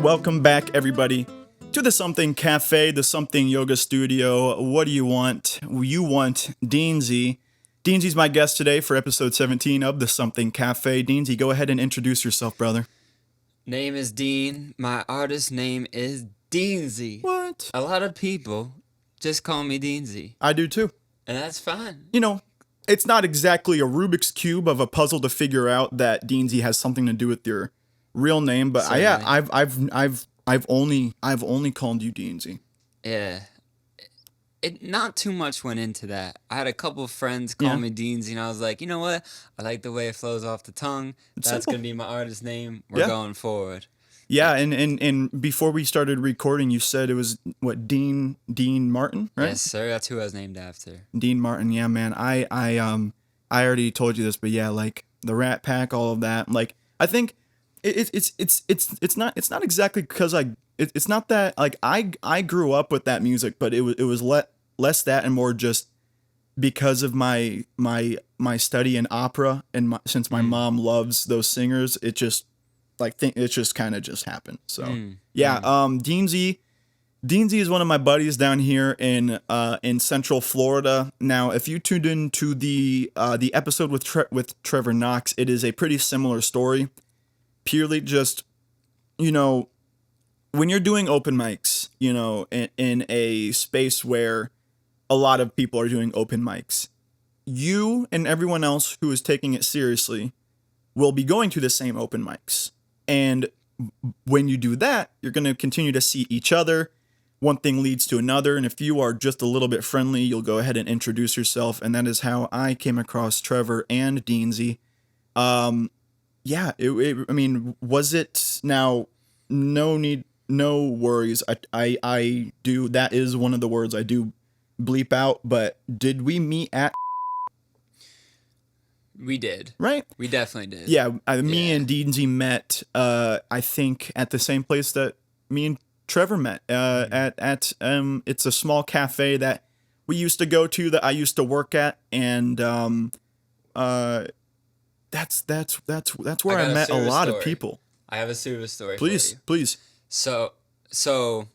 Welcome back, everybody, to the Something Cafe, the Something Yoga Studio. What do you want? You want Deansy. Deansy's my guest today for episode 17 of the Something Cafe. Deansy, go ahead and introduce yourself, brother. Name is Dean. My artist name is Deansy. What? A lot of people just call me Deansy. I do too. And that's fine. You know, it's not exactly a Rubik's Cube of a puzzle to figure out that Deansy has something to do with your real name, but I've only called you Deansy. Yeah. Not too much went into that. I had a couple of friends call me Deansy, and I was like, you know what? I like the way it flows off the tongue. That's going to be my artist name. We're going forward. Yeah, and before we started recording, you said it was, what, Dean Martin, right? Yes, sir. That's who I was named after. Dean Martin, yeah, man. I already told you this, but yeah, like the Rat Pack, all of that. Like, I think it's not exactly because it's not that, like, I grew up with that music, but it was less that and more just because of my study in opera, and since my mom loves those singers, it just it just kind of just happened. So Deansy is one of my buddies down here in Central Florida. Now, if you tuned into the episode with Trevor Knox, it is a pretty similar story. Purely just, you know, when you're doing open mics, you know, in a space where a lot of people are doing open mics, you and everyone else who is taking it seriously will be going to the same open mics. And when you do that, you're going to continue to see each other. One thing leads to another. And if you are just a little bit friendly, you'll go ahead and introduce yourself. And that is how I came across Trevor and Deansy. Yeah, I mean, was it now? No worries. I do. That is one of the words I do bleep out. But did we meet at? We did. Right? We definitely did. Yeah, me and Deansy met. I think at the same place that me and Trevor met. At it's a small cafe that we used to go to, that I used to work at, and That's where I met a lot of people. I have a service story. Please. So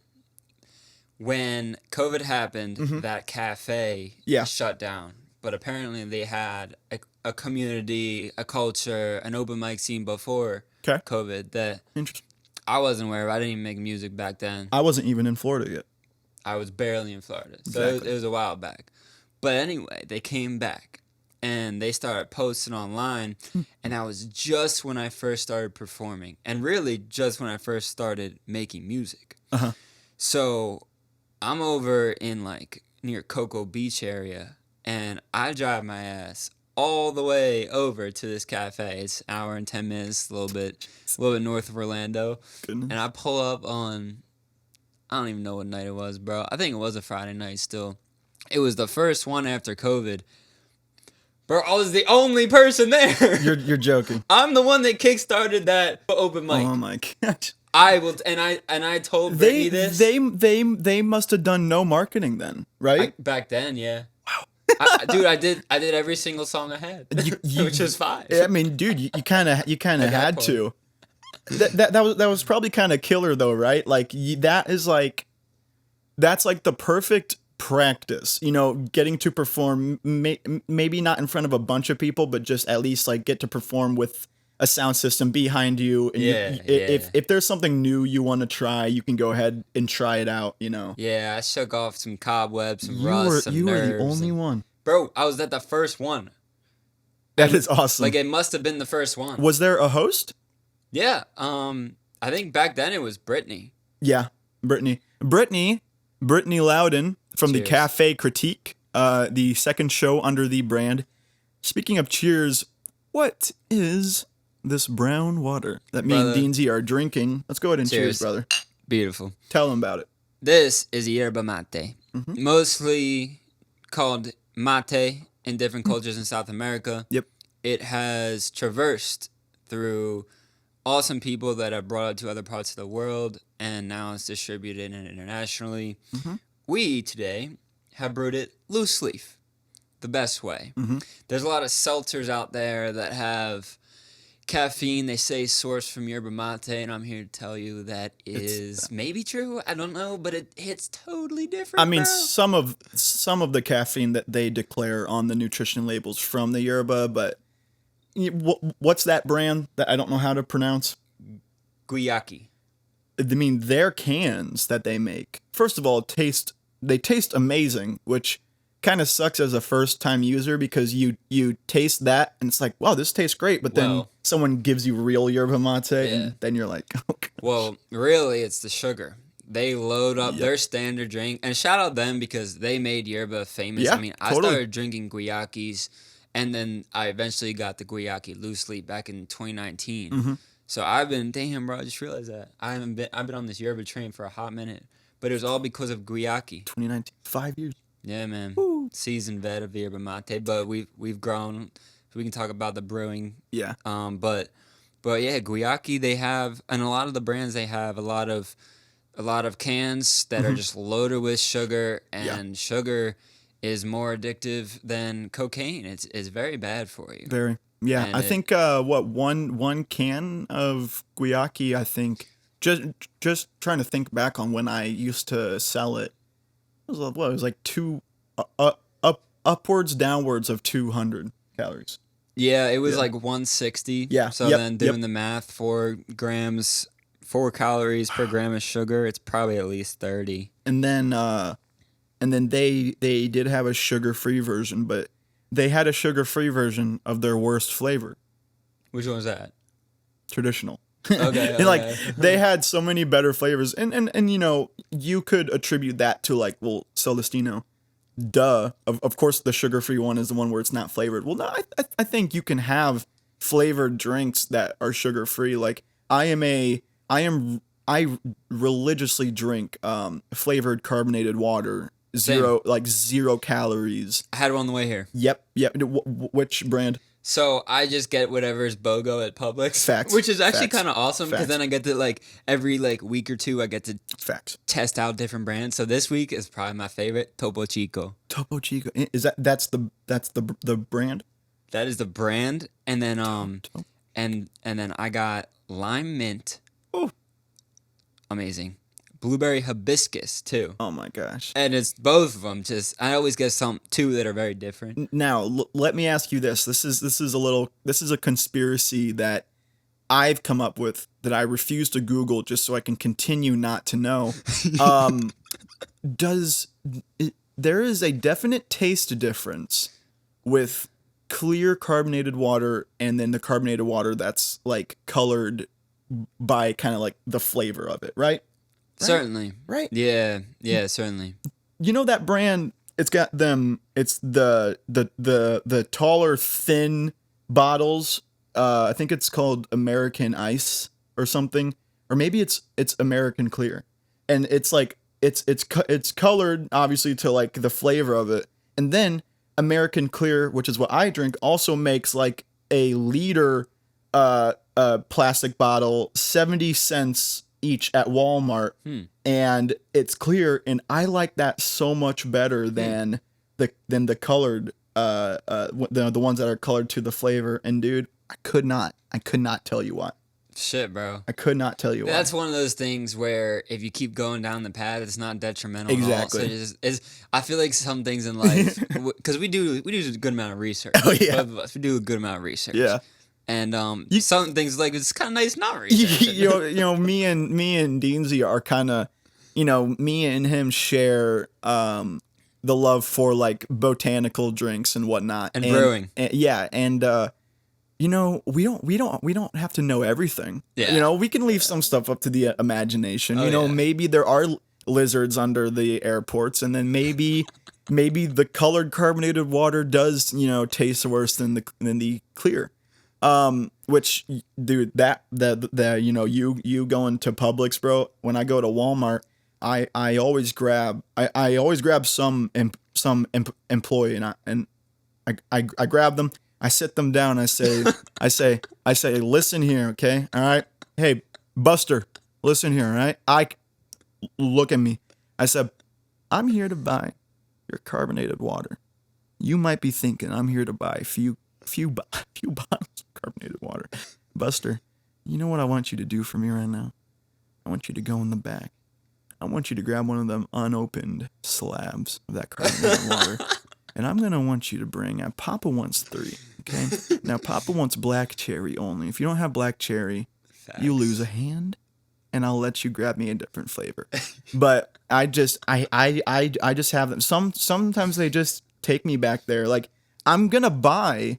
when COVID happened, that cafe shut down. But apparently they had a community, a culture, an open mic scene before COVID that I wasn't aware of. I didn't even make music back then. I wasn't even in Florida yet. I was barely in Florida. So it was a while back. But anyway, they came back. And they started posting online, and that was just when I first started performing, and really just when I first started making music. So I'm over in like near Cocoa Beach area, and I drive my ass all the way over to this cafe. It's an hour and 10 minutes, a little bit north of Orlando. Goodness. And I pull up on, I don't even know what night it was, bro. I think it was a Friday night still. It was the first one after COVID. Bro, I was the only person there. You're joking. I'm the one that kickstarted that open mic. Oh my gosh. I will, and I told Brittany this. They must have done no marketing then, right? Back then, yeah. Wow. Dude, I did every single song I had, which is fine. I mean, dude, you kind of had to. That was probably kind of killer though, right? Like that's like the perfect practice, you know, getting to perform, maybe not in front of a bunch of people, but just at least like get to perform with a sound system behind you. And if there's something new you want to try, you can go ahead and try it out, you know. Yeah, I shook off some cobwebs, some rust, some nerves. You were the only one. Bro, I was at the first one. That is awesome. Like, it must have been the first one. Was there a host? Yeah, I think back then it was Brittany. Yeah, Brittany Loudon from the Cafe Critique, the second show under the brand. Speaking of cheers, what is this brown water that me and Deansy are drinking? Let's go ahead and cheers, brother. Beautiful. Tell them about it. This is Yerba Mate. Mostly called mate in different cultures in South America. Yep. It has traversed through awesome people that have brought it to other parts of the world, and now it's distributed internationally. Mm-hmm. We today have brewed it loose leaf, the best way. Mm-hmm. There's a lot of seltzers out there that have caffeine, they say, sourced from Yerba Mate, and I'm here to tell you that is maybe true. I don't know, but it hits totally different. I mean, bro. some of the caffeine that they declare on the nutrition labels from the yerba, but what's that brand that I don't know how to pronounce? Guayaki. I mean, their cans that they make, first of all, taste amazing, which kind of sucks as a first time user because you taste that and it's like, wow, this tastes great, but then Well, someone gives you real yerba mate Yeah. and then you're like, okay. Well, really, it's the sugar. They load up Yep. their standard drink, and shout out them because they made yerba famous. Yeah, I mean, I totally. started drinking guayakis, and then I eventually got the guayaki loose leaf back in 2019. Mm-hmm. So I've been, damn, bro, I just realized that I've been on this yerba train for a hot minute, but it was all because of guayaki. 2019, 5 years. Yeah, man. Woo. Seasoned vet of yerba mate, but we've grown. So we can talk about the brewing. Yeah. But yeah, guayaki they have, and a lot of the brands they have a lot of cans that are just loaded with sugar, and sugar is more addictive than cocaine. It's very bad for you. Very. Yeah, And I think one can of guayaki, I think just trying to think back on when I used to sell it. It was like upwards downwards of 200 calories. Yeah, it was Yeah. like 160. Yeah, So yep, then doing the math, 4 calories per gram of sugar, it's probably at least 30. And then they did have a sugar-free version, but they had a sugar-free version of their worst flavor, Which one was that? traditional. Okay. And like okay. they had so many better flavors, and you know, you could attribute that to like, well, Celestino, duh, of course the sugar-free one is the one where it's not flavored. Well, no, I think you can have flavored drinks that are sugar-free. Like I religiously drink flavored carbonated water, zero calories. I had one on the way here. Yep. Which brand? So I just get whatever's BOGO at Publix. Facts. Which is actually Facts. kind of awesome because Facts. then I get to like every like week or two I get to Facts. test out different brands. So this week is probably my favorite, Topo Chico. Topo Chico. Is that's the brand? That is the brand, and then Topo. and then I got lime mint. Oh. Amazing. Blueberry hibiscus too. Oh my gosh. And it's both of them. Just I always get two that are very different. Now, let me ask you this. This is a conspiracy that I've come up with that I refuse to Google just so I can continue not to know. There is a definite taste difference with clear carbonated water and then the carbonated water that's like colored by kind of like the flavor of it, right? Certainly. Right. Yeah, certainly. You know that brand? It's got them. It's the taller, thin bottles. I think it's called American Ice or something, or maybe it's American Clear, and it's like it's colored obviously to like the flavor of it, and then American Clear, which is what I drink, also makes like a liter plastic bottle, 70 cents each at Walmart, and it's clear, and I like that so much better than the colored the ones that are colored to the flavor. And dude, I could not tell you why. Shit, bro. I could not tell you why. That's one of those things where if you keep going down the path, it's not detrimental. Exactly. At all. So I feel like some things in life, because we do a good amount of research. Oh, yeah. Both of us, we do a good amount of research. Yeah. And some things like it's kind of nice not research. you know, me and Deansy are kind of, you know, me and him share the love for like botanical drinks and whatnot And brewing. And you know, we don't have to know everything. Yeah. You know, we can leave some stuff up to the imagination. Oh, you know, yeah. maybe there are lizards under the airports, and then maybe the colored carbonated water does, you know, taste worse than the clear. Which, dude, the you know, you going to Publix, bro. When I go to Walmart, I always grab some employee, and I grab them. I sit them down. I say, listen here, okay? All right. Hey, Buster, listen here, all right? Look at me. I said, I'm here to buy your carbonated water. You might be thinking I'm here to buy a few bottles of carbonated water. Buster, you know what I want you to do for me right now? I want you to go in the back. I want you to grab one of them unopened slabs of that carbonated water. And I'm going to want you to bring out, Papa wants 3, okay? Now, Papa wants black cherry only. If you don't have black cherry, you lose a hand, and I'll let you grab me a different flavor. But I just have them. Sometimes they just take me back there. Like, I'm going to buy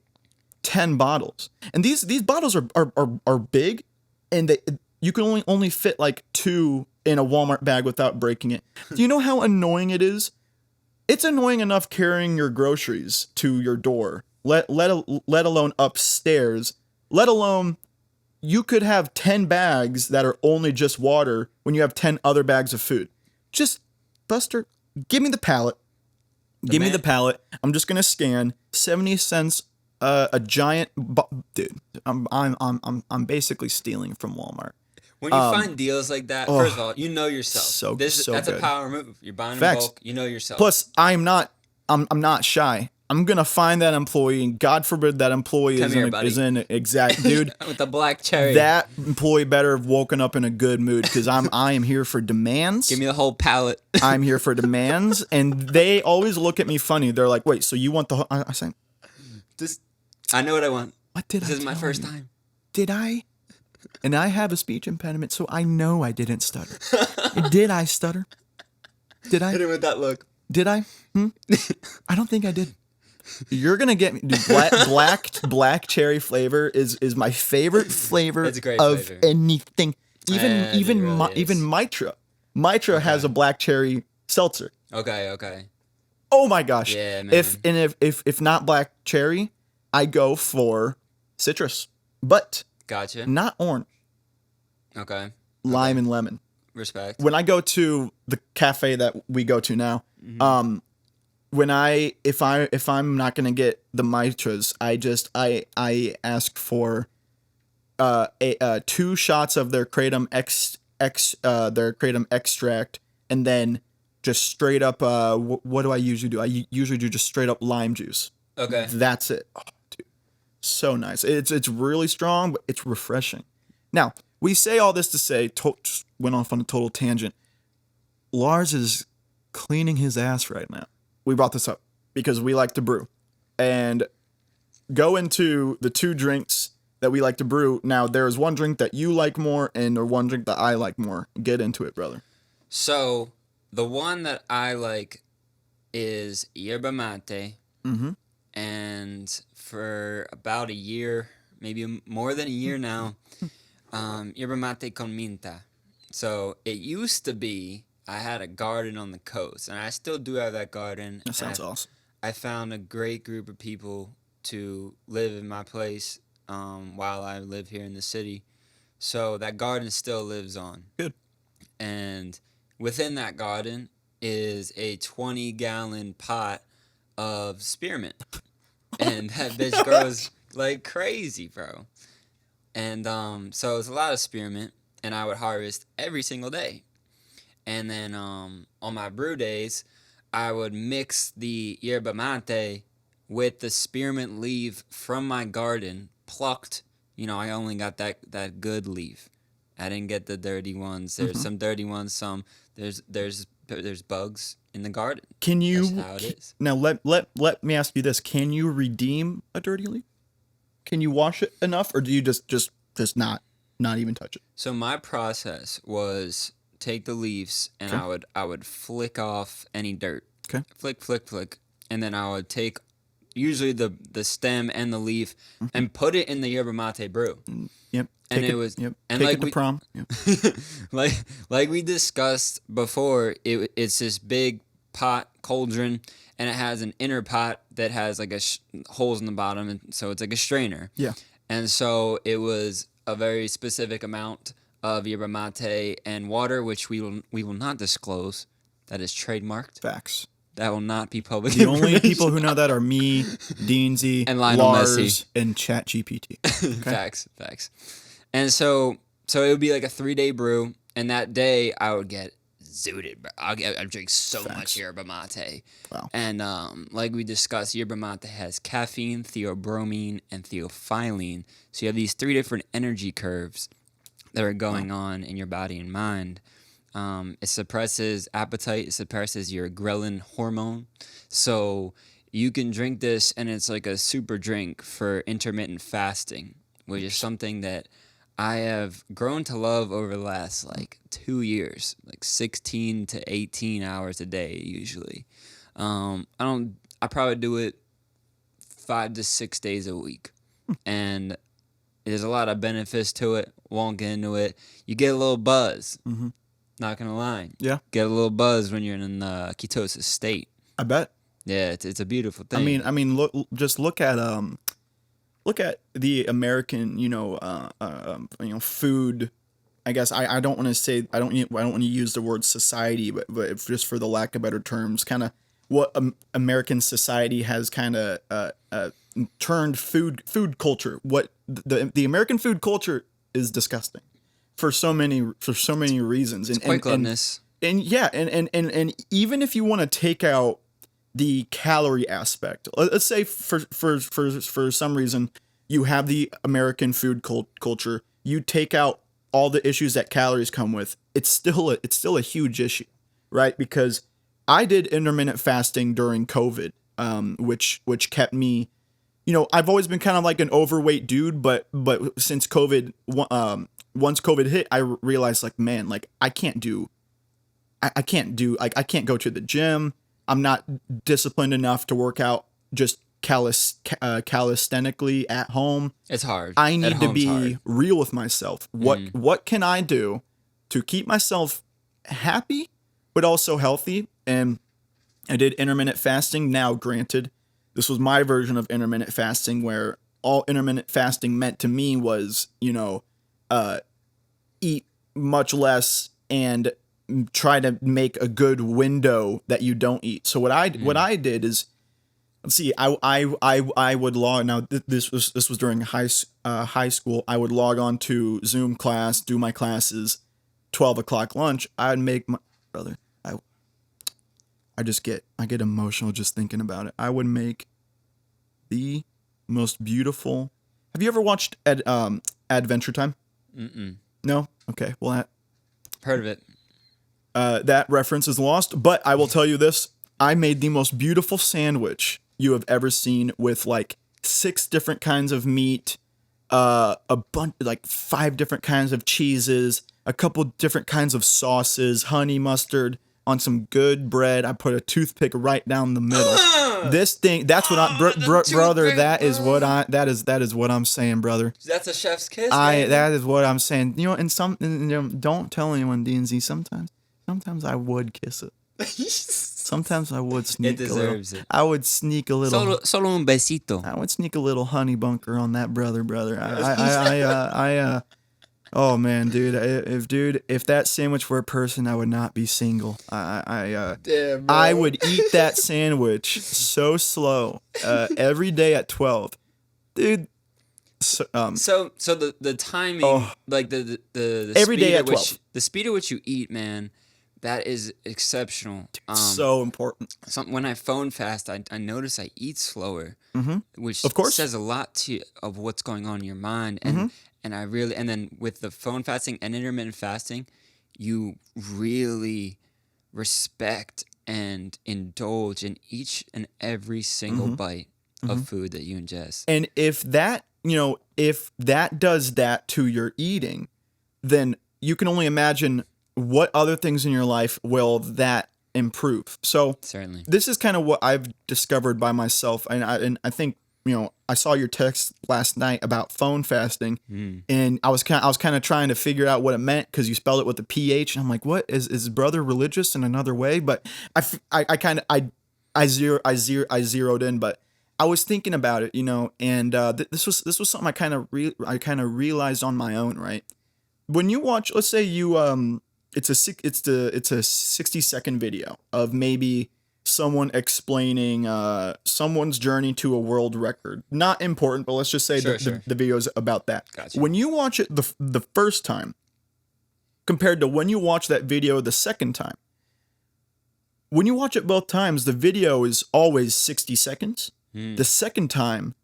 10 bottles. And these bottles are big, and you can only fit like 2 in a Walmart bag without breaking it. Do you know how annoying it is? It's annoying enough carrying your groceries to your door, let alone upstairs, let alone you could have 10 bags that are only just water when you have 10 other bags of food. Just, Buster, give me the pallet. Give me the pallet. I'm just gonna scan 70 cents a giant dude. I'm basically stealing from Walmart. When you find deals like that, first of all, you know yourself. That's good. a power move. You're buying in bulk. You know yourself. Plus, I'm not shy. I'm gonna find that employee, and God forbid that employee is in exact dude with the black cherry. That employee better have woken up in a good mood because I am here for demands. Give me the whole pallet. I'm here for demands, and they always look at me funny. They're like, "Wait, so you want the whole?" I say, I know what I want. What did this I? This is my first time. Did I? And I have a speech impediment, so I know I didn't stutter. Did I stutter? Did I? Hit him with that look. Did I? I don't think I did. You're gonna get me. Dude, black cherry flavor is my favorite flavor of flavor. Anything. Even Mitra. Mitra has a black cherry seltzer. Okay. Oh my gosh. Yeah, man. If not black cherry, I go for citrus. But gotcha. Not orange. Okay. Lime and lemon. Respect. When I go to the cafe that we go to now, if I'm not gonna get the Mitras, I ask for 2 shots of their kratom their kratom extract, and then just straight up what do I usually do? I usually do just straight up lime juice. Okay. That's it. Oh, dude. So nice. It's really strong, but it's refreshing. Now, we say all this to say, just went off on a total tangent. Lars is cleaning his ass right now. We brought this up because we like to brew. And go into the 2 drinks that we like to brew. Now, there's one drink that you like more and or one drink that I like more. Get into it, brother. So, the one that I like is Yerba Mate. Mm-hmm. And for about a year, maybe more than a year now, Yerba Mate con Minta. So, it used to be I had a garden on the coast, and I still do have that garden. That sounds awesome. I found a great group of people to live in my place while I live here in the city. So that garden still lives on. Good. And within that garden is a 20-gallon pot of spearmint. And that bitch grows like crazy, bro. And so it's a lot of spearmint, and I would harvest every single day. And then on my brew days, I would mix the yerba mate with the spearmint leaf from my garden, plucked. You know, I only got that good leaf. I didn't get the dirty ones. There's some dirty ones. There's bugs in the garden. Can you? That's how it is. Now let me ask you this: can you redeem a dirty leaf? Can you wash it enough, or do you just not even touch it? So my process was take the leaves and I would flick off any dirt. Okay. Flick, and then I would take usually the stem and the leaf and put it in the yerba mate brew. Yep. And take it was and and take like it to we, prom. Yep. like we discussed before, it's this big pot cauldron, and it has an inner pot that has like holes in the bottom, and so it's like a strainer. Yeah. And so it was a very specific amount of yerba mate and water, which we will not disclose. That is trademarked. Facts. That will not be public The only information. people who know that are me, Deansy, And Lionel Lars, Messi. and ChatGPT. Okay? Facts. And so it would be like a 3-day brew, and that day I would get zooted, bro. I'd drink so much yerba mate. Wow. And like we discussed, yerba mate has caffeine, theobromine, and theophylline. So you have these 3 different energy curves that are going on in your body and mind. It suppresses appetite. It suppresses your ghrelin hormone. So you can drink this, and it's like a super drink for intermittent fasting, which is something that I have grown to love over the last like 2 years, like 16 to 18 hours a day usually. I probably do it 5 to 6 days a week, and there's a lot of benefits to it. Won't get into it. You get a little buzz. Mm-hmm. Not gonna lie. Yeah. Get a little buzz when you're in the ketosis state. I bet. Yeah, it's a beautiful thing. I mean, look at the American, food. I guess I don't want to say I don't want to use the word society, but if just for the lack of better terms, kind of what American society has kind of turned food culture. What the American food culture is disgusting for so many reasons. It's quite gluttonous. And even if you want to take out the calorie aspect, let's say for some reason you have the American food culture, you take out all the issues that calories come with, it's still a huge issue, right? Because I did intermittent fasting during COVID, which kept me, I've always been kind of like an overweight dude, but since COVID, once COVID hit, I realized like, man, like I can't go to the gym. I'm not disciplined enough to work out just calisthenically at home. It's hard. I need to be real with myself. What can I do to keep myself happy but also healthy? And I did intermittent fasting. Now, granted, this was my version of intermittent fasting, where all intermittent fasting meant to me was, eat much less and try to make a good window that you don't eat. So what I did is, let's see, I would log. Now this was during high school. I would log on to Zoom class, do my classes, 12 o'clock lunch. I'd make my brother. I get emotional just thinking about it. I would make the most beautiful. Have you ever watched Adventure Time? Mm-mm. No. Okay. Well, Heard of it. That reference is lost, but I will tell you this. I made the most beautiful sandwich you have ever seen, with like 6 different kinds of meat, a bunch, like 5 different kinds of cheeses, a couple different kinds of sauces, honey mustard, on some good bread. I put a toothpick right down the middle. This thing, that's what brother, that is what I'm saying, brother. That's a chef's kiss. That is what I'm saying. Don't tell anyone, Deansy. Sometimes I would kiss it. Sometimes I would sneak. It deserves it. I would sneak a little. Solo un besito. I would sneak a little honey bunker on that brother. Oh man, dude. If that sandwich were a person, I would not be single. Damn, bro. I would eat that sandwich so slow, every day at 12, dude. So the timing, like the every speed day at 12. The speed at which you eat, man, that is exceptional. So important. When I phone fast, I notice I eat slower, which Of course. says a lot of what's going on in your mind, and then with the phone fasting and intermittent fasting, you really respect and indulge in each and every single bite of food that you ingest. And if that does that to your eating, then you can only imagine what other things in your life will that improve. So Certainly. This is kind of what I've discovered by myself. And I think, I saw your text last night about phone fasting, and I was kind of trying to figure out what it meant, because you spelled it with a PH, and I'm like, what is brother religious in another way? But I zeroed in, but I was thinking about it, and this was something I kind of realized on my own, right? When you watch, let's say you it's a 60-second video of maybe someone explaining someone's journey to a world record. Not important, but let's just say Sure. the video is about that. Gotcha. When you watch it the first time compared to when you watch that video the second time, when you watch it both times, the video is always 60 seconds. The second time,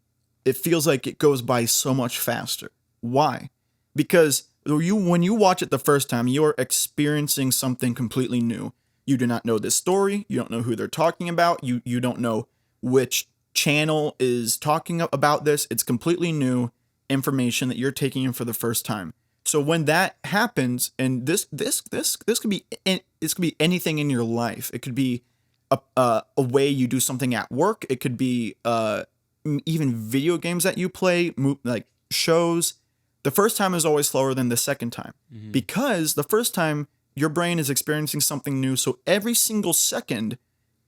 it feels like it goes by so much faster. Why? Because when you watch it the first time, you're experiencing something completely new. You do not know this story. You don't know who they're talking about. You don't know which channel is talking about this. It's completely new information that you're taking in for the first time. So when that happens, and this could be anything in your life. It could be a way you do something at work. It could be even video games that you play, like shows. The first time is always slower than the second time because the first time your brain is experiencing something new. So every single second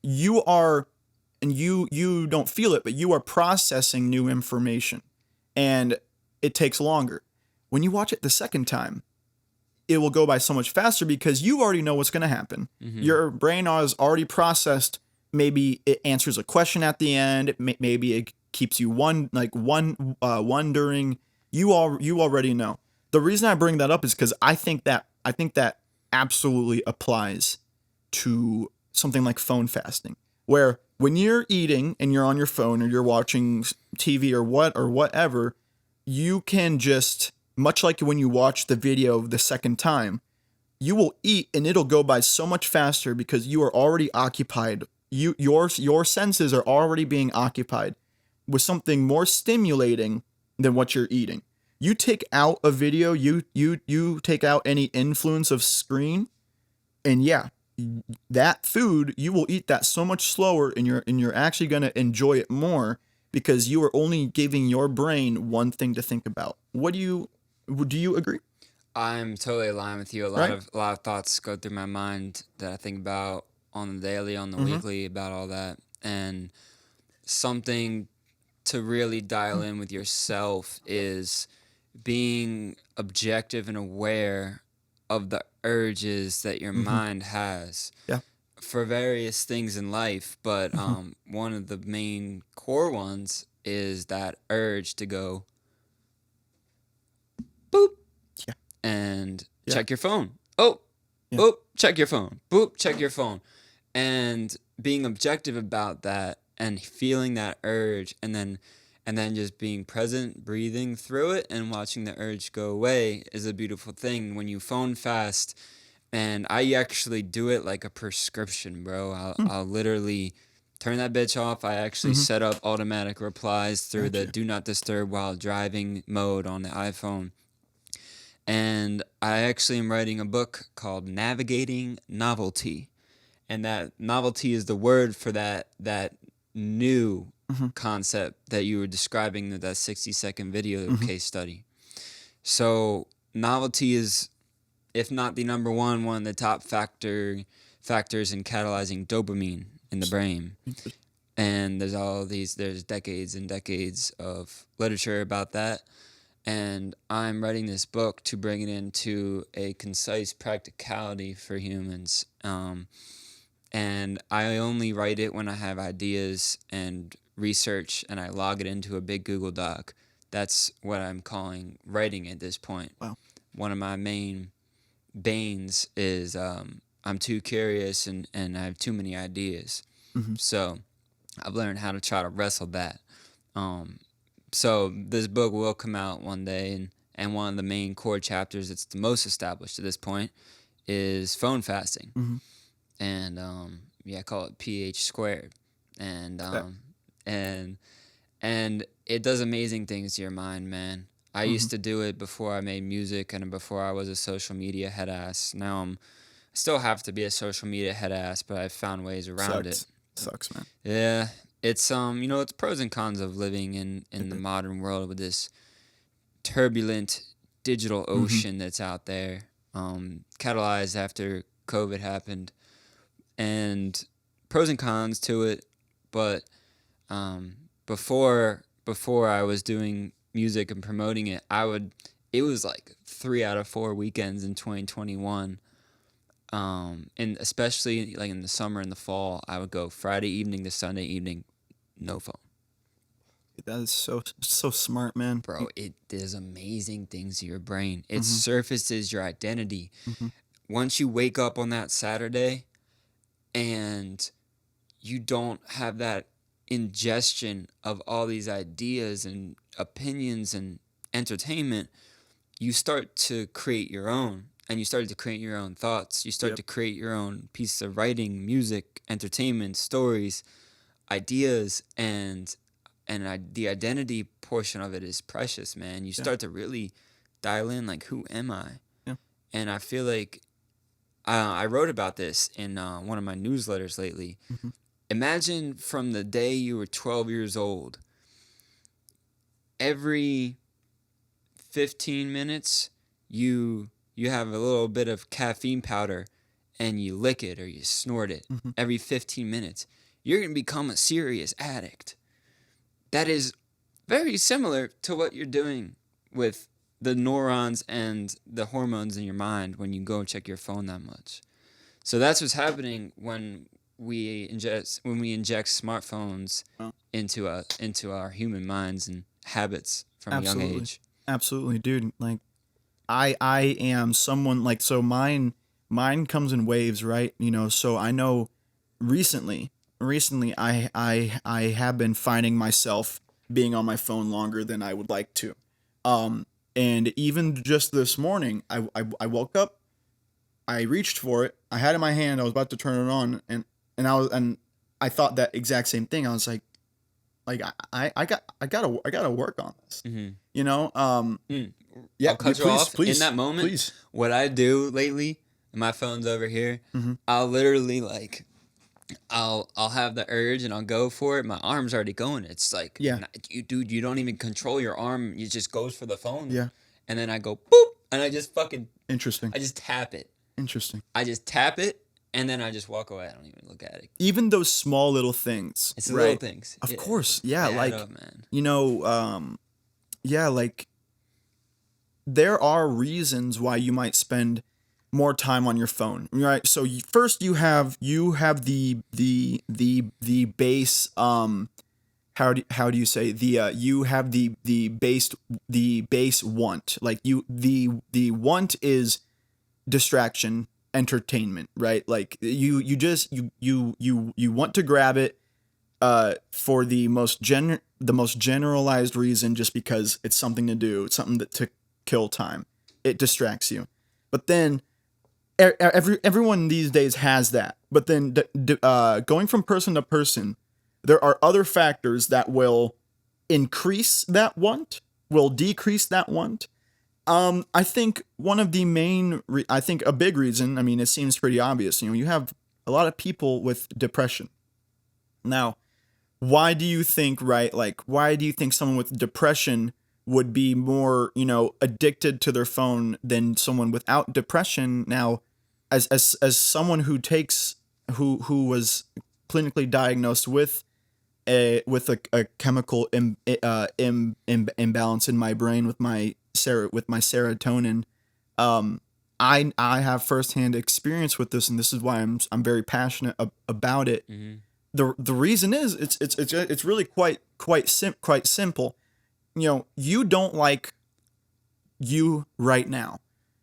you are, and you don't feel it, but you are processing new information, and it takes longer. When you watch it the second time, it will go by so much faster because you already know what's going to happen. Your brain has already processed. Maybe it answers a question at the end. Maybe it keeps you wondering. You already know. The reason I bring that up is because I think that absolutely applies to something like phone fasting, where when you're eating and you're on your phone or you're watching TV or whatever, you can just, much like when you watch the video the second time, you will eat and it'll go by so much faster because you are already occupied. Your senses are already being occupied with something more stimulating than what you're eating. You take out a video, you take out any influence of screen, and yeah, that food, you will eat that so much slower, and you're actually going to enjoy it more because you are only giving your brain one thing to think about. Do you agree? I'm totally aligned with you. A lot of thoughts go through my mind that I think about on the daily, on the weekly, about all that. And something to really dial in with yourself is being objective and aware of the urges that your mind has for various things in life. But one of the main core ones is that urge to go boop and check your phone. Oh, check your phone. Boop, check your phone. And being objective about that and feeling that urge, and then just being present, breathing through it and watching the urge go away is a beautiful thing when you phone fast. And I actually do it like a prescription, bro. I'll literally turn that bitch off. I actually set up automatic replies through the do not disturb while driving mode on the iPhone. And I actually am writing a book called Navigating Novelty. And that novelty is the word for that new concept that you were describing in that 60-second video case study. So novelty is, if not the number one of the top factors in catalyzing dopamine in the brain. And there's decades and decades of literature about that. And I'm writing this book to bring it into a concise practicality for humans. And I only write it when I have ideas and research, and I log it into a big Google Doc. That's what I'm calling writing at this point. Wow. One of my main banes is I'm too curious and I have too many ideas. So I've learned how to try to wrestle that. So this book will come out one day, and one of the main core chapters that's the most established at this point is phone fasting. And I call it pH squared. And and it does amazing things to your mind, man. I used to do it before I made music and before I was a social media head ass. Now I still have to be a social media head ass, but I've found ways around it. Sucks, man. Yeah. It's it's pros and cons of living in the modern world with this turbulent digital ocean that's out there, catalyzed after COVID happened, and pros and cons to it. But before I was doing music and promoting it, it was like 3 out of 4 weekends in 2021 And especially like in the summer and the fall, I would go Friday evening to Sunday evening, no phone. That is so smart, man. Bro, it does amazing things to your brain. It Mm-hmm. surfaces your identity. Mm-hmm. Once you wake up on that Saturday and you don't have that ingestion of all these ideas and opinions and entertainment, you start to create your own. And you start to create your own thoughts. You start Yep. to create your own piece of writing, music, entertainment, stories, ideas, the identity portion of it is precious, man. You Yeah. start to really dial in, like, who am I? Yeah. And I feel like I wrote about this in one of my newsletters lately. Mm-hmm. Imagine from the day you were 12 years old, every 15 minutes you have a little bit of caffeine powder and you lick it or you snort it Mm-hmm. every 15 minutes. You're going to become a serious addict. That is very similar to what you're doing with the neurons and the hormones in your mind when you go and check your phone that much. So that's what's happening when we inject smartphones Oh. into our human minds and habits from a young Absolutely. age. Absolutely, dude. Like, I am someone like, so mine comes in waves, right? You know, so I know recently I have been finding myself being on my phone longer than I would like to. And even just this morning, I woke up, I reached for it, I had it in my hand, I was about to turn it on, and I thought that exact same thing. I was like I gotta work on this. Mm-hmm. You know, yeah. I'll cut you off. Please, In that moment, please. what I do lately, and my phone's over here, Mm-hmm. I'll literally like, I'll have the urge and I'll go for it. My arm's already going. It's like, Yeah. you don't even control your arm. It just goes for the phone. Yeah. And then I go boop, and I just Interesting. I just tap it. Interesting. I just tap it, and then I just walk away. I don't even look at it. Even those small little things. It's the right? little things. Of course. Yeah. They add Like, up, man. you know, yeah, like there are reasons why you might spend more time on your phone, right? So first you have the base how do you say the you have the base want, like the want is distraction, entertainment, right? Like you just you want to grab it for the most generalized reason, just because it's something to do, it's something to kill time. It distracts you. But then everyone these days has that. But then going from person to person, there are other factors that will increase that want, will decrease that want. I think one of the main, I think a big reason, I mean, it seems pretty obvious. You know, you have a lot of people with depression. Now, why do you think, right? Like, why do you think someone with depression would be more, you know, addicted to their phone than someone without depression? Now, as someone who takes, who was clinically diagnosed with a chemical imbalance in my brain with my serotonin, I have firsthand experience with this, and this is why I'm very passionate about it. Mm-hmm. The reason is it's really quite simple. You know, you don't like you right now.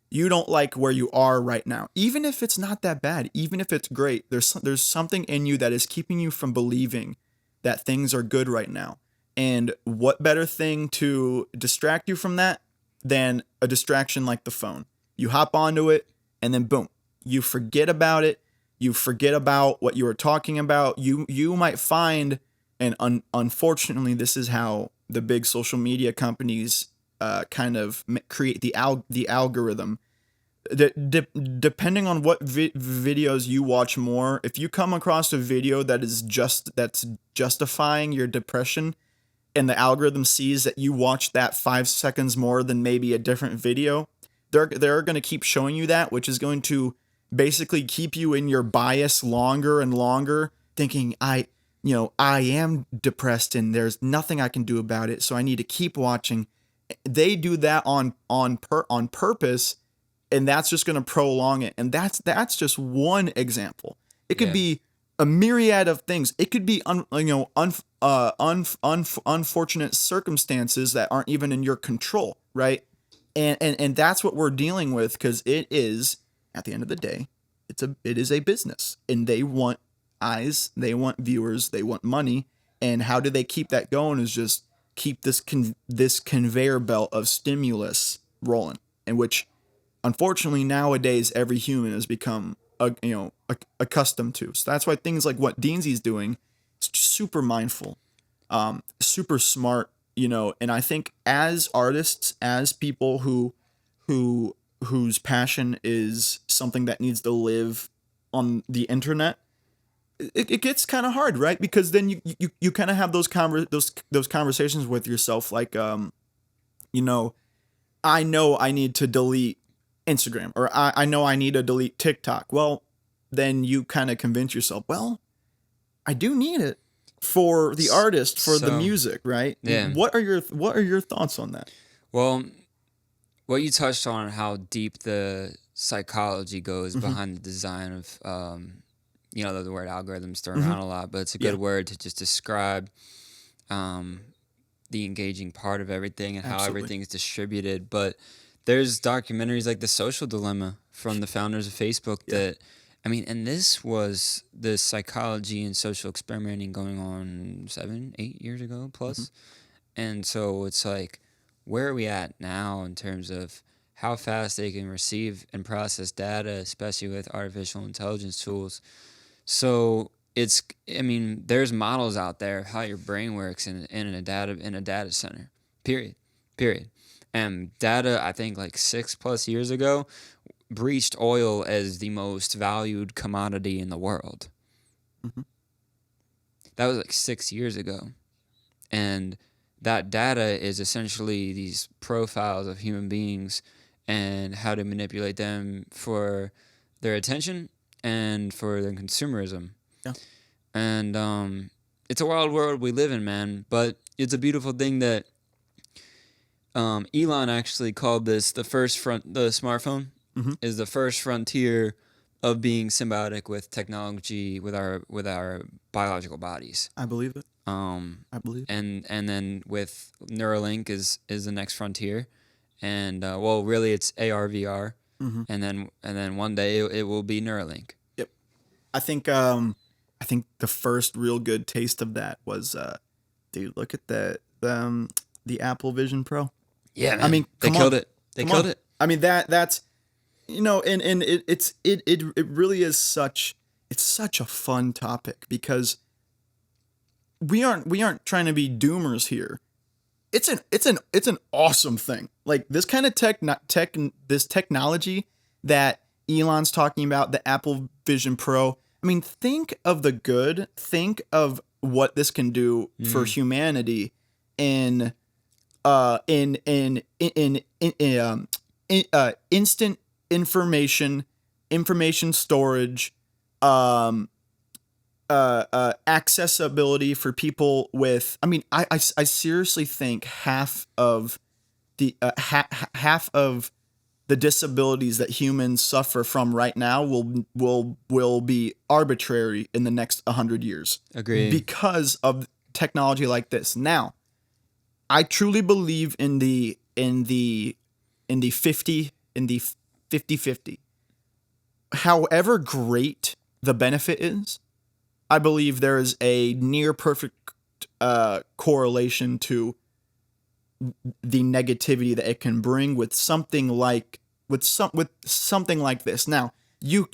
You don't like where you are right now. Even if it's not that bad, even if it's great, there's something in you that is keeping you from believing that things are good right now. And what better thing to distract you from that than a distraction like the phone? You hop onto it, and then boom, you forget about it. You forget about what you were talking about. You might find, and unfortunately, this is how the big social media companies kind of create the algorithm. Depending on what videos you watch more, if you come across a video that's justifying your depression, and the algorithm sees that you watch that 5 seconds more than maybe a different video, they're going to keep showing you that, which is going to basically keep you in your bias longer and longer, thinking I am depressed and there's nothing I can do about it, so I need to keep watching. They do that on purpose and that's just going to prolong it. And that's just one example. It could Yeah. be a myriad of things. It could be unfortunate circumstances that aren't even in your control, right? And that's what we're dealing with, because it is, at the end of the day, it is a business, and they want eyes, they want viewers, they want money, and how do they keep that going is just keep this conveyor belt of stimulus rolling, in which unfortunately nowadays every human has become accustomed to. So that's why things like what Deansy's doing is super mindful, super smart, and I think as artists, as people whose passion is something that needs to live on the internet, it gets kind of hard, right? Because then you kind of have those conversations with yourself, like I know I need to delete Instagram, or I know I need to delete TikTok. Well, then you kind of convince yourself, well, I do need it for the artist, for the music, right? Yeah. What are your thoughts on that? Well, what you touched on, how deep the psychology goes behind the design of, the word algorithms thrown around a lot, but it's a good word to just describe the engaging part of everything and how everything's distributed. But there's documentaries like The Social Dilemma from the founders of Facebook that, and this was the psychology and social experimenting going on 7-8 years ago plus. And so it's like, where are we at now in terms of how fast they can receive and process data, especially with artificial intelligence tools? So there's models out there of how your brain works in a data center. Period. And data, I think like 6+ years ago, breached oil as the most valued commodity in the world. That was like 6 years ago. And that data is essentially these profiles of human beings and how to manipulate them for their attention and for their consumerism. Yeah. And it's a wild world we live in, man. But it's a beautiful thing that Elon actually called this the smartphone is the first frontier of being symbiotic with technology, with our biological bodies. I believe it. I believe. And then with Neuralink is the next frontier, and really it's AR VR, and then one day it will be Neuralink. Yep. I think the first real good taste of that was dude, look at the Apple Vision Pro. Yeah, man. They killed it. They killed it. I mean that's and it really is such a fun topic, because we aren't trying to be doomers here. It's an awesome thing. Like this kind of this technology that Elon's talking about, the Apple Vision Pro. I mean, think of the good. Think of what this can do for humanity in instant information storage, accessibility for people with. I mean, I seriously think half of the disabilities that humans suffer from right now will be arbitrary in the next 100 years. Agreed. Because of technology like this. Now, I truly believe in the 50-50. However great the benefit is, I believe there is a near perfect correlation to the negativity that it can bring with something like something like this. Now, you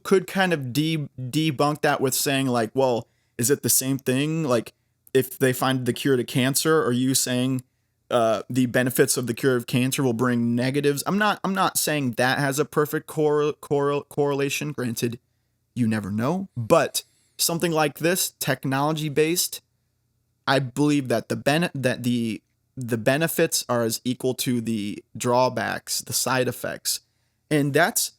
could kind of debunk that with saying like, well, is it the same thing? Like, if they find the cure to cancer, are you saying the benefits of the cure of cancer will bring negatives? I'm not saying that has a perfect correlation. Granted, you never know, but something like this, technology based, I believe that the benefits are as equal to the drawbacks, the side effects. And that's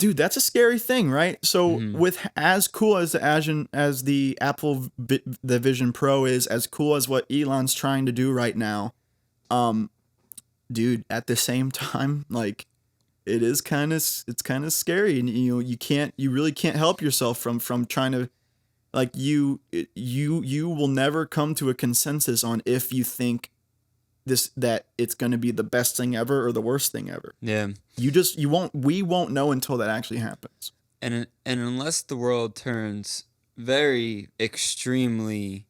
a scary thing, right? So with as cool as the Apple the Vision Pro is, as cool as what Elon's trying to do right now, dude, at the same time, like, it is it's kind of scary, and you really can't help yourself from trying to, like, you will never come to a consensus on if you think that it's going to be the best thing ever or the worst thing ever. Yeah. We won't know until that actually happens. And unless the world turns very extremely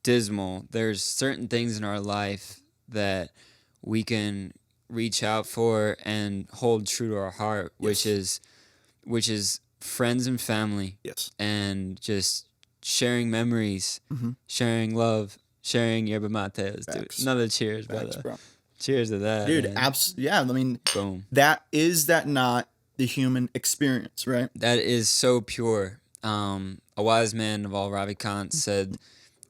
dismal, there's certain things in our life that we can reach out for and hold true to our heart, Yes. which is friends and family. Yes. And just sharing memories, Mm-hmm. sharing love, sharing yerba mate. Let's do Facts. another cheers, Facts, brother. bro. Cheers to that, Dude, man. yeah, I mean, Boom. that not the human experience, right? That is so pure. A wise man of all Ravikant said,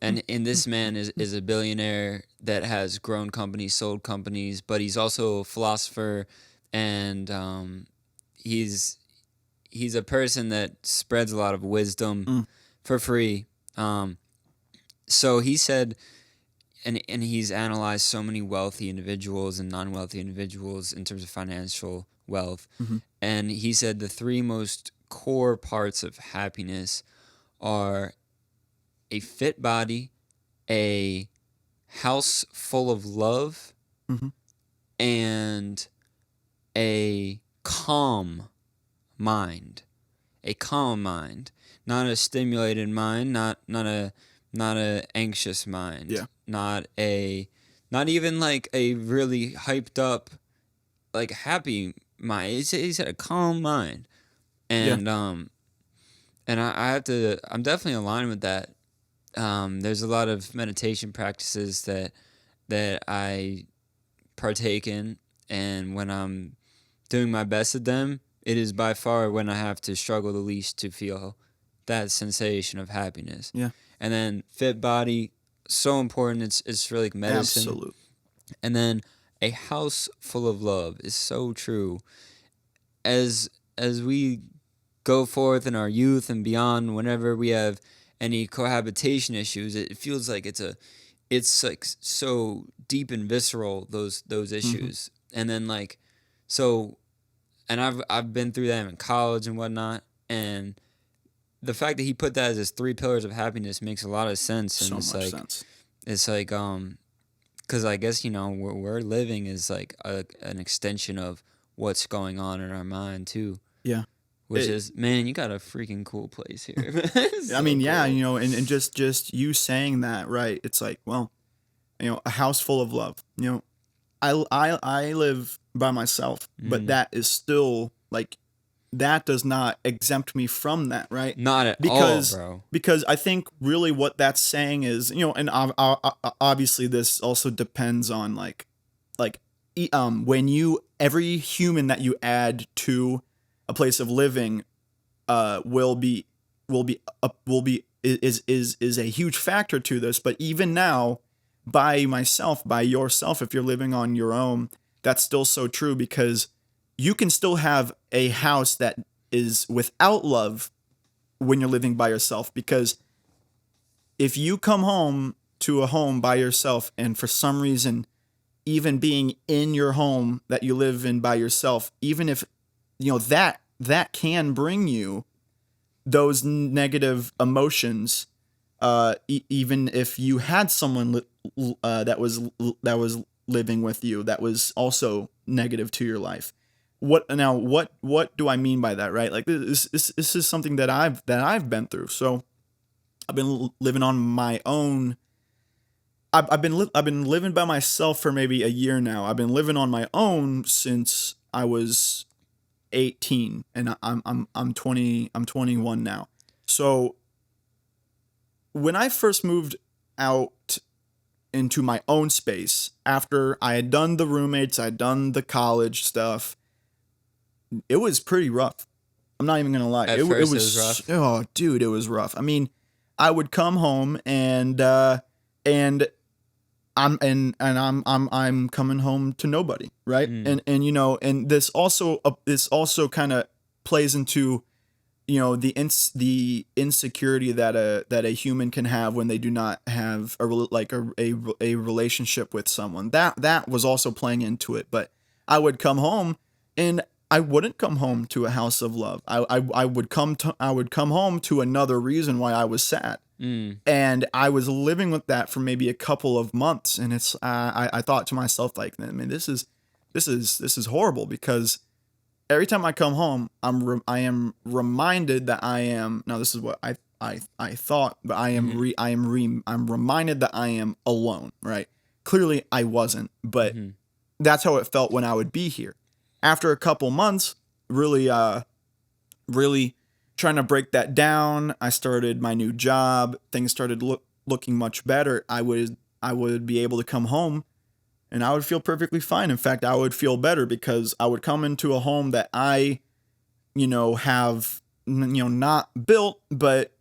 and this man is a billionaire that has grown companies, sold companies, but he's also a philosopher, and he's a person that spreads a lot of wisdom for free. So he said, and he's analyzed so many wealthy individuals and non-wealthy individuals in terms of financial wealth. Mm-hmm. And he said the three most core parts of happiness are a fit body, a house full of love, Mm-hmm. and a calm mind. A calm mind, not a stimulated mind, not a anxious mind. Yeah. Not even like a really hyped up, like, happy mind. He said a calm mind. And and I have to, I'm definitely aligned with that. There's a lot of meditation practices that I partake in, and when I'm doing my best at them, it is by far when I have to struggle the least to feel that sensation of happiness. Yeah. And then fit body, so important. It's really like medicine. Absolutely. And then a house full of love is so true. As we go forth in our youth and beyond, whenever we have any cohabitation issues, it feels like it's like so deep and visceral, those issues. And then, like, so, and I've been through that in college and whatnot, and the fact that he put that as his 3 pillars of happiness makes a lot of sense. And So much sense. It's like, because I guess, where we're living is like an extension of what's going on in our mind too. Yeah. Which is, man, you got a freaking cool place here. I mean, yeah, cool. and just you saying that, right? It's like, well, a house full of love. I live by myself, but that is still, like, that does not exempt me from that, right? Not at because, all, bro. Because I think really what that's saying is, and obviously this also depends on when every human that you add to a place of living, will be is a huge factor to this. But even now, by yourself, if you're living on your own, that's still so true, because you can still have a house that is without love when you're living by yourself. Because if you come home to a home by yourself, and for some reason, even being in your home that you live in by yourself, even if that can bring you those negative emotions, even if you had someone that was living with you that was also negative to your life. What do I mean by that, right? Like, this is something that I've been through. So I've been living on my own. I've been living by myself for maybe a year now. I've been living on my own since I was 18, and I'm 20. I'm 21 now. So when I first moved out into my own space, after I had done the roommates, I'd done the college stuff, it was pretty rough. I'm not even gonna lie. At first, it was rough. Oh, dude, it was rough. I mean, I would come home and I'm coming home to nobody, right? And and this also kind of plays into the insecurity that a human can have when they do not have a relationship with someone. That was also playing into it. But I would come home, and I wouldn't come home to a house of love. I would come home to another reason why I was sad. And I was living with that for maybe a couple of months, and it's I thought to myself, like, man, this is horrible, because every time I come home, I am reminded that I am, now this is what I thought, but I'm reminded that I am alone, right? Clearly I wasn't, but that's how it felt when I would be here. After a couple months, really trying to break that down, I started my new job. Things started looking much better. I would be able to come home, and I would feel perfectly fine. In fact, I would feel better, because I would come into a home that I, have, not built, but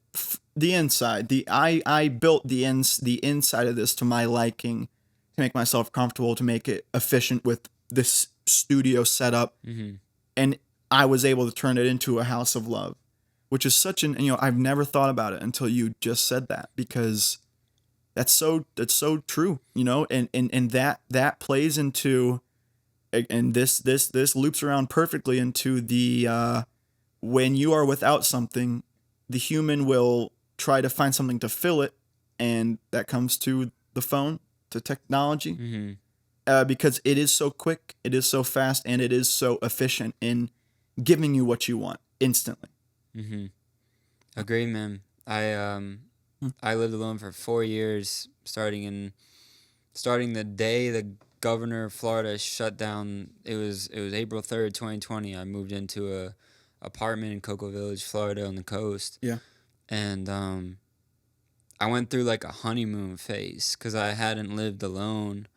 the inside. I built the inside of this to my liking, to make myself comfortable, to make it efficient with this studio setup, and I was able to turn it into a house of love, which is such an, I've never thought about it until you just said that, because that's so true, and that plays into, and this loops around perfectly into the when you are without something, the human will try to find something to fill it, and that comes to the phone, to technology. Because it is so quick, it is so fast, and it is so efficient in giving you what you want instantly. Agree, man. I lived alone for 4 years, starting the day the governor of Florida shut down. It was April 3rd, 2020. I moved into a apartment in Cocoa Village, Florida, on the coast. Yeah. And I went through like a honeymoon phase, because I hadn't lived alone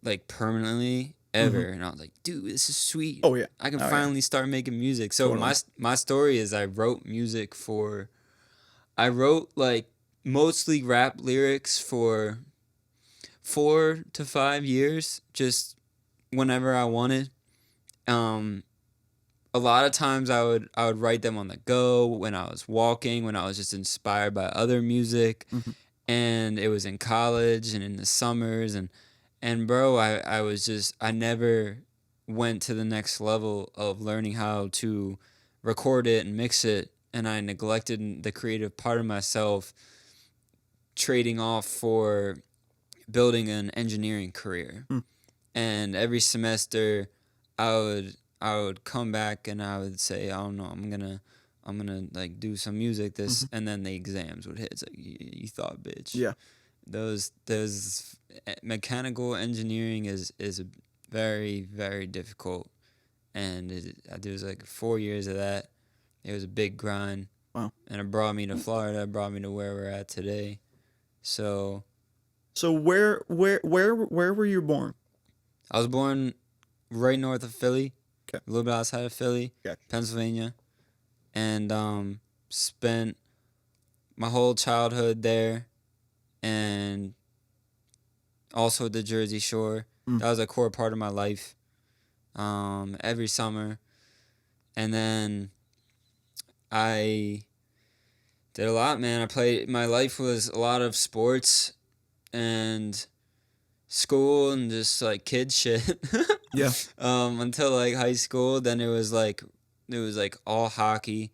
like permanently ever, and I was like, dude, this is sweet. Oh yeah, I can finally start making music. So totally. my story is, I wrote like mostly rap lyrics for 4 to 5 years, just whenever I wanted. A lot of times I would write them on the go, when I was walking, when I was just inspired by other music, and it was in college and in the summers, and bro, I never went to the next level of learning how to record it and mix it, and I neglected the creative part of myself, trading off for building an engineering career. And every semester I would come back and I would say, I don't know, I'm gonna like do some music and then the exams would hit. It's like, you thought, bitch. Yeah. Those mechanical engineering is very, very difficult, and there was like 4 years of that. It was a big grind. Wow. And it brought me to Florida. It brought me to where we're at today. So where were you born? I was born right north of Philly, Okay. a little bit outside of Philly, Gotcha. Pennsylvania, and spent my whole childhood there, and also the Jersey Shore. That was a core part of my life. Every summer, and then I did a lot, man. My life was a lot of sports and school and just like kid shit. Yeah. Until like high school, then it was like all hockey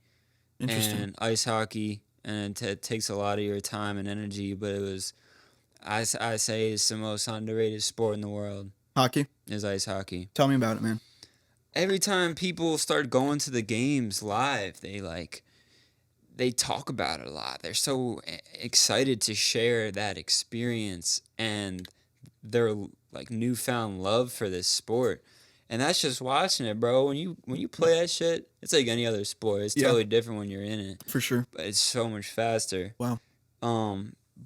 Interesting. and ice hockey, and it takes a lot of your time and energy, but it was, I say it's the most underrated sport in the world. Hockey? Is ice hockey. Tell me about it, man. Every time people start going to the games live, they talk about it a lot. They're so excited to share that experience and their like newfound love for this sport. And that's just watching it, bro. When you play that shit, it's like any other sport. It's totally different when you're in it. For sure. But it's so much faster. Wow.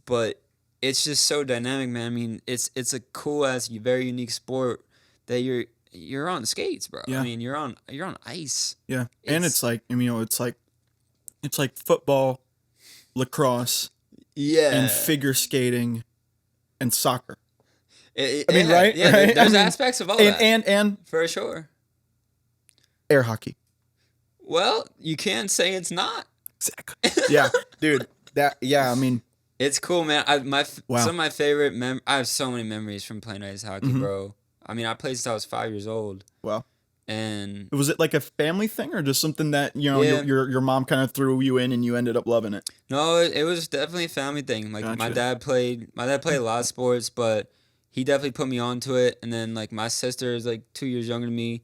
But it's just so dynamic, man. I mean, it's a cool ass, very unique sport that you're on skates, bro. Yeah. I mean, you're on ice. Yeah. And it's like, it's like football, lacrosse, and figure skating and soccer. Right? Yeah, right? there's aspects of all that. And for sure. Air hockey. Well, you can't say it's not. Exactly. Yeah, dude. It's cool, man. Wow. Some of my favorite I have so many memories from playing ice hockey, bro. I mean, I played since I was 5 years old. Wow. And Was it like a family thing or just something that, you know, yeah, your mom kind of threw you in and you ended up loving it? no, it was definitely a family thing. Like Gotcha. my dad played a lot of sports, but he definitely put me onto it. And then like my sister is like 2 years younger than me,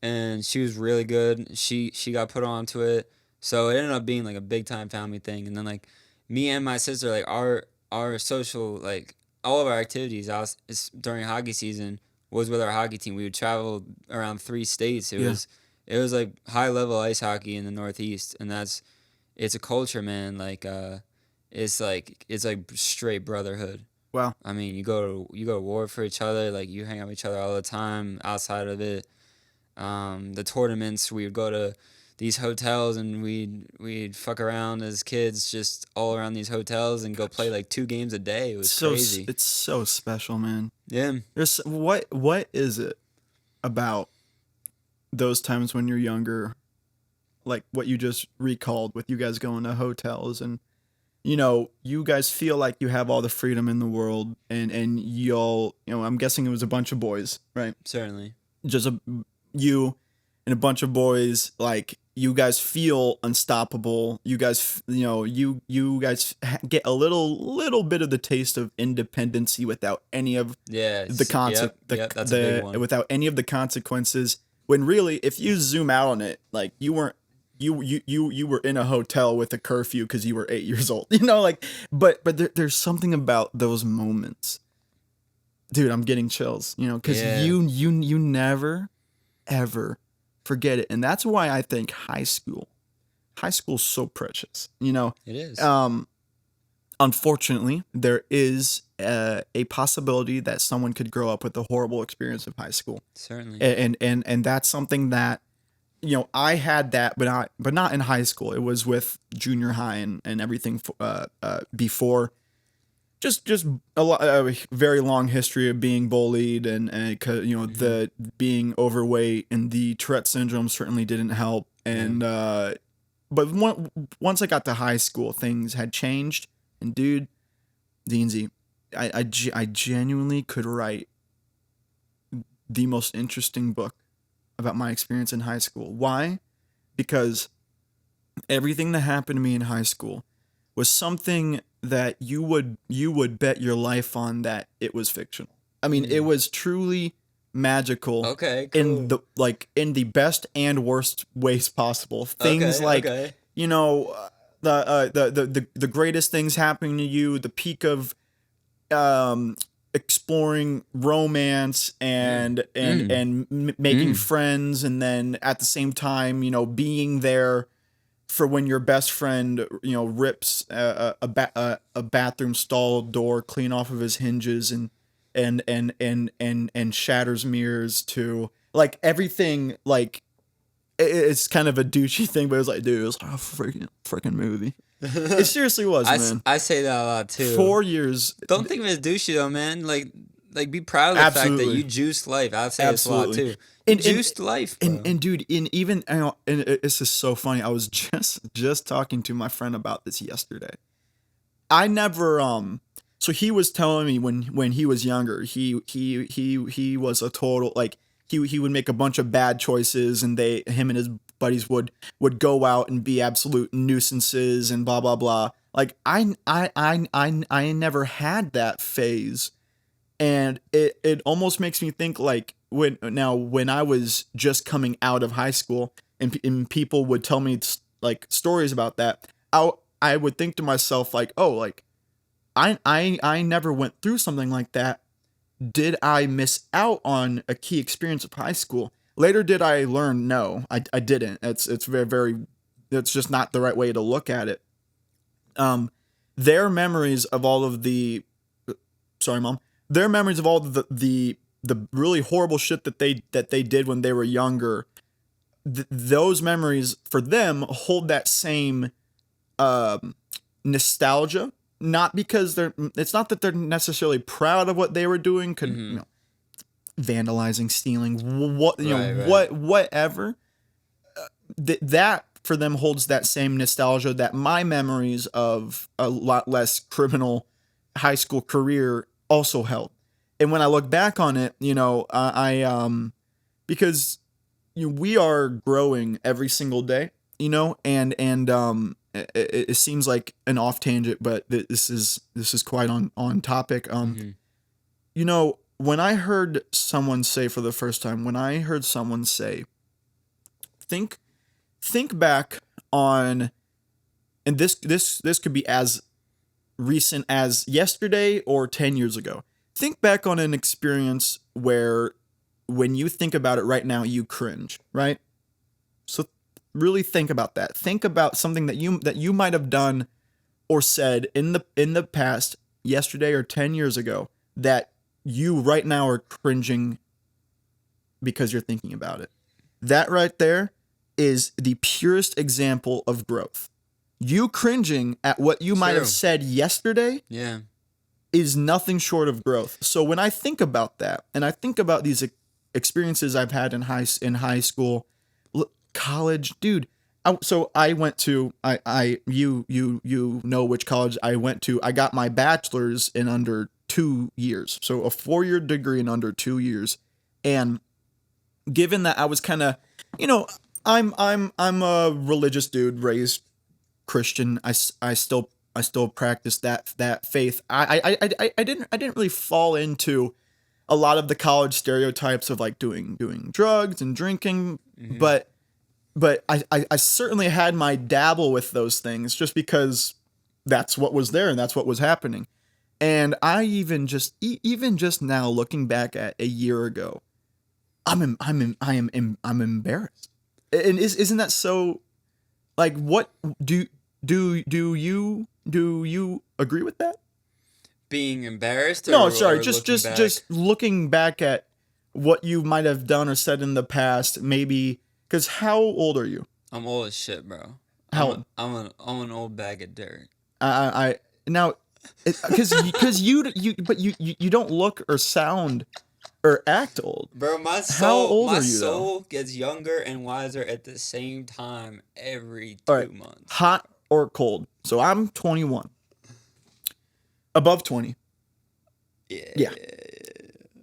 and she was really good. She got put onto it, so it ended up being like a big time family thing. And then like me and my sister, like our social, like all of our activities during hockey season was with our hockey team. We would travel around 3 states. Yeah. It was like high level ice hockey in the Northeast, and it's a culture, man. It's like straight brotherhood. Wow. I mean, you go to war for each other. Like you hang out with each other all the time. Outside of it, the tournaments, we would go to these hotels and we'd fuck around as kids, just all around these hotels and go play like 2 games a day. It was crazy. It's so special, man. Yeah, There's what is it about those times when you're younger, like what you just recalled with you guys going to hotels and, you know, you guys feel like you have all the freedom in the world and y'all, you know, I'm guessing it was a bunch of boys, right? certainly. Just you and a bunch of boys, like you guys feel unstoppable. You guys, you know, you guys get a little bit of the taste of independency without any of Yeah. the concept, Yep, that's a big one. without any of the consequences. When really, if you zoom out on it, like you weren't. You were in a hotel with a curfew because you were 8 years old, you know, like, but there's something about those moments, dude. I'm getting chills, you know, because Yeah. you never ever forget it, and that's why I think high school's so precious, you know. It is. Unfortunately, there is a possibility that someone could grow up with a horrible experience of high school, Certainly. and that's something that, you know, I had that, but not in high school. It was with junior high and everything before. Just a very long history of being bullied and you know, the being overweight and the Tourette syndrome certainly didn't help. And but once I got to high school, things had changed. And dude, Deansy, I genuinely could write the most interesting book about my experience in high school. Why? Because everything that happened to me in high school was something that you would bet your life on that it was fictional. I mean, it was truly magical. Okay, cool. In the best and worst ways possible. Things Okay, like, okay. you know, the greatest things happening to you, the peak of exploring romance and making friends, and then at the same time, you know, being there for when your best friend, you know, rips a bathroom stall door clean off of his hinges and shatters mirrors, to like everything. Like it's kind of a douchey thing, but it was like, dude, it was like a freaking movie. It seriously was, man. I say that a lot too. 4 years. Don't think of it as douchey though, man. Like be proud of the fact that you juiced life. I'd say this a lot too. You juiced life, bro. And dude, even, you know, and it's just so funny. I was just talking to my friend about this yesterday. I never so he was telling me when he was younger, he was a total, like, he would make a bunch of bad choices, and him and his buddies would go out and be absolute nuisances and blah blah blah. Like I never had that phase, and it almost makes me think, like, when I was just coming out of high school and people would tell me like stories about that, I would think to myself, like, oh, like I never went through something like that. Did I miss out on a key experience of high school? Later, did I learn? No, I didn't. It's very, it's just not the right way to look at it. Their memories of all of the, sorry, Mom. Their memories of all the really horrible shit that they did when they were younger. Those memories for them hold that same nostalgia. Not because it's not that they're necessarily proud of what they were doing, you know, vandalizing, stealing, whatever. That for them holds that same nostalgia that my memories of a lot less criminal high school career also held. And when I look back on it, you know, I because we are growing every single day, and it seems like an off tangent, but this is quite on topic. Mm-hmm. When I heard someone say for the first time, think think back on, and this could be as recent as yesterday or 10 years ago. Think back on an experience where when you think about it right now you cringe, right? So really think about that. Think about something that you might have done or said in the past, yesterday or 10 years ago, that you right now are cringing because you're thinking about it. That right there is the purest example of growth. You cringing at what you might have True. said yesterday Yeah. is nothing short of growth. So when I think about that, and I think about these experiences I've had in high school, college, dude. So I went to you know which college I went to. I got my bachelor's in under 2 years, so a 4-year degree in under 2 years. And given that I was kind of, you know, I'm a religious dude, raised Christian. I still practice that faith. I didn't really fall into a lot of the college stereotypes of like doing drugs and drinking, Mm-hmm. but I certainly had my dabble with those things just because that's what was there and that's what was happening. And I even just now looking back at a year ago, I'm embarrassed. And isn't that so? Like, what do you agree with that? Being embarrassed, No, or, sorry, or just looking just back? just looking back at what you might have done or said in the past, maybe. Because how old are you? I'm old as shit, bro. How I'm old? I'm an old bag of dirt. I now, because you don't look or sound or act old. Bro, my How soul old my are you, though? soul gets younger and wiser at the same time every All 2 right, months. hot or cold? So I'm 21, above 20, Yeah. yeah,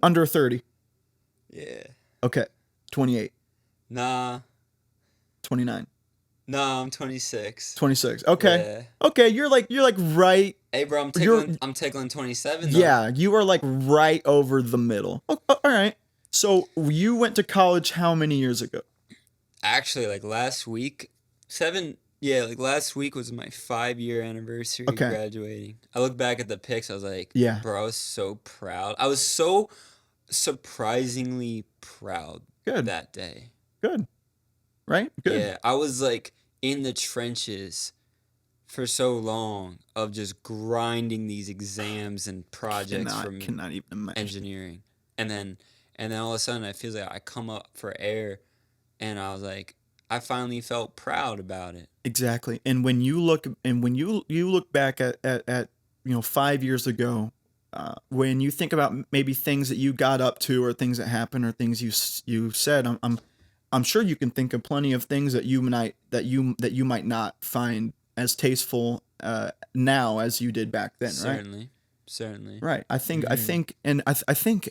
under 30. Yeah. Okay, 28, Nah. 29, Nah, I'm 26. 26. Okay, Yeah. okay, you're like right. Hey, bro, You're I'm tickling 27 though. Yeah, you are like right over the middle. All right. So you went to college how many years ago? Actually, like last week, like last week was my 5-year anniversary of Okay. graduating. I look back at the pics, I was like, Yeah. bro, I was so proud. I was so surprisingly proud Good. that day. Good. Right? Good. Yeah, I was like in the trenches for so long of just grinding these exams and projects from Cannot even imagine. engineering. And then all of a sudden I feel like I come up for air and I was like, I finally felt proud about it. Exactly. And when you look back at 5 years ago, when you think about maybe things that you got up to or things that happened or things you said, I'm sure you can think of plenty of things that you might not find as tasteful now as you did back then, right? Certainly. Right. I think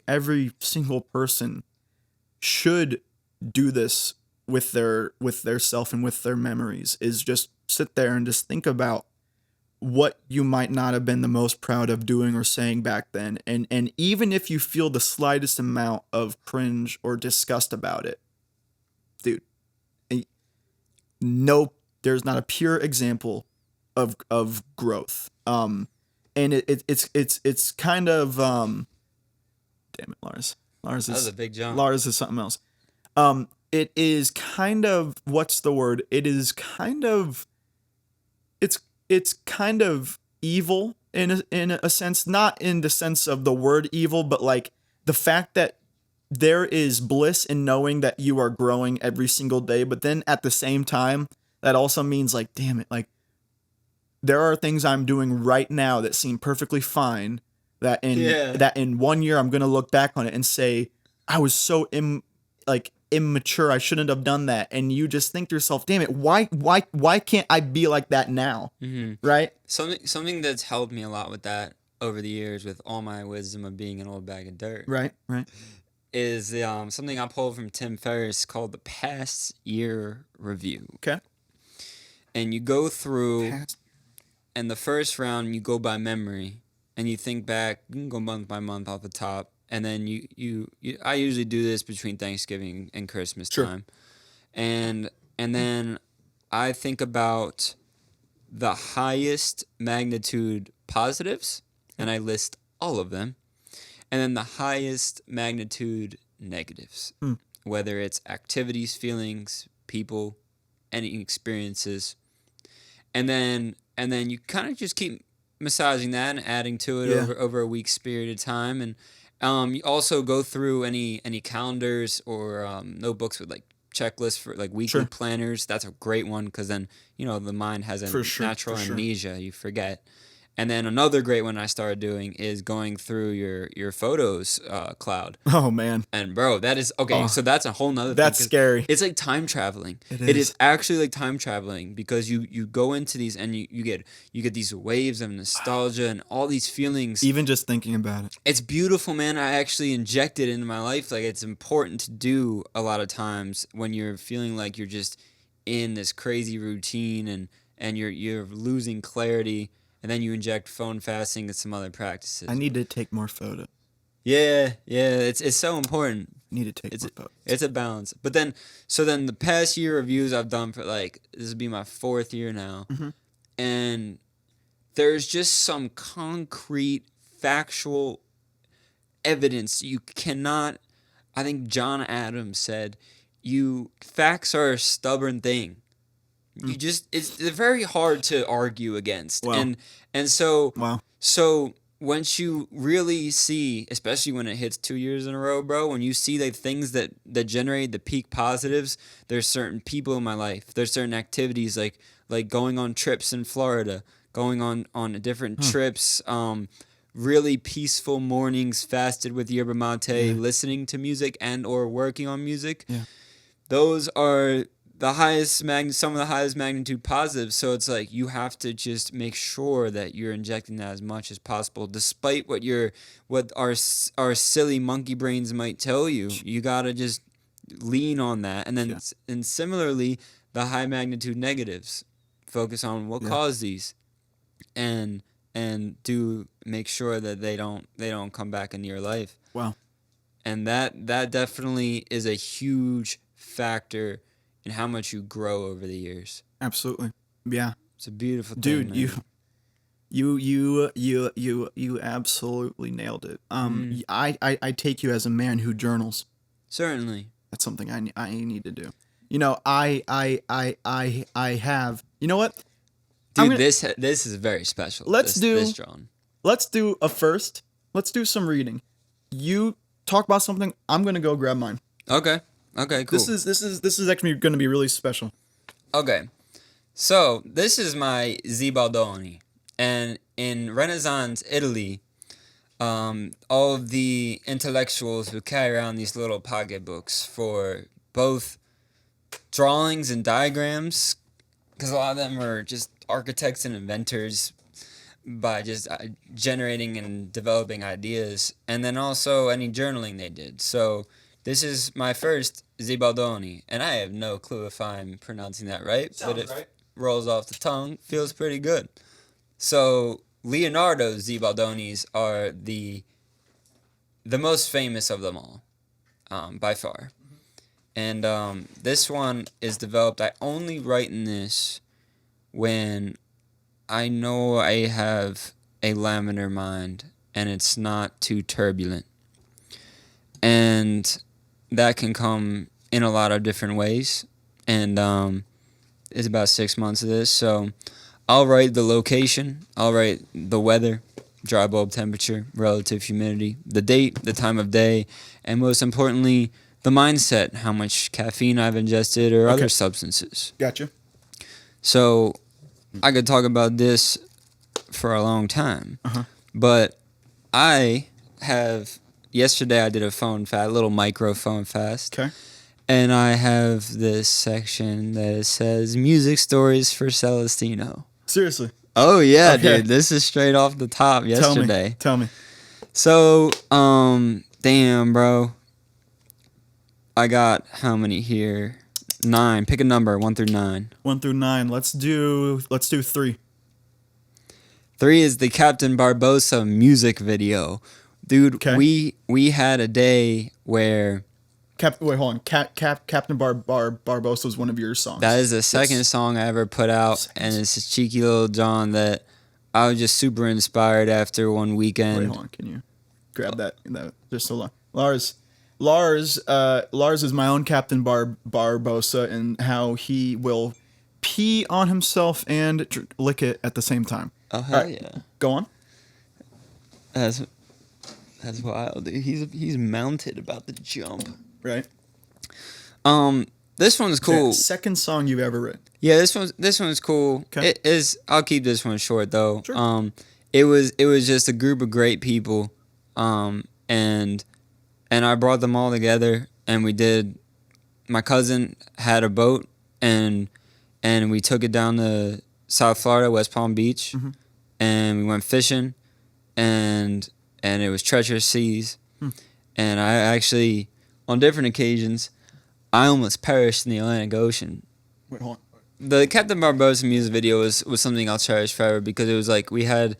every single person should do this with their self and with their memories, is just sit there and just think about what you might not have been the most proud of doing or saying back then. And even if you feel the slightest amount of cringe or disgust about it, dude, no, there's not a pure example of growth. And it's kind of damn it, Lars. That was a big jump. Lars is something else. It is kind of, what's the word? It's kind of evil in a sense, not in the sense of the word evil, but like the fact that there is bliss in knowing that you are growing every single day, but then at the same time, that also means like, damn it, like there are things I'm doing right now that seem perfectly fine, that in 1 year I'm gonna look back on it and say I was so immature, I shouldn't have done that, and you just think to yourself, damn it, why can't I be like that now? Mm-hmm. Right? Something that's helped me a lot with that over the years, with all my wisdom of being an old bag of dirt, Right. is something I pulled from Tim Ferriss called the past year review. Okay. And you go through, Past. and the first round you go by memory, and you think back. You can go month by month off the top, and then you I usually do this between Thanksgiving and Christmas Sure. time, and then I think about the highest magnitude positives, and I list all of them, and then the highest magnitude negatives, whether it's activities, feelings, people, any experiences, and then you kind of just keep massaging that and adding to it over a week's period of time, and you also go through any calendars or notebooks with like checklists for like weekly planners. That's a great one because then the mind has a natural amnesia. You forget. And then another great one I started doing is going through your photos cloud. Oh man. And bro, that is okay. So that's a whole nother. That's thing, scary. It's like time traveling. It is actually like time traveling because you go into these and you get these waves of nostalgia and all these feelings. Even just thinking about it. It's beautiful, man. I actually inject it into my life. Like it's important to do a lot of times when you're feeling like you're just in this crazy routine and you're losing clarity. And then you inject phone fasting and some other practices. I need to take more photos. Yeah, it's so important. Need to take more photos. It's a balance. But then, the past year reviews I've done for like, this will be my 4th year now. Mm-hmm. And there's just some concrete, factual evidence. You cannot, I think John Adams said, facts are a stubborn thing. You just it's very hard to argue against. Wow. And so wow. So once you really see, especially when it hits 2 years in a row, bro, when you see the things that generate the peak positives, there's certain people in my life. There's certain activities like going on trips in Florida, going on different trips, really peaceful mornings fasted with Yerba Mate, listening to music and or working on music. Yeah. Those are some of the highest magnitude positives. So it's like you have to just make sure that you're injecting that as much as possible, despite what our silly monkey brains might tell you. You gotta just lean on that, and then and similarly, the high magnitude negatives, focus on what caused these, and do make sure that they don't come back into your life. Wow. And that definitely is a huge factor in how much you grow over the years. Absolutely. Yeah. It's a beautiful thing, dude, man. You absolutely nailed it. I take you as a man who journals. Certainly. That's something I need to do. I have. You know what? Dude, this is very special. Let's do a first. Let's do some reading. You talk about something. I'm gonna go grab mine. Okay, cool. This is actually going to be really special. Okay, so this is my Zibaldoni, and in Renaissance Italy, all of the intellectuals would carry around these little pocketbooks for both drawings and diagrams, because a lot of them are just architects and inventors by just generating and developing ideas, and then also any journaling they did. So this is my first Zibaldoni, and I have no clue if I'm pronouncing that right, but it rolls off the tongue, feels pretty good. So Leonardo's Zibaldonis are the most famous of them all, by far. And this one is developed. I only write in this when I know I have a laminar mind and it's not too turbulent. And that can come in a lot of different ways. And it's about 6 months of this. So I'll write the location, I'll write the weather, dry bulb temperature, relative humidity, the date, the time of day, and most importantly, the mindset, how much caffeine I've ingested or other substances. Gotcha. So I could talk about this for a long time, but yesterday I did a little microphone fast. Okay. And I have this section that says music stories for Celestino. Seriously. Oh yeah, dude. This is straight off the top yesterday. Tell me. So, damn, bro. I got how many here? 9. Pick a number, 1 through 9. 1 through 9. Let's do 3. 3 is the Captain Barbosa music video. Dude, Okay. we had a day where... Wait, hold on. Captain Barbosa was one of your songs. That is the second song I ever put out, and it's this cheeky little John that I was just super inspired after one weekend. Wait, hold on. Can you grab that just so long? Lars is my own Captain Barbosa, and how he will pee on himself and lick it at the same time. Oh, hell yeah. Go on. That's wild, dude. He's mounted about to jump. Right. This one's cool. Second song you've ever written. Yeah, this one's cool. Okay. It is. I'll keep this one short though. Sure. It was just a group of great people, and I brought them all together, and we did. My cousin had a boat, and we took it down to South Florida, West Palm Beach, and we went fishing, and it was treacherous seas, and I actually, on different occasions, I almost perished in the Atlantic Ocean. Wait, hold on. The Captain Barbosa music video was something I'll cherish forever, because it was like I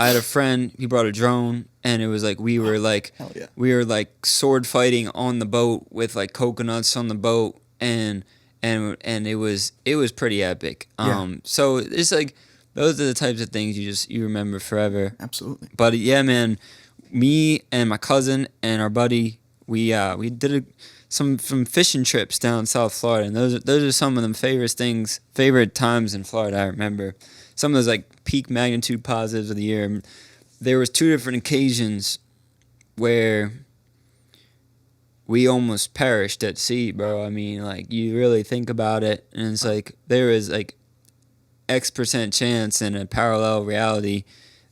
had a friend, he brought a drone, and it was like we were like Hell yeah. we were like sword fighting on the boat with like coconuts on the boat, and it was pretty epic. Yeah. So it's like those are the types of things you remember forever. Absolutely. But yeah, man, me and my cousin and our buddy, we did some fishing trips down South Florida, and those are some of them favorite times in Florida I remember. Some of those like peak magnitude positives of the year. There was 2 different occasions where we almost perished at sea, bro. I mean, like, you really think about it, and it's like there is like X% chance in a parallel reality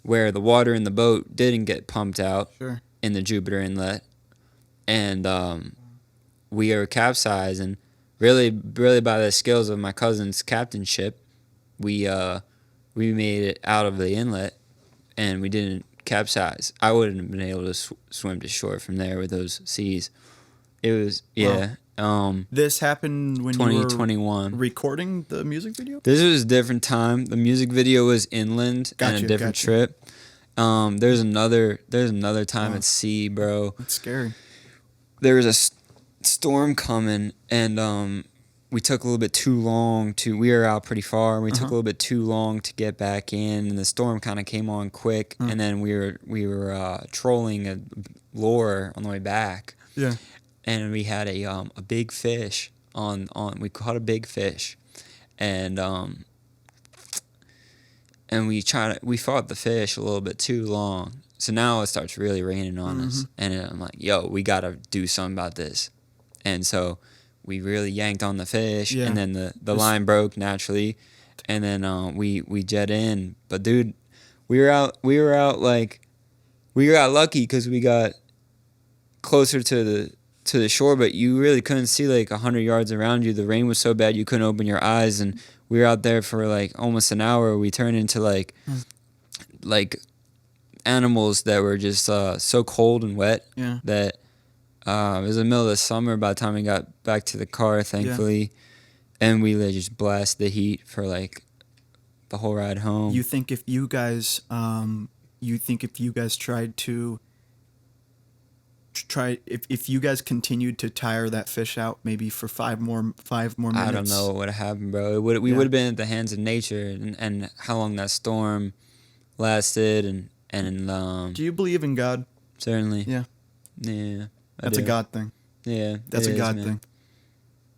where the water in the boat didn't get pumped out in the Jupiter Inlet, and we were capsized, and really by the skills of my cousin's captainship, we made it out of the inlet, and we didn't capsize. I wouldn't have been able to swim to shore from there with those seas. It was, yeah. Wow. This happened when 2021. You were recording the music video? This was a different time. The music video was inland and a different trip. There's another time at sea, bro. That's scary. There was a storm coming, and we took a little bit too long we were out pretty far. We took a little bit too long to get back in, and the storm kind of came on quick. And then we were trolling a lure on the way back. Yeah. And we had a big fish we caught a big fish, and we fought the fish a little bit too long. So now it starts really raining on us, and I'm like, yo, we gotta do something about this. And so we really yanked on the fish, and then the line broke naturally, and then we jet in. But dude, we got lucky because we got closer to the shore, but you really couldn't see like 100 yards around you. The rain was so bad you couldn't open your eyes, and we were out there for like almost an hour. We turned into like animals that were just so cold and wet that it was the middle of the summer by the time we got back to the car, thankfully, and we just blasted the heat for like the whole ride home. You think if you guys if you guys continued to tire that fish out maybe for 5 more minutes? I don't know what would have happened, bro. We would have been at the hands of nature, and how long that storm lasted, and do you believe in God? Certainly. Yeah. That's a God thing. Yeah. That's a God thing.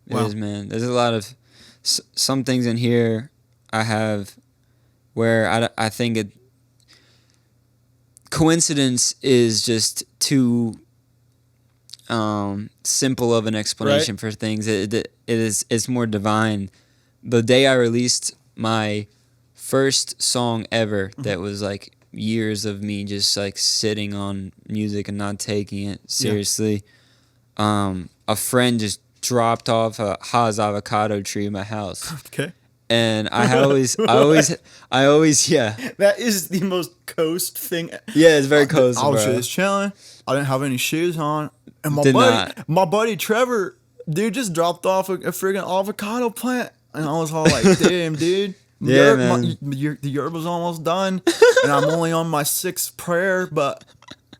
It is, man. There's a lot of some things in here I have where I think coincidence is just too simple of an explanation for things. It's more divine. The day I released my first song ever, that was like years of me just like sitting on music and not taking it seriously. A friend just dropped off a Haas avocado tree in my house. Okay. And I always, That is the most coast thing. Yeah, it's very coast. I was just chilling. I didn't have any shoes on, and my buddy Trevor dude just dropped off a friggin' avocado plant, and I was all like, damn, dude. Yeah, man. The yerba's almost done, and I'm only on my 6th prayer, but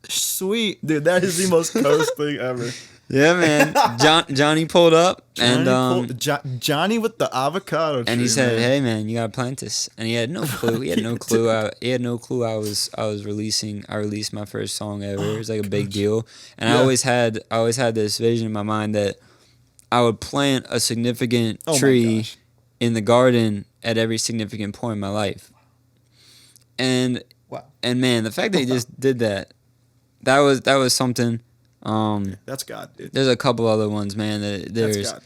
sweet, dude, that is the most coast thing ever. Yeah, man. Johnny pulled up, Johnny with the avocado tree, and he said, man. "Hey, man, you gotta plant this." And he had no clue. He had no clue. He had no clue. I released my first song ever. It was like a big deal. And Yeah. I always had this vision in my mind that I would plant a significant Oh my tree gosh. in the garden at every significant point in my life. And Wow. and man, the fact that he just did that was something. That's God, dude. There's a couple other ones, man. That's God.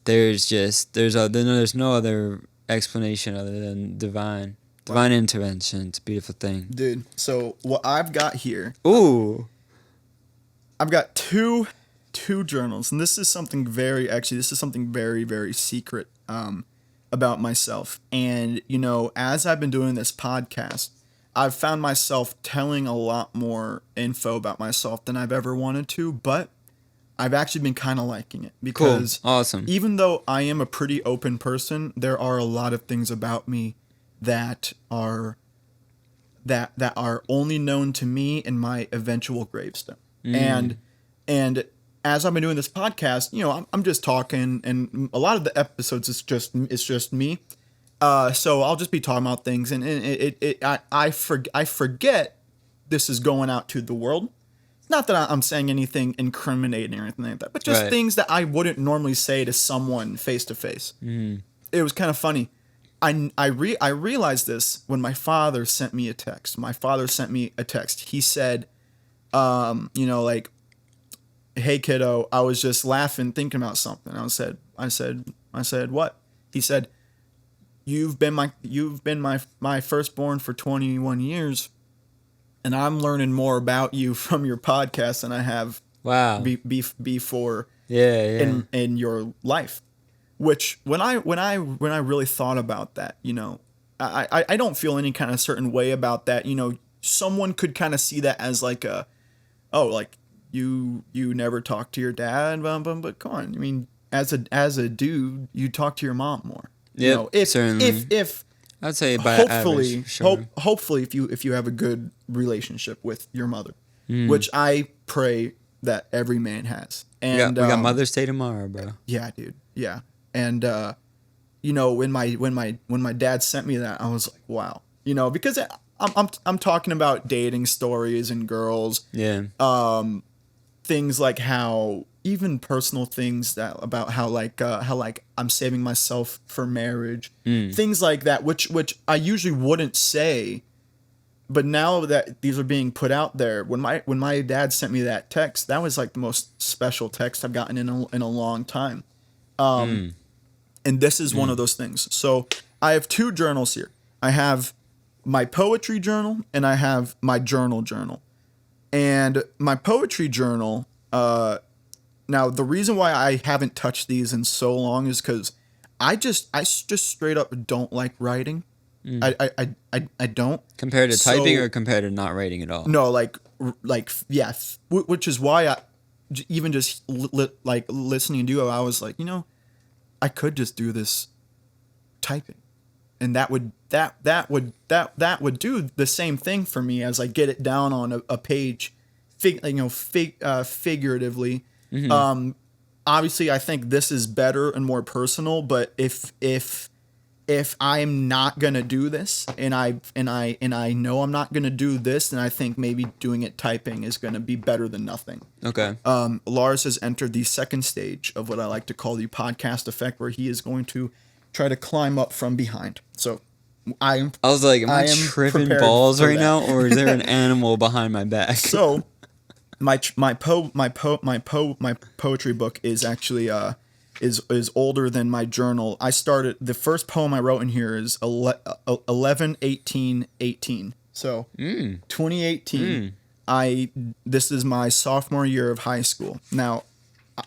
There's no other explanation other than divine intervention. It's a beautiful thing. Dude, so what I've got here, Ooh, I've got two journals, and this is something very very secret about myself. And as I've been doing this podcast, I've found myself telling a lot more info about myself than I've ever wanted to, but I've actually been kind of liking it because cool. Awesome. even though I am a pretty open person, there are a lot of things about me that are only known to me and my eventual gravestone. And as I've been doing this podcast, I'm just talking, and a lot of the episodes it's just me. So I'll just be talking about things, and I forget this is going out to the world. Not that I'm saying anything incriminating or anything like that, but just Right. things that I wouldn't normally say to someone face to face. It was kind of funny. I realized this when my father sent me a text. He said, like, "Hey kiddo, I was just laughing, thinking about something." I said, "What?" He said, You've been my firstborn for 21 years, and I'm learning more about you from your podcast than I have Wow. before Yeah. in your life." Which when I really thought about that, I don't feel any kind of certain way about that. Someone could kind of see that as like like you never talk to your dad, but come on, I mean, as a dude, you talk to your mom more. Yeah. Certainly. If I'd say by hopefully, average, sure. hopefully, if you have a good relationship with your mother, Mm. which I pray that every man has. And we got Mother's Day tomorrow, bro. yeah, dude, yeah. And when my dad sent me that, I was like, wow, because I'm talking about dating stories and girls, Yeah. things like how even personal things about how I'm saving myself for marriage, things like that, which I usually wouldn't say, but now that these are being put out there, when my dad sent me that text, that was like the most special text I've gotten in a long time, and this is one of those things. So I have two journals here. I have my poetry journal and I have my journal. And my poetry journal, now the reason why I haven't touched these in so long is because I just straight up don't like writing. I don't. Compared to typing or compared to not writing at all? No, yeah, which is why even just listening to you, I was like, I could just do this typing, and that would do the same thing for me as I get it down on a page, figuratively. Mm-hmm. Obviously, I think this is better and more personal. But if I'm not gonna do this, and I know I'm not gonna do this, then I think maybe doing it typing is gonna be better than nothing. Okay. Lars has entered the second stage of what I like to call the podcast effect, where he is going to try to climb up from behind. So I was like, am I tripping balls right now, or is there an animal behind my back? So my poetry book is actually is older than my journal. I started, the first poem I wrote in here is 11/18/18. So 2018. This is my sophomore year of high school. Now,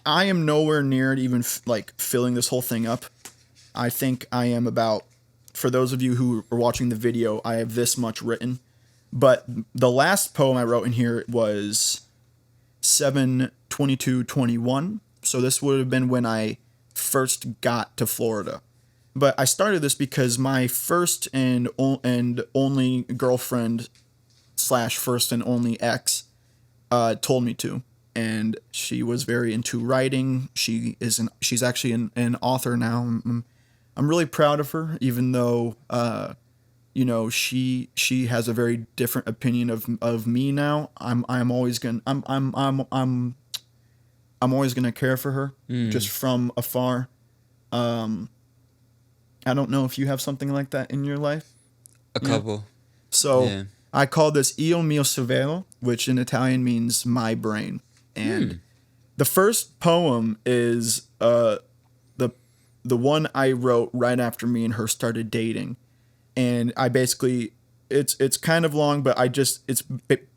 I am nowhere near even filling this whole thing up. I think I am about, for those of you who are watching the video, I have this much written. But the last poem I wrote in here was 7/22/21. So this would have been when I first got to Florida. But I started this because my first and only girlfriend slash first and only ex told me to. And she was very into writing. She's actually an author now. I'm really proud of her, even though she has a very different opinion of me now. I'm always gonna care for her just from afar. I don't know if you have something like that in your life. A couple. So I call this Io mio cervello, which in Italian means my brain. And the first poem is the one I wrote right after me and her started dating. And I basically, it's kind of long, but it's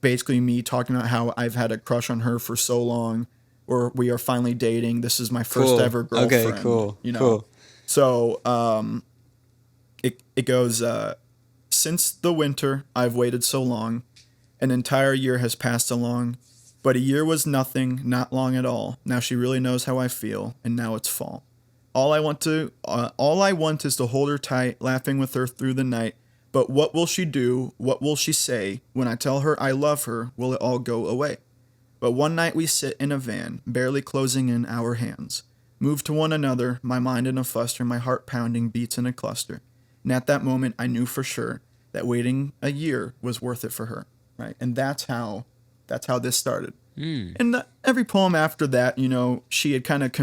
basically me talking about how I've had a crush on her for so long, or we are finally dating. This is my first ever girlfriend. Okay, cool. Cool. So, it goes, since the winter, I've waited so long. An entire year has passed along, but a year was nothing, not long at all. Now she really knows how I feel, and now it's fall. All I want is to hold her tight, laughing with her through the night. But what will she do? What will she say? When I tell her I love her, will it all go away? But one night we sit in a van, barely closing in our hands. Move to one another, my mind in a fluster, my heart pounding, beats in a cluster. And at that moment, I knew for sure that waiting a year was worth it for her, right? And that's how this started. And every poem after that, she had kind of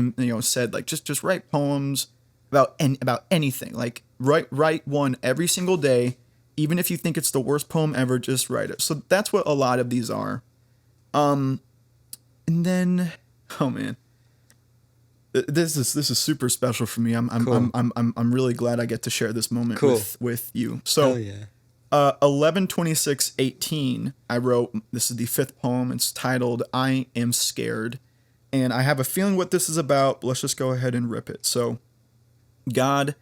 said like just write poems about anything, like write one every single day, even if you think it's the worst poem ever, just write it. So that's what a lot of these are. And then, oh man, this is super special for me. I'm really glad I get to share this moment with you. So. Hell yeah. 11/26/18, I wrote, this is the fifth poem. It's titled I Am Scared. And I have a feeling what this is about. But let's just go ahead and rip it. So, God,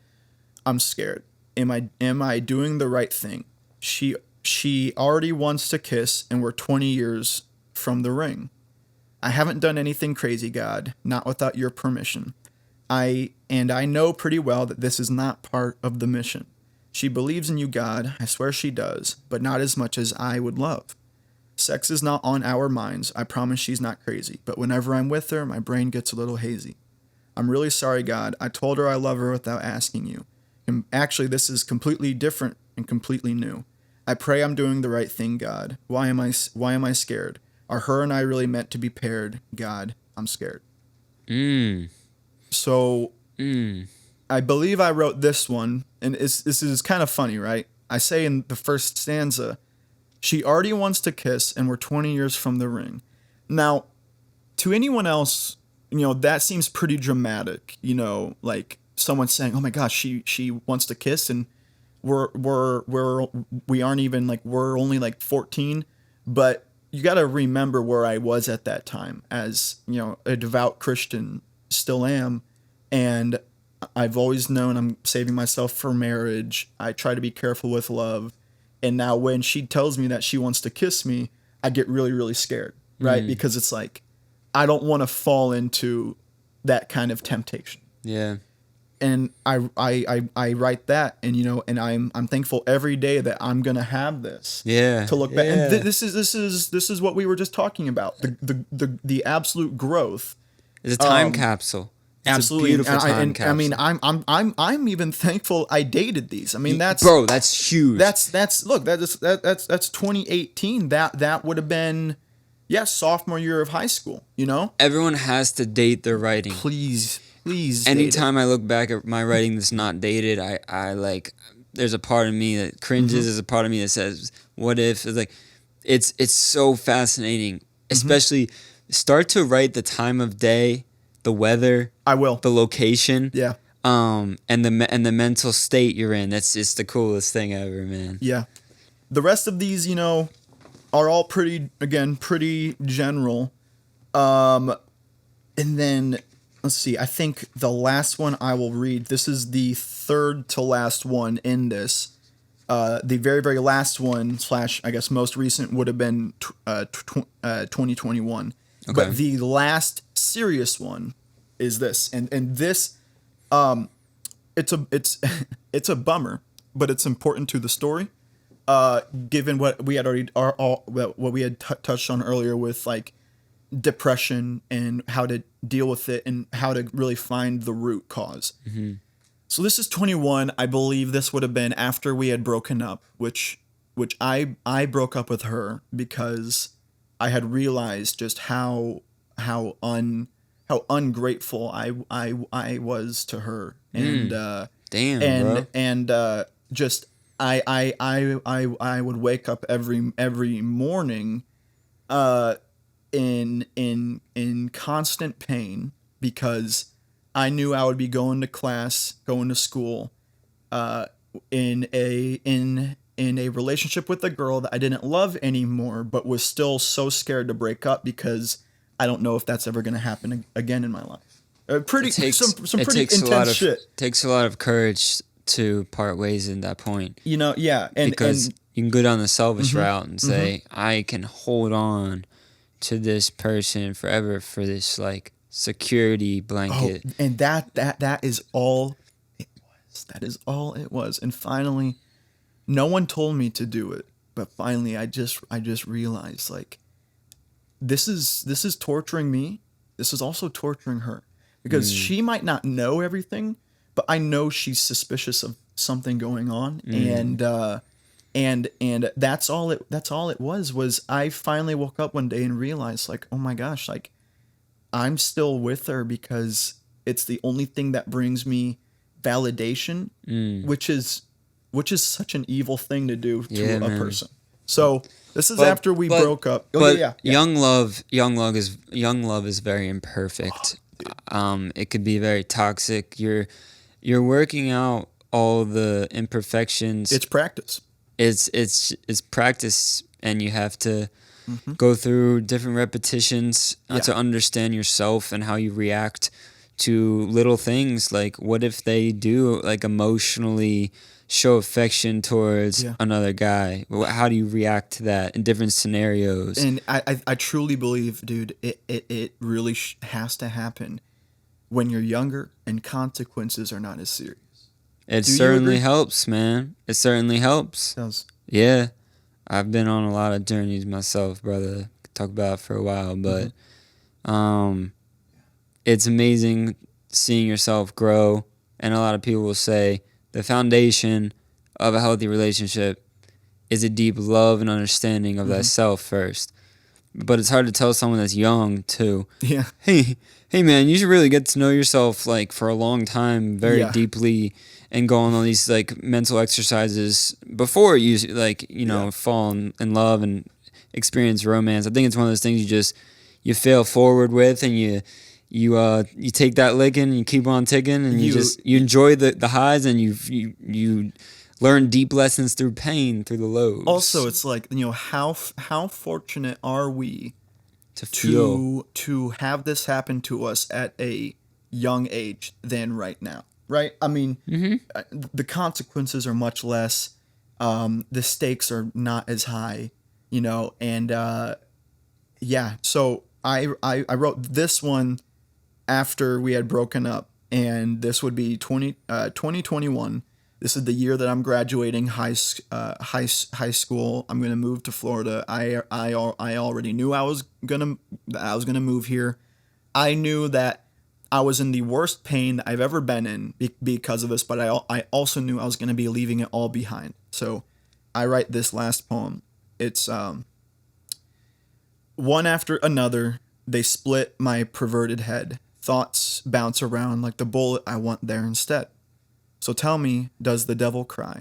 I'm scared. Am I doing the right thing? She already wants to kiss, and we're 20 years from the ring. I haven't done anything crazy, God, not without your permission. I know pretty well that this is not part of the mission. She believes in you, God, I swear she does, but not as much as I would love. Sex is not on our minds, I promise she's not crazy, but whenever I'm with her, my brain gets a little hazy. I'm really sorry, God, I told her I love her without asking you. And actually, this is completely different and completely new. I pray I'm doing the right thing, God. Why am I scared? Are her and I really meant to be paired? God, I'm scared. So, I believe I wrote this one, and this is kind of funny, right? I say in the first stanza, she already wants to kiss, and we're 20 years from the ring. Now, to anyone else, that seems pretty dramatic, like someone saying, oh my gosh, she wants to kiss, and we aren't even like, we're only like 14, but you got to remember where I was at that time as, a devout Christian, still am, and I've always known I'm saving myself for marriage. I try to be careful with love. And now when she tells me that she wants to kiss me, I get really, really scared, right? Because it's like, I don't want to fall into that kind of temptation. Yeah. And I write that, and and I'm thankful every day that I'm gonna have this. Yeah. To look back, and this is what we were just talking about. The absolute growth. It's a time capsule. It's absolutely, a beautiful time capsule. I mean, I'm even thankful I dated these. I mean, that's huge. That's 2018. That would have been, sophomore year of high school. Everyone has to date their writing. Please. Anytime I look back at my writing that's not dated, I like. There's a part of me that cringes. There's a part of me that says, "What if?" It's like, it's so fascinating. Especially, start to write the time of day, the weather. I will. The location. Yeah. And the mental state you're in. That's just the coolest thing ever, man. Yeah. The rest of these, are all pretty general. And then let's see. I think the last one I will read. This is the third to last one in this. The very, very last one / I guess most recent would have been 2021. Okay. But the last serious one is this, and this, um, it's it's a bummer, but it's important to the story. Given what we had already what we had touched on earlier with like depression and how to deal with it and how to really find the root cause. So this is 21. I believe this would have been after we had broken up, which I broke up with her because I had realized just how ungrateful I was to her, and Damn, bro. just I would wake up every morning in constant pain because I knew I would be going to class, going to school, in a relationship with a girl that I didn't love anymore, but was still so scared to break up because I don't know if that's ever going to happen again in my life. Pretty some pretty intense shit. Takes a lot of courage to part ways in that point. Yeah, because you can go down the selfish route and say, I can hold on to this person forever for this like security blanket. And that is all it was. That is all it was. And finally, no one told me to do it, but finally I just realized like this is torturing me. This is also torturing her because she might not know everything, but I know she's suspicious of something going on, and that's all it was I finally woke up one day and realized like, oh my gosh, like I'm still with her because it's the only thing that brings me validation, which is such an evil thing to do to a person. So this is after we broke up. Young love is very imperfect. It could be very toxic. You're working out all the imperfections. It's practice. It's practice, and you have to go through different repetitions to understand yourself and how you react to little things. Like, what if they do like emotionally show affection towards another guy? How do you react to that in different scenarios? And I truly believe, dude, it really has to happen when you're younger and consequences are not as serious. It certainly helps, man. It certainly helps. It does. Yeah. I've been on a lot of journeys myself, brother. Could talk about it for a while, but it's amazing seeing yourself grow. And a lot of people will say the foundation of a healthy relationship is a deep love and understanding of that self first. But it's hard to tell someone that's young too. Yeah. Hey man, you should really get to know yourself like for a long time, very deeply, and go on all these like mental exercises before you like, fall in love and experience romance. I think it's one of those things you fail forward with, and you take that licking and you keep on ticking, and you enjoy the highs, and you learn deep lessons through pain, through the lows. Also, it's like, how fortunate are we to have this happen to us at a young age than right now, right? I mean, the consequences are much less. The stakes are not as high, and so I wrote this one after we had broken up, and this would be 2021. This is the year that I'm graduating high school. I'm gonna move to Florida. I already knew I was gonna move here. I knew that I was in the worst pain that I've ever been in because of this, but I also knew I was gonna be leaving it all behind. So I write this last poem. It's one after another, they split my perverted head. Thoughts bounce around like the bullet I want there instead. So tell me, does the devil cry?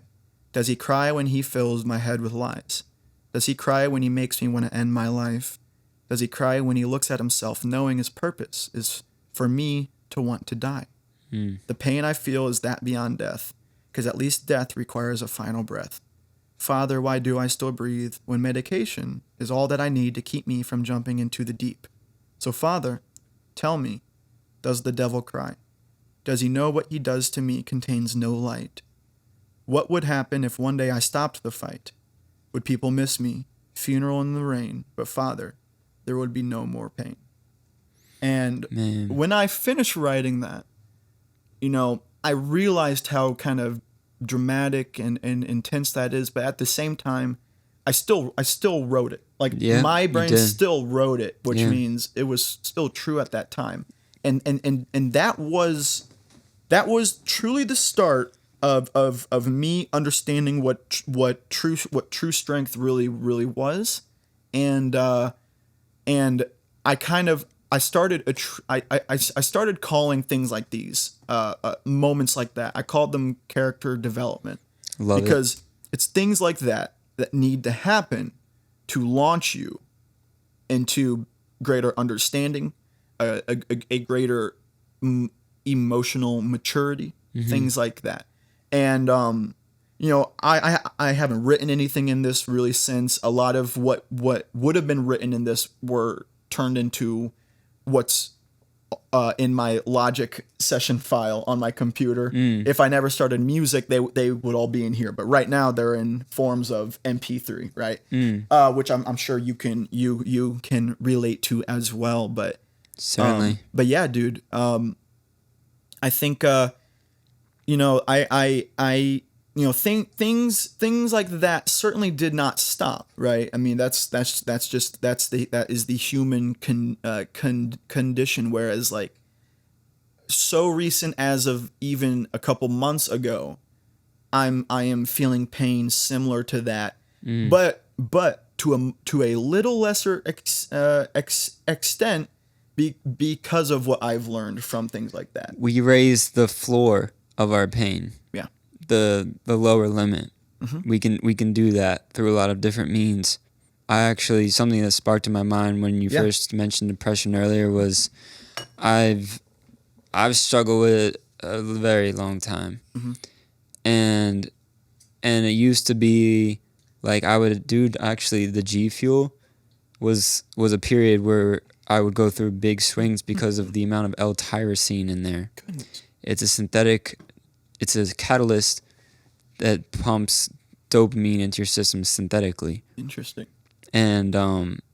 Does he cry when he fills my head with lies? Does he cry when he makes me want to end my life? Does he cry when he looks at himself knowing his purpose is for me to want to die? The pain I feel is that beyond death, because at least death requires a final breath. Father, why do I still breathe when medication is all that I need to keep me from jumping into the deep? So Father, tell me, does the devil cry? Does he know what he does to me contains no light? What would happen if one day I stopped the fight? Would people miss me? Funeral in the rain. But Father, there would be no more pain. And Man. when I finished writing that, you know, I realized how kind of dramatic and intense that is, but at the same time, I still wrote it. Like my brain still wrote it, which means it was still true at that time. And that was truly the start of me understanding what true strength really was. And I kind of I started calling things like these moments like that. I called them character development. Because it's things like that need to happen to launch you into greater understanding, a greater emotional maturity, things like that. And you know, I haven't written anything in this really since. A lot of what would have been written in this were turned into what's in my Logic session file on my computer. If I never started music, they would all be in here. But right now they're in forms of MP3, right? Which I'm sure you can relate to as well. But certainly. But yeah, dude. I think you know, I you know, things like that certainly did not stop, right? I mean, that is the human condition. Whereas, like, so recent as of even a couple months ago, I am feeling pain similar to that, but to a little lesser extent, because of what I've learned from things like that. We raise the floor of our pain. Yeah. The lower limit. We can do that through a lot of different means. I actually, something that sparked in my mind when you first mentioned depression earlier was I've struggled with it a very long time. And it used to be like I would do, actually the G Fuel was a period where I would go through big swings because of the amount of L-tyrosine in there. Goodness. It's a catalyst that pumps dopamine into your system synthetically. Interesting. And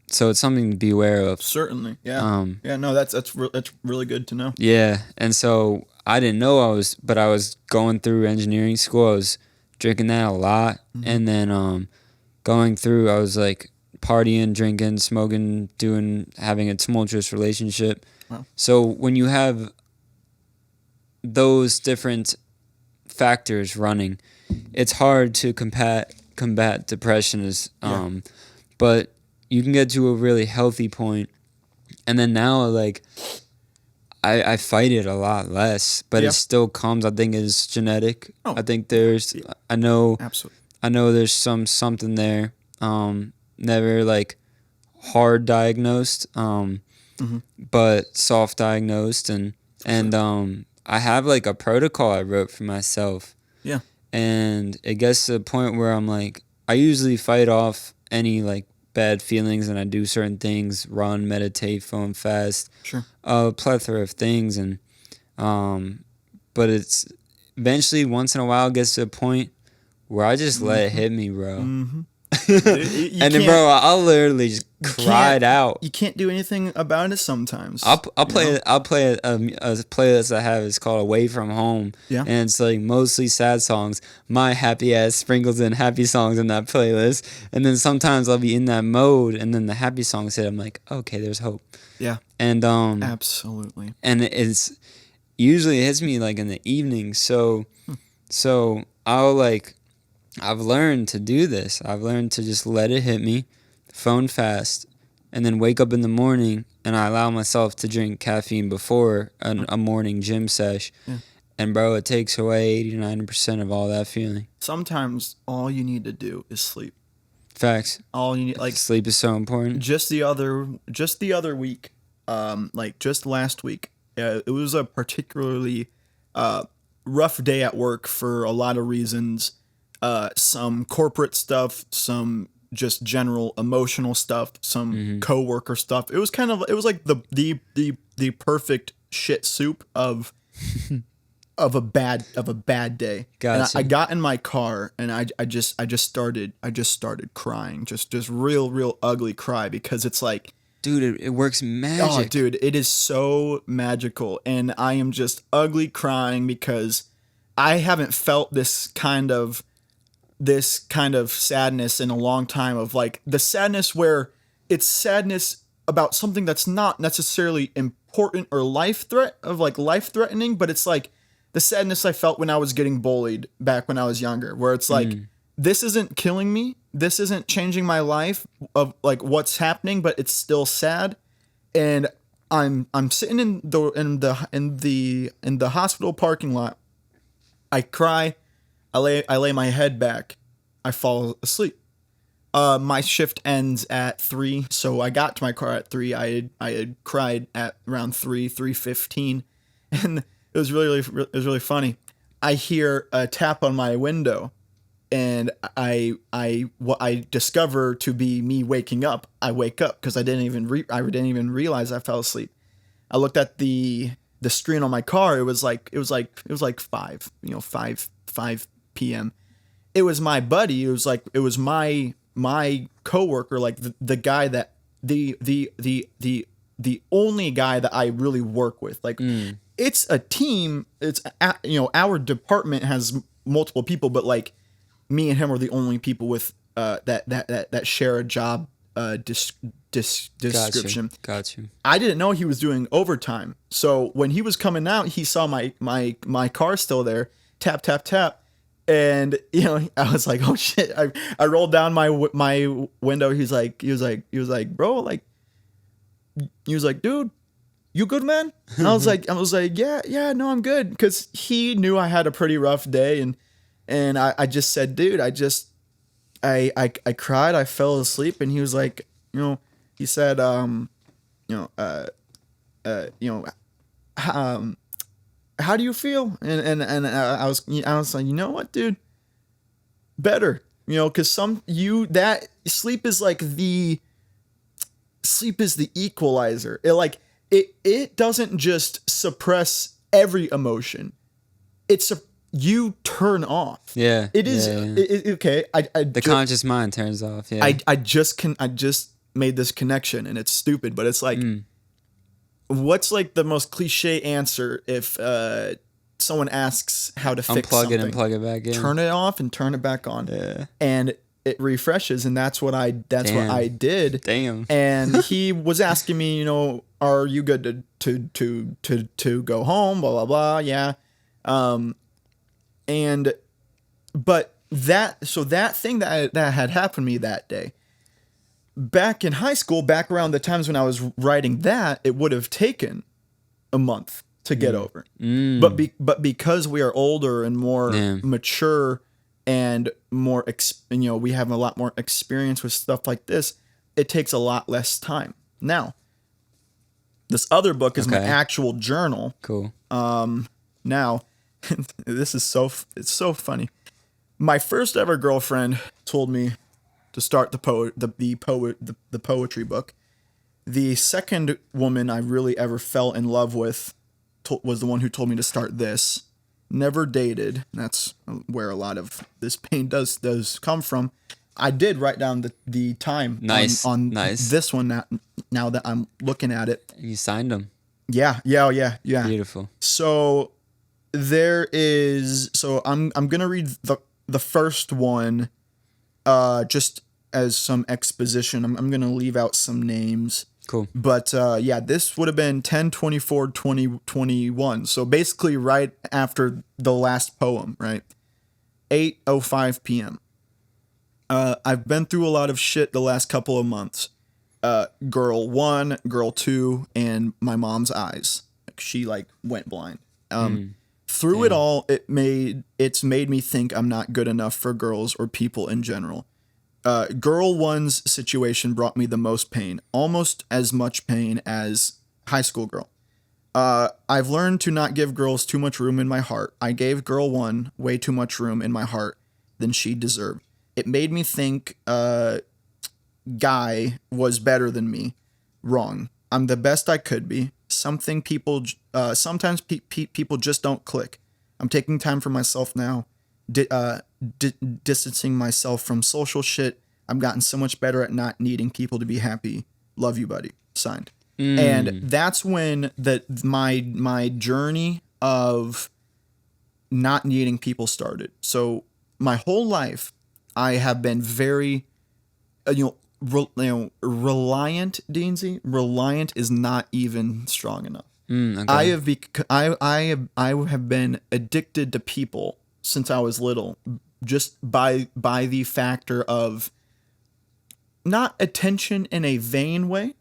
so it's something to be aware of. Certainly. Yeah. No, that's really good to know. Yeah. And so I didn't know but I was going through engineering school. I was drinking that a lot. And then going through, I was like partying, drinking, smoking, having a tumultuous relationship. Wow. So when you have those different factors running, it's hard to combat depression but you can get to a really healthy point. And then now, like, I fight it a lot less, but it still comes. I think it's genetic. I think I know there's something there. Never like hard diagnosed, but soft diagnosed, and I have like a protocol I wrote for myself. Yeah. And it gets to the point where I'm like, I usually fight off any like bad feelings, and I do certain things: run, meditate, phone fast, a plethora of things. And but it's eventually, once in a while, it gets to a point where I just let it hit me, bro. And then, bro, I'll literally just cry it out. You can't do anything about it sometimes. I'll play a playlist I have. It's called Away From Home. Yeah. And it's like mostly sad songs. My happy ass sprinkles in happy songs in that playlist. And then sometimes I'll be in that mode, and then the happy songs hit. I'm like, okay, there's hope. Yeah. And absolutely. And it's usually it hits me like in the evening. So I'll like, I've learned to do this. I've learned to just let it hit me, phone fast, and then wake up in the morning, and I allow myself to drink caffeine before a morning gym sesh. Yeah. And, bro, it takes away 80 to 90% of all that feeling. Sometimes all you need to do is sleep. Facts. All you need, like, sleep is so important. Just the other week, like just last week, it was a particularly rough day at work for a lot of reasons. Some corporate stuff, some just general emotional stuff, some coworker stuff. It was like the perfect shit soup of a bad day. Gotcha. And I got in my car, and I just started crying, just real ugly cry, because it's like Dude, it works Oh, magic. dude, it is so magical, and I am just ugly crying because I haven't felt this kind of sadness in a long time, of like the sadness where it's sadness about something that's not necessarily important or life threatening, but it's like the sadness I felt when I was getting bullied back when I was younger, where it's like this isn't killing me, this isn't changing my life of like what's happening, but it's still sad. And I'm sitting in the hospital parking lot. I cry. I lay my head back. I fall asleep. My shift ends at 3, so I got to my car at 3. I had cried at around 3:15, and it was really funny. I hear a tap on my window, and what I discover to be me waking up. I wake up because I didn't even realize I fell asleep. I looked at the screen on my car. It was like 5 p.m. It was my buddy. It was my coworker, like the guy that the only guy that I really work with. Like it's a team. Our department has multiple people, but like me and him are the only people with that share a job description. Got you. I didn't know he was doing overtime. So when he was coming out, he saw my car still there. Tap tap tap. And I was like, oh shit! I rolled down my window. He was like, bro, like, he was like, dude, you good, man? And I was like, yeah, no, I'm good, because he knew I had a pretty rough day, and I just said, dude, I cried, I fell asleep, and he was like, he said, how do you feel? And I was like, you know what, dude, better, because that sleep is the equalizer. It doesn't just suppress every emotion. You turn off. Yeah. It is. Yeah. Okay. The conscious mind turns off. Yeah. I just made this connection, and it's stupid, but it's like, what's like the most cliche answer if someone asks how to fix something? Unplug it and plug it back in. Turn it off and turn it back on. Yeah. And it refreshes, and that's what I did. Damn. And he was asking me, are you good to go home? Blah blah blah. Yeah. But that thing that had happened to me that day, back in high school, back around the times when I was writing that, it would have taken a month to get over. But because we are older and more mature and more, we have a lot more experience with stuff like this, it takes a lot less time. Now, this other book is my actual journal. Cool. Now, it's so funny. My first ever girlfriend told me to start the poetry book. The second woman I really ever fell in love with was the one who told me to start this. Never dated. That's where a lot of this pain does come from. I did write down the time on this one now that I'm looking at it. You signed them. Yeah. Beautiful. So I'm gonna read the first one, just as some exposition. I'm gonna leave out some names. Cool. But this would have been 10/24/2021. So basically right after the last poem, right? 8:05 p.m. I've been through a lot of shit the last couple of months. Girl 1, girl 2, and my mom's eyes. She went blind. Through it all, it's made me think I'm not good enough for girls or people in general. Girl 1's situation brought me the most pain, almost as much pain as high school girl. I've learned to not give girls too much room in my heart. I gave girl 1 way too much room in my heart than she deserved. It made me think guy was better than me. Wrong. I'm the best I could be. Sometimes people just don't click. I'm taking time for myself now. Distancing myself from social shit. I've gotten so much better at not needing people to be happy. Love you, buddy. signed. And that's when my journey of not needing people started. So my whole life, I have been very, reliant. Deansy, reliant is not even strong enough. Okay. I have been addicted to people since I was little, just by the factor of not attention in a vain way,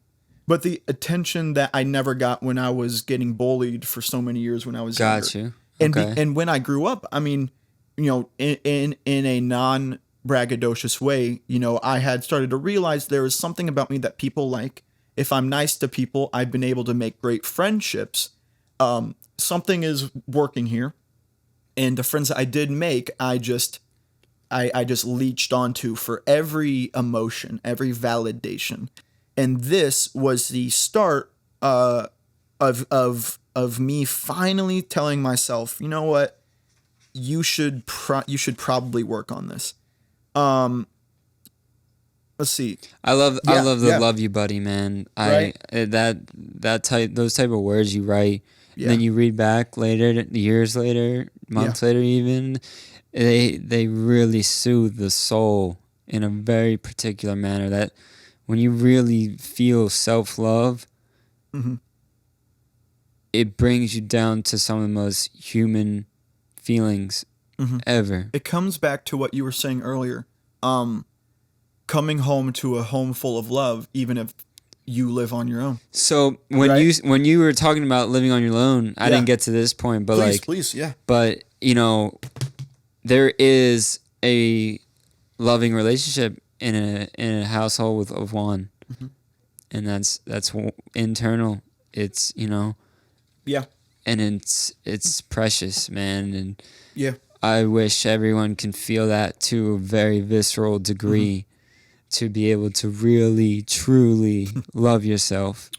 but the attention that I never got when I was getting bullied for so many years when I was younger. Got you. And Okay. and when I grew up, I mean, in a non braggadocious way, I had started to realize there was something about me that people like. If I'm nice to people, I've been able to make great friendships. Something is working here, and the friends that I did make, I just leached onto for every emotion, every validation. And this was the start of me finally telling myself, you know what, you should probably work on this. Let's see. I love Yeah, the yeah. love you buddy, man. Right? Those type of words you write, Yeah. and then you read back later, years later, months later even, they really soothe the soul in a very particular manner that when you really feel self-love, it brings you down to some of the most human feelings ever. It comes back to what you were saying earlier. Coming home to a home full of love, even if you live on your own. So when Right? when you were talking about living on your own, I didn't get to this point, but Please, yeah. but there is a loving relationship in a household of one, and that's internal. It's Yeah. and it's precious, man, and Yeah. I wish everyone can feel that to a very visceral degree, to be able to really truly love yourself,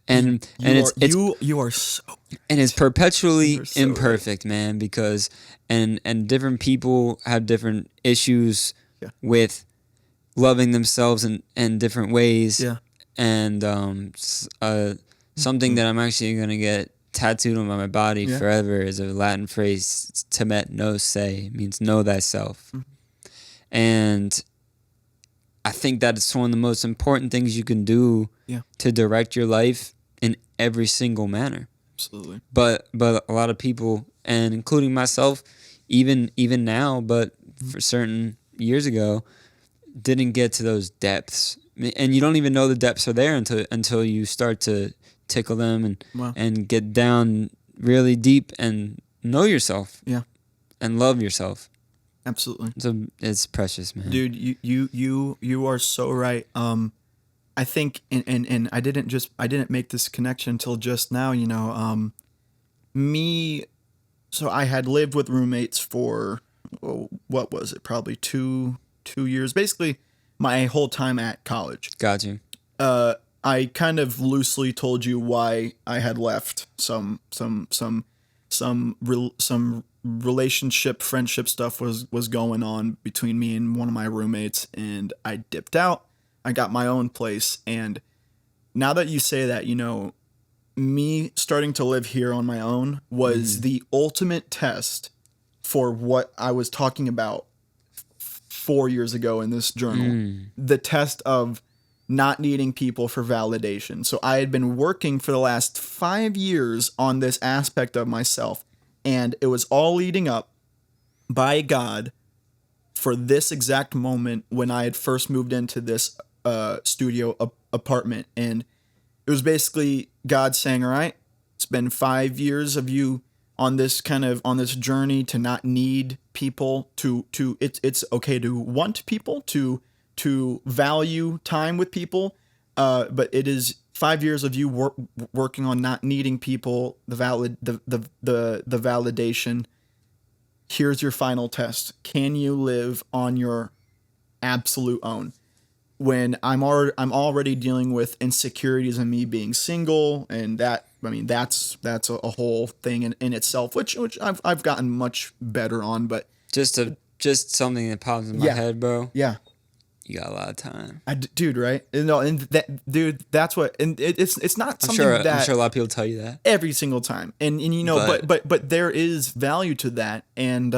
and You are so and it's perpetually You're so imperfect, man, because and different people have different issues Yeah. with loving themselves in different ways. Yeah. And something that I'm actually gonna get tattooed on my body Yeah. forever is a Latin phrase, Temet no se, means know thyself. And I think that it's one of the most important things you can do to direct your life in every single manner. Absolutely. But a lot of people, and including myself, even now, but for certain years ago, didn't get to those depths. And you don't even know the depths are there until you start to tickle them and get down really deep and know yourself. Yeah. And love yourself. Absolutely. So it's precious, man. Dude, you are so right. I think and I didn't make this connection until just now, so I had lived with roommates for what was it? Probably 2 years. Basically my whole time at college. Got you. I kind of loosely told you why I had left some relationship, friendship stuff was going on between me and one of my roommates, and I dipped out. I got my own place, and now that you say that, me starting to live here on my own was the ultimate test for what I was talking about 4 years ago in this journal. The test of not needing people for validation. So I had been working for the last 5 years on this aspect of myself, and it was all leading up by God for this exact moment when I had first moved into this studio apartment. And it was basically God saying, all right, it's been 5 years of you on this journey to not need people, to it's okay to want people, to value time with people, but it is 5 years of you working on not needing people, the validation. Here's your final test. Can you live on your absolute own? When I'm already dealing with insecurities and me being single, and that's a whole thing in itself, which I've gotten much better on, but Just something that pops in my head, bro. Yeah. You got a lot of time. Dude, right? No, and that, dude, that's what, and it's not I'm something sure. that I'm sure a lot of people tell you that. every single time, and you know, But but there is value to that, and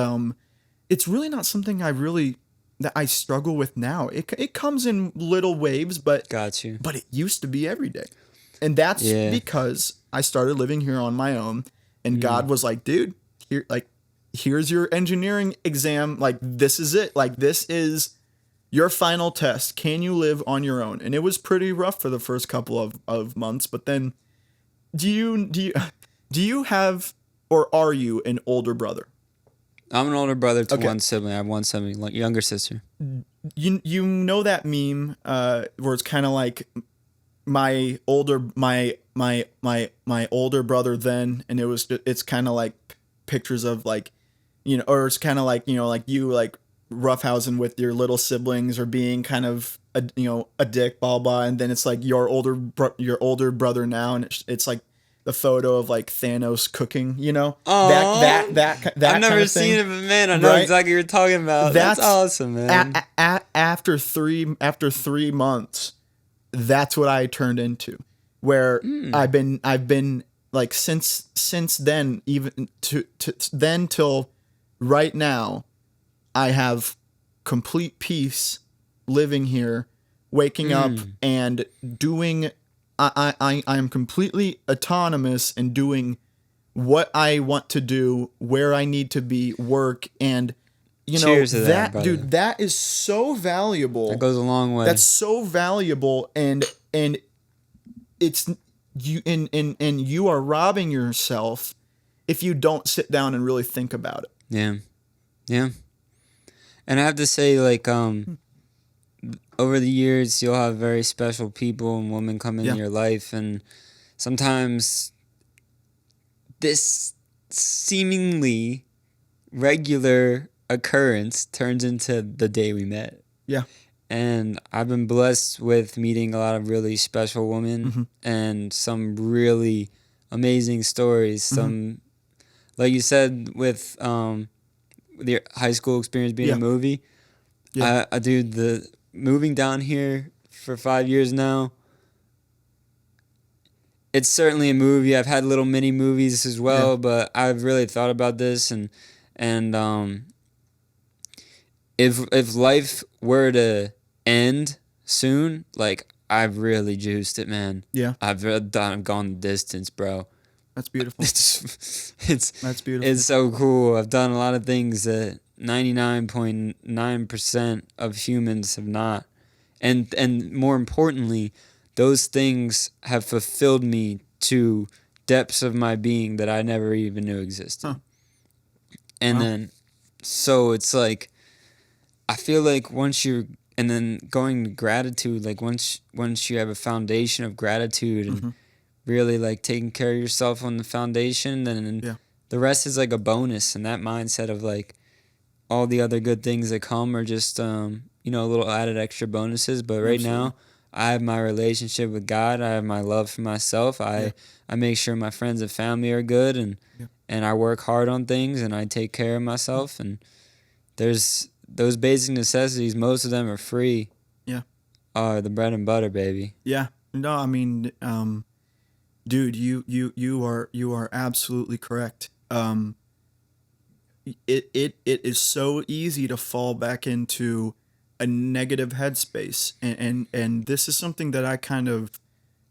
it's really not something that I struggle with now. It comes in little waves, got you. but it used to be every day, and that's Yeah. because I started living here on my own, and God was like, dude, here's your engineering exam, like this is it, like this is your final test. Can you live on your own? And it was pretty rough for the first couple of months, but then do you have, or are you an older brother? I'm an older brother to Okay. one sibling. I have one sibling, like younger sister. You know that meme where it's kind of like my older brother then, and it's kind of like pictures of like, you know, or it's kind of like, you know, like you like roughhousing with your little siblings or being kind of a dick, blah blah, and then it's like your older brother now, and it's like the photo of like Thanos cooking, you know, Oh, that I've never kind of thing. seen it, but man, I know Right? exactly what you're talking about. That's awesome, man. After 3 months, that's what I turned into. Where I've been like since then, even to then till right now, I have complete peace living here, waking up and doing. I am completely autonomous and doing what I want to do, where I need to be, work, and you know Cheers to that, brother. dude, that is so valuable. That goes a long way. That's so valuable, and it's you and you are robbing yourself if you don't sit down and really think about it. Yeah. Yeah. And I have to say, like, over the years, you'll have very special people and women come into your life, and sometimes this seemingly regular occurrence turns into the day we met. Yeah. And I've been blessed with meeting a lot of really special women and some really amazing stories. Some, like you said, with your high school experience being a movie. Yeah. Dude, the moving down here for 5 years now, it's certainly a movie. I've had little mini movies as well, but I've really thought about this, and if life were to end soon, like I've really juiced it, man. Yeah. I've gone the distance, bro. That's beautiful. That's beautiful. It's so cool. I've done a lot of things that 99.9% of humans have not. And more importantly, those things have fulfilled me to depths of my being that I never even knew existed. Huh. And then, so it's like, I feel like once you're, and then going to gratitude, like once you have a foundation of gratitude and really like taking care of yourself on the foundation, then the rest is like a bonus. And that mindset of like all the other good things that come are just, little added extra bonuses. But right now, I have my relationship with God. I have my love for myself. I make sure my friends and family are good, and I work hard on things, and I take care of myself. And there's those basic necessities. Most of them are free. Yeah. Are the bread and butter, baby. Yeah. No, I mean, dude, you are absolutely correct. It is so easy to fall back into a negative headspace, and this is something that I kind of,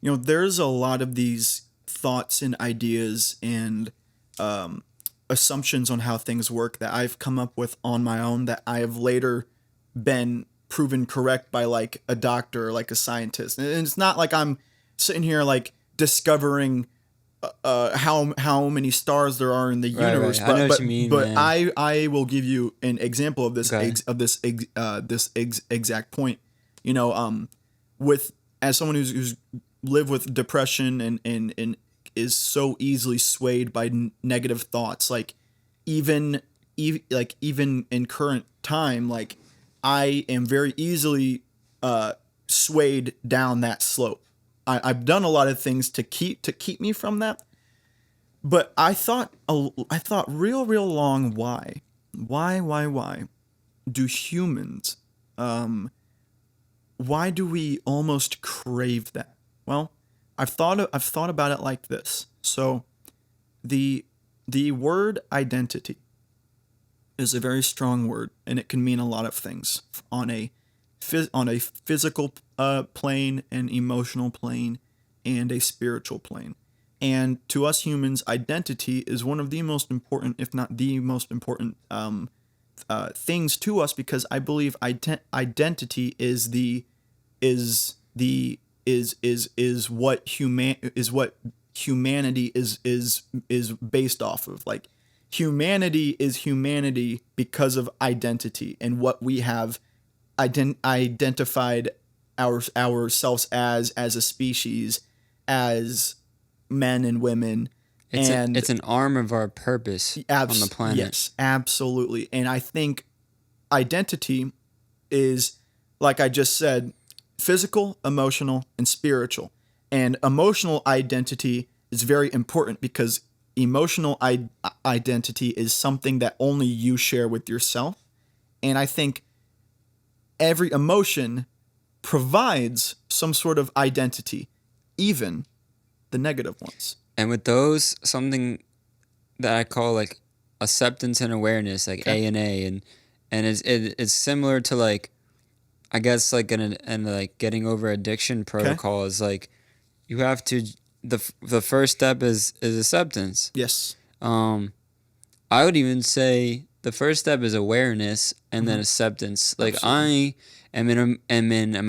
there's a lot of these thoughts and ideas and assumptions on how things work that I've come up with on my own that I have later been proven correct by like a doctor or like a scientist. And it's not like I'm sitting here like discovering how many stars there are in the universe, right. I know what you mean, but man. I will give you an example of this exact point. With as someone who's lived with depression and is so easily swayed by negative thoughts, like even in current time, like I am very easily swayed down that slope. I've done a lot of things to keep me from that, but I thought real long, why do humans why do we almost crave that? Well, I've thought about it like this. So the the word identity is a very strong word, and it can mean a lot of things on a physical plane, an emotional plane, and a spiritual plane. And to us humans, identity is one of the most important, if not the most important, things to us, because I believe identity is what humanity is based off of. Like, humanity is humanity because of identity and what we have identified ourselves as a species, as men and women. And It's an arm of our purpose on the planet. yes, absolutely. And I think identity is, like I just said, physical, emotional, and spiritual. And emotional identity is very important because emotional identity is something that only you share with yourself. And I think every emotion provides some sort of identity, even the negative ones. And with those, something that I call like acceptance and awareness, like Okay. A, and it's similar to like, I guess like and like getting over addiction protocol is like you have to the first step is acceptance. Yes. I would even say the first step is awareness and then acceptance. Like Absolutely. I am in a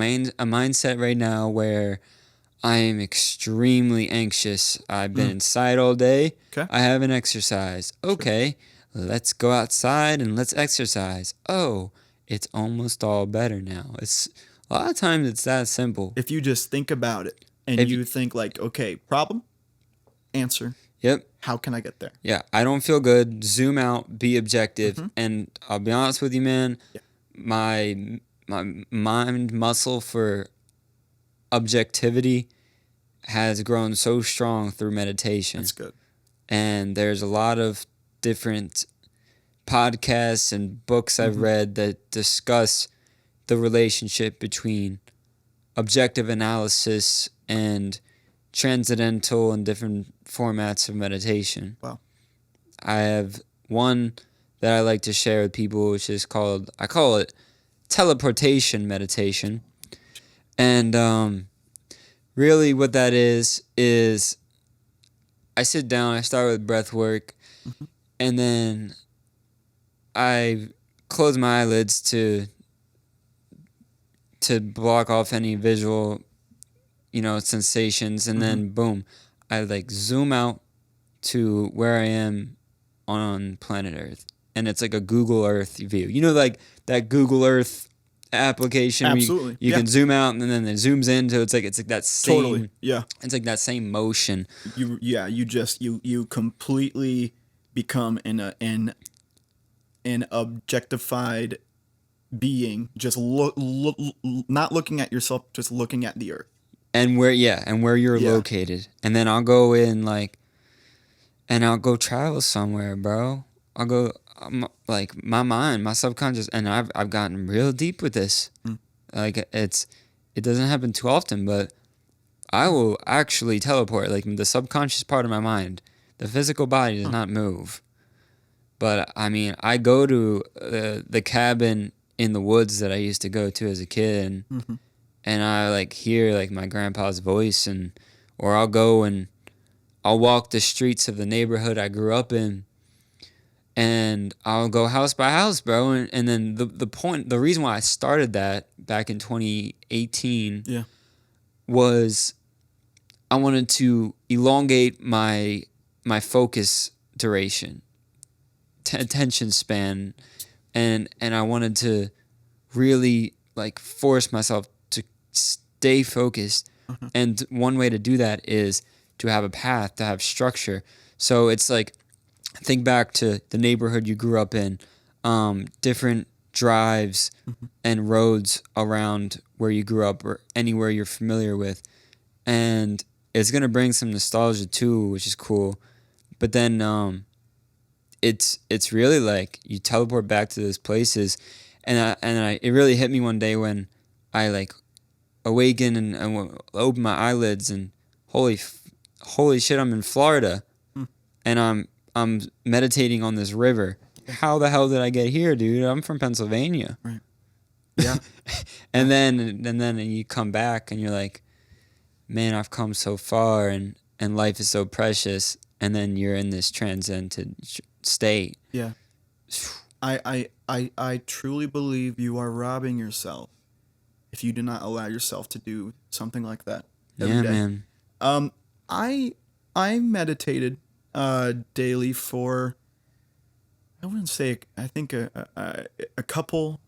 mindset right now where I am extremely anxious. I've been inside all day. Okay. I haven't exercised. Okay, let's go outside and let's exercise. Oh, it's almost all better now. It's a lot of times it's that simple. If you just think about it and If you you, think like, okay, problem, answer, yep, how can I get there? yeah, I don't feel good. Zoom out, be objective, and I'll be honest with you, man. Yeah. My mind muscle for objectivity has grown so strong through meditation. That's good. And there's a lot of different podcasts and books I've read that discuss the relationship between objective analysis and transcendental and different formats of meditation. Wow. I have one that I like to share with people, which is called, I call it teleportation meditation. And really what that is I sit down, I start with breath work, and then I close my eyelids to block off any visual, sensations, and then boom, I like zoom out to where I am on planet Earth, and it's like a Google Earth view. You know, like that Google Earth application where Absolutely. you Yeah. can zoom out and then it zooms in, so it's like that same Totally. Yeah. it's like that same motion. You completely become an objectified being, just not looking at yourself, just looking at the earth. And where you're Yeah. located. And then I'll go in and I'll go travel somewhere, bro. I'll go like my mind, my subconscious, and I've gotten real deep with this. Like it doesn't happen too often, but I will actually teleport. Like the subconscious part of my mind, the physical body does not move. But I mean, I go to the cabin in the woods that I used to go to as a kid, and I like hear like my grandpa's voice, or I'll go and I'll walk the streets of the neighborhood I grew up in, and I'll go house by house, bro. And then the reason why I started that back in 2018 Yeah. was I wanted to elongate my focus duration, attention span, and I wanted to really like force myself to stay focused. And one way to do that is to have a path, to have structure. So it's like, think back to the neighborhood you grew up in, different drives and roads around where you grew up or anywhere you're familiar with. And it's going to bring some nostalgia too, which is cool. But then it's really like you teleport back to those places. And it really hit me one day when I like awaken and open my eyelids, and holy shit, I'm in Florida, and I'm meditating on this river. How the hell did I get here, dude? I'm from Pennsylvania. Right. Yeah. and then you come back and you're like, man, I've come so far, and life is so precious. And then you're in this transcendent state. Yeah. I truly believe you are robbing yourself if you do not allow yourself to do something like that every day. Man. I meditated daily for, I wouldn't say, I think a couple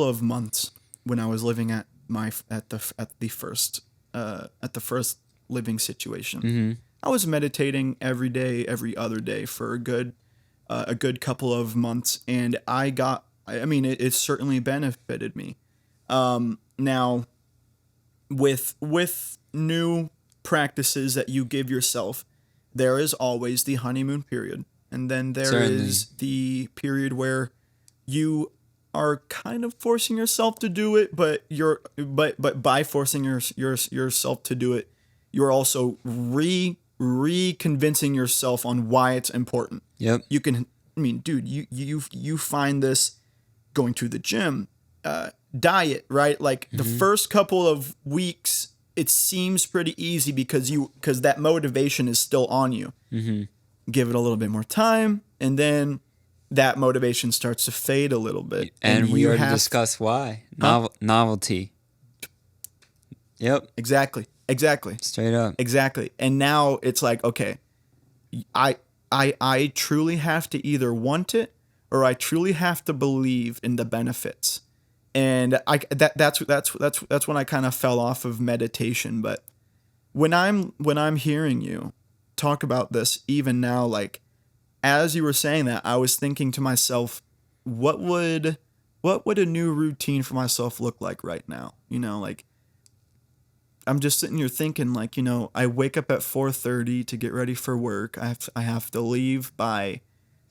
of months when I was living at the first living situation. Mm-hmm. I was meditating every day, every other day for a good couple of months, and it certainly benefited me. Now, with new practices that you give yourself, there is always the honeymoon period, and then there is the period where you are kind of forcing yourself to do it, but by forcing yourself to do it, you're also reconvincing yourself on why it's important. Yep. You can, dude, you find this going to the gym, diet, right? Like the first couple of weeks, it seems pretty easy because that motivation is still on you. Mm-hmm. Give it a little bit more time, and then that motivation starts to fade a little bit. And we already discussed why. Novelty. Yep. Exactly. Straight up. Exactly. And now it's like, okay, I truly have to either want it or I truly have to believe in the benefits. And that's when I kind of fell off of meditation. But when I'm hearing you talk about this, even now, like as you were saying that, I was thinking to myself, what would a new routine for myself look like right now? Like I'm just sitting here thinking, like, I wake up at 4:30 to get ready for work. I have to leave by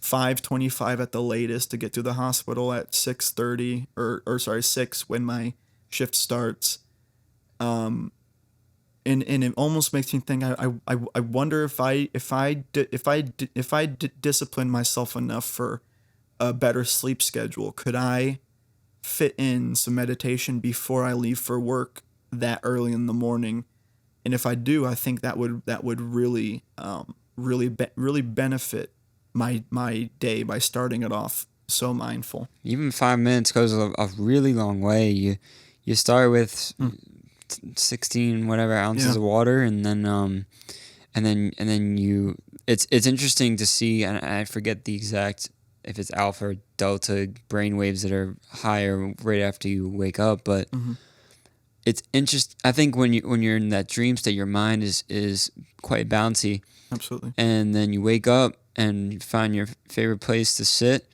5:25 at the latest to get to the hospital at 6:30 or 6 when my shift starts. And it almost makes me think. I wonder if I discipline myself enough for a better sleep schedule, could I fit in some meditation before I leave for work that early in the morning? And if I do, I think that would really benefit my day by starting it off so mindful. Even 5 minutes goes a really long way. You start with 16 whatever ounces of water, and then you. It's interesting to see, and I forget the exact, if it's alpha or delta brain waves that are higher right after you wake up, but it's interesting. I think when you're in that dream state, your mind is quite bouncy. Absolutely. And then you wake up and you find your favorite place to sit,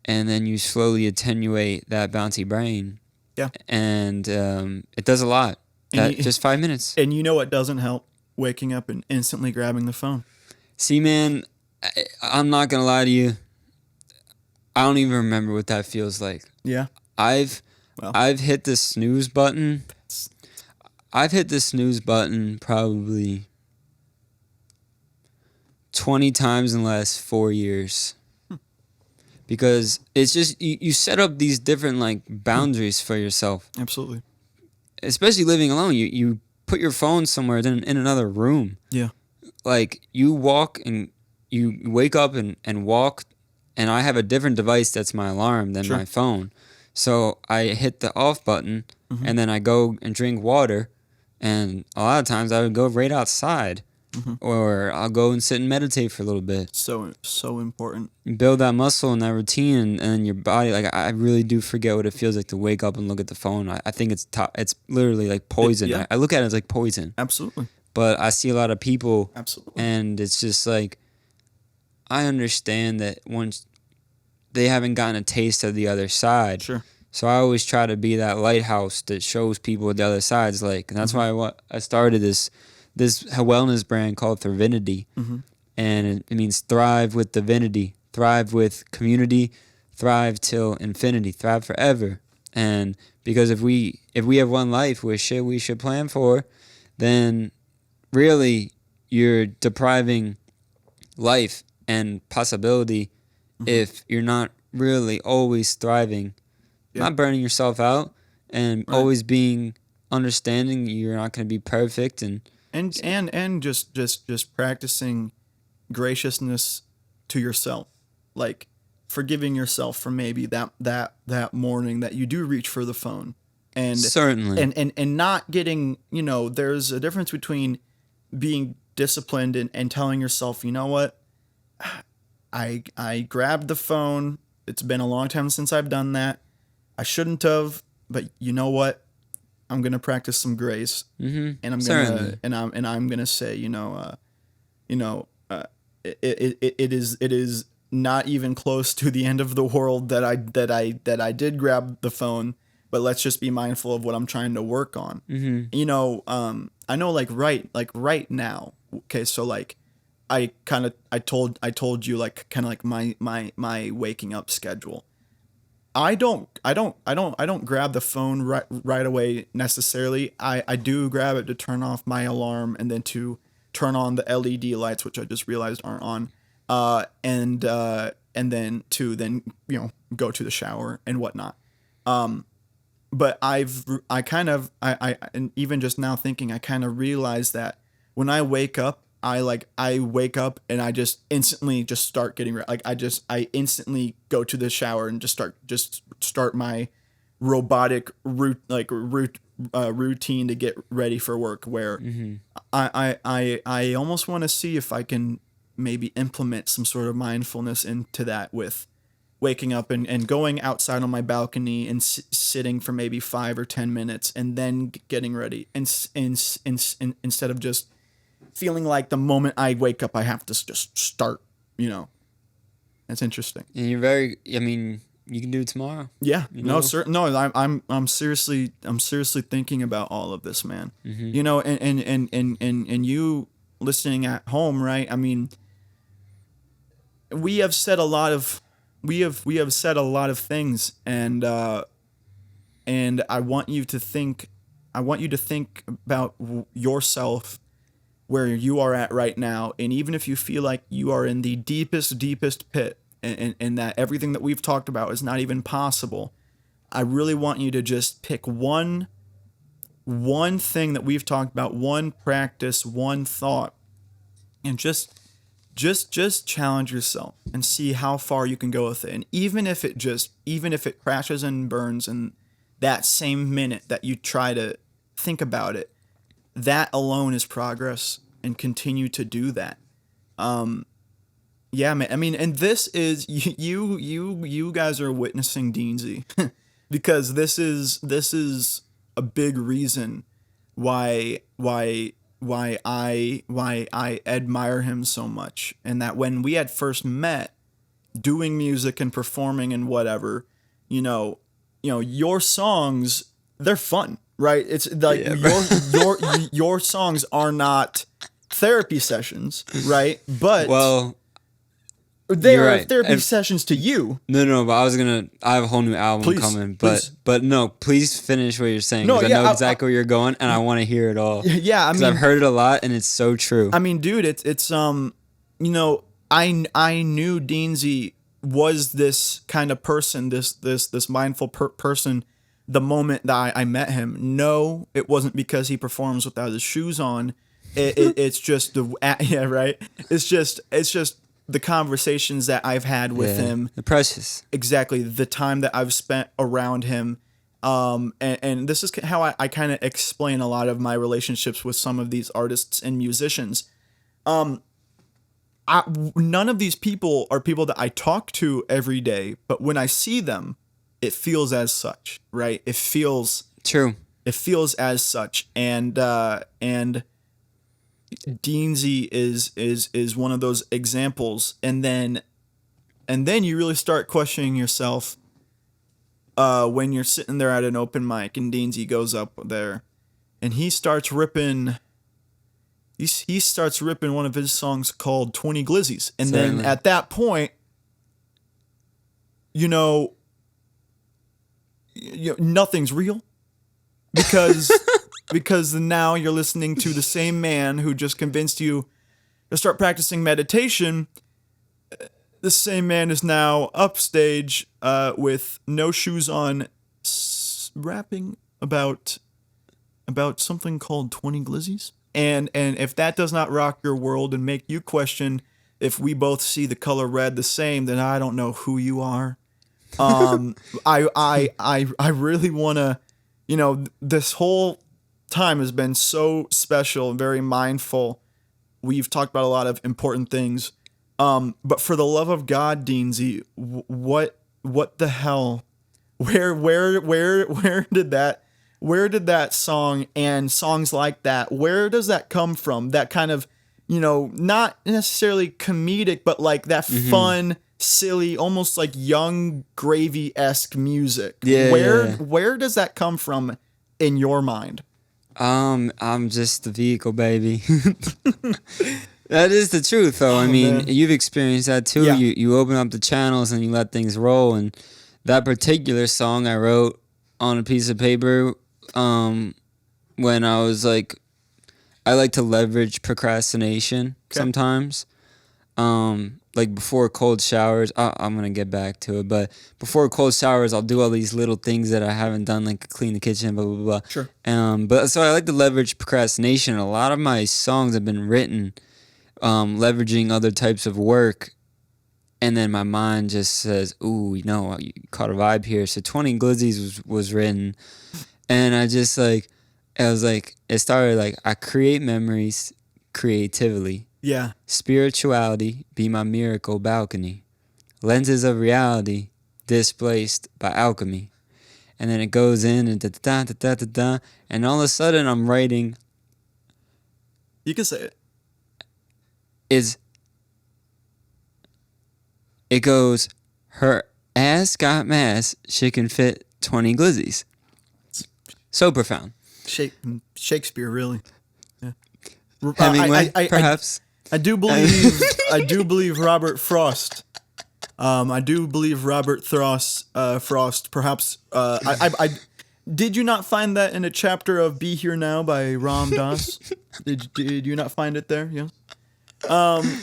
and then you slowly attenuate that bouncy brain. Yeah. And it does a lot. Just 5 minutes. And you know what doesn't help? Waking up and instantly grabbing the phone. See, man, I'm not going to lie to you. I don't even remember what that feels like. Yeah. I've hit the snooze button. I've hit the snooze button probably 20 times in the last 4 years. Because it's just, you set up these different like boundaries for yourself. Absolutely. Especially living alone. You put your phone somewhere in another room. Yeah. Like you walk and you wake up and walk, and I have a different device that's my alarm than my phone. So I hit the off button, and then I go and drink water, and a lot of times I would go right outside, or I'll go and sit and meditate for a little bit. So important. You build that muscle and that routine, and your body. Like I really do forget what it feels like to wake up and look at the phone. I think it's literally like poison. I look at it as like poison. Absolutely. But I see a lot of people. Absolutely. And it's just like, I understand that once they haven't gotten a taste of the other side. Sure. So I always try to be that lighthouse that shows people what the other side's like. And that's why I started this wellness brand called Thrivinity. And it means thrive with divinity, thrive with community, thrive till infinity, thrive forever. And because if we have one life, which we should plan for, then really you're depriving life and possibility if you're not really always thriving, not burning yourself out, and always being understanding you're not going to be perfect, and just practicing graciousness to yourself, like forgiving yourself for maybe that morning that you do reach for the phone, and certainly and not getting, there's a difference between being disciplined and telling yourself, you know what, I grabbed the phone, it's been a long time since I've done that, I shouldn't have, but you know what, I'm gonna practice some grace, and I'm certainly. gonna and I'm gonna say, it is not even close to the end of the world that I did grab the phone, but let's just be mindful of what I'm trying to work on. I know, like right now. Okay, so like I told you like kind of like my waking up schedule. I don't grab the phone right away necessarily. I do grab it to turn off my alarm and then to turn on the LED lights, which I just realized aren't on. And then to go to the shower and whatnot. But and even just now thinking, I kind of realized that when I wake up, I wake up and I just instantly just start getting ready. Like I instantly go to the shower and just start my robotic routine to get ready for work, where I almost want to see if I can maybe implement some sort of mindfulness into that, with waking up and going outside on my balcony and sitting for maybe 5 or 10 minutes and then getting ready, and instead of just feeling like the moment I wake up I have to just start. That's interesting. And you can do it tomorrow. Yeah. I'm seriously thinking about all of this, man. And you listening at home, right? I mean, we have said a lot of things, and I want you to think about yourself, where you are at right now, and even if you feel like you are in the deepest pit, and that everything that we've talked about is not even possible, I really want you to just pick one thing that we've talked about, one practice, one thought, and just challenge yourself and see how far you can go with it. And even if it crashes and burns in that same minute that you try to think about it, that alone is progress, and continue to do that. Yeah, man. I mean, and this is you guys are witnessing Deansy because this is a big reason why I admire him so much. And that when we had first met doing music and performing and whatever, your songs, they're fun, right? It's like your songs are not therapy sessions, right? But they are right. Therapy sessions to you. No, but I have a whole new album coming. But no, please finish what you're saying. No, I know exactly where you're going, and I want to hear it all. Yeah, because I've heard it a lot, and it's so true. I mean, dude, it's I knew Deansy was this kind of person, this mindful person, the moment that I met him. No, it wasn't because he performs without his shoes on. It's just right. It's just the conversations that I've had with him. The precious. Exactly. The time that I've spent around him. And this is how I kind of explain a lot of my relationships with some of these artists and musicians. None of these people are people that I talk to every day, but when I see them, it feels as such, right? It feels true. It feels as such. And Deansy is one of those examples, and then you really start questioning yourself when you're sitting there at an open mic and Deansy goes up there and he starts ripping one of his songs called 20 Glizzies, and Certainly. Then at that point, nothing's real because now you're listening to the same man who just convinced you to start practicing meditation. The same man is now upstage with no shoes on, rapping about something called 20 glizzies. And if that does not rock your world and make you question if we both see the color red the same, then I don't know who you are. I really want to, this whole time has been so special and very mindful. We've talked about a lot of important things. But for the love of God, Deansy, what the hell? Where did that song and songs like that, where does that come from? That kind of, not necessarily comedic, but like that fun, silly, almost like Young Gravy-esque music. Yeah. Where does that come from in your mind? I'm just the vehicle, baby. That is the truth, though. I mean, man. You've experienced that too. Yeah. You open up the channels and you let things roll. And that particular song I wrote on a piece of paper when I was like, I like to leverage procrastination sometimes. Like before cold showers, I'm going to get back to it, but before cold showers, I'll do all these little things that I haven't done, like clean the kitchen, blah, blah, blah. Sure. But so I like to leverage procrastination. A lot of my songs have been written leveraging other types of work, and then my mind just says, ooh, you caught a vibe here. So 20 Glizzies was written, and it started like, I create memories creatively. Yeah. Spirituality be my miracle balcony. Lenses of reality displaced by alchemy. And then it goes in and da-da-da-da-da-da, and all of a sudden I'm writing. You can say it. It goes, her ass got mass, she can fit 20 glizzies. So profound. Shakespeare, really. Yeah. Hemingway, perhaps. I do believe Robert Frost. I do believe Robert Frost. Perhaps. Did you not find that in a chapter of "Be Here Now" by Ram Dass? Did you not find it there? Yeah.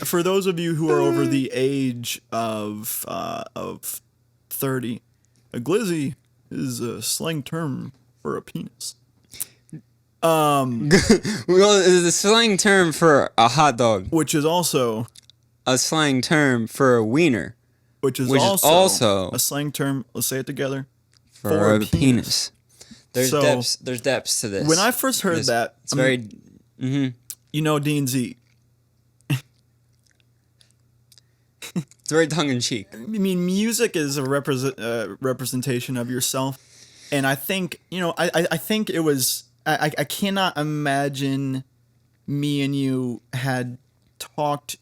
For those of you who are over the age of 30, a glizzy is a slang term for a penis. Well, it's a slang term for a hot dog, Which is also a slang term for a wiener, which is also a slang term. Let's say it together. For a penis. There's So, depths to this. When I first heard that, it's very. Deansy. It's very tongue in cheek. I mean, music is a representation of yourself, and I think I think it was. I cannot imagine me and you had talked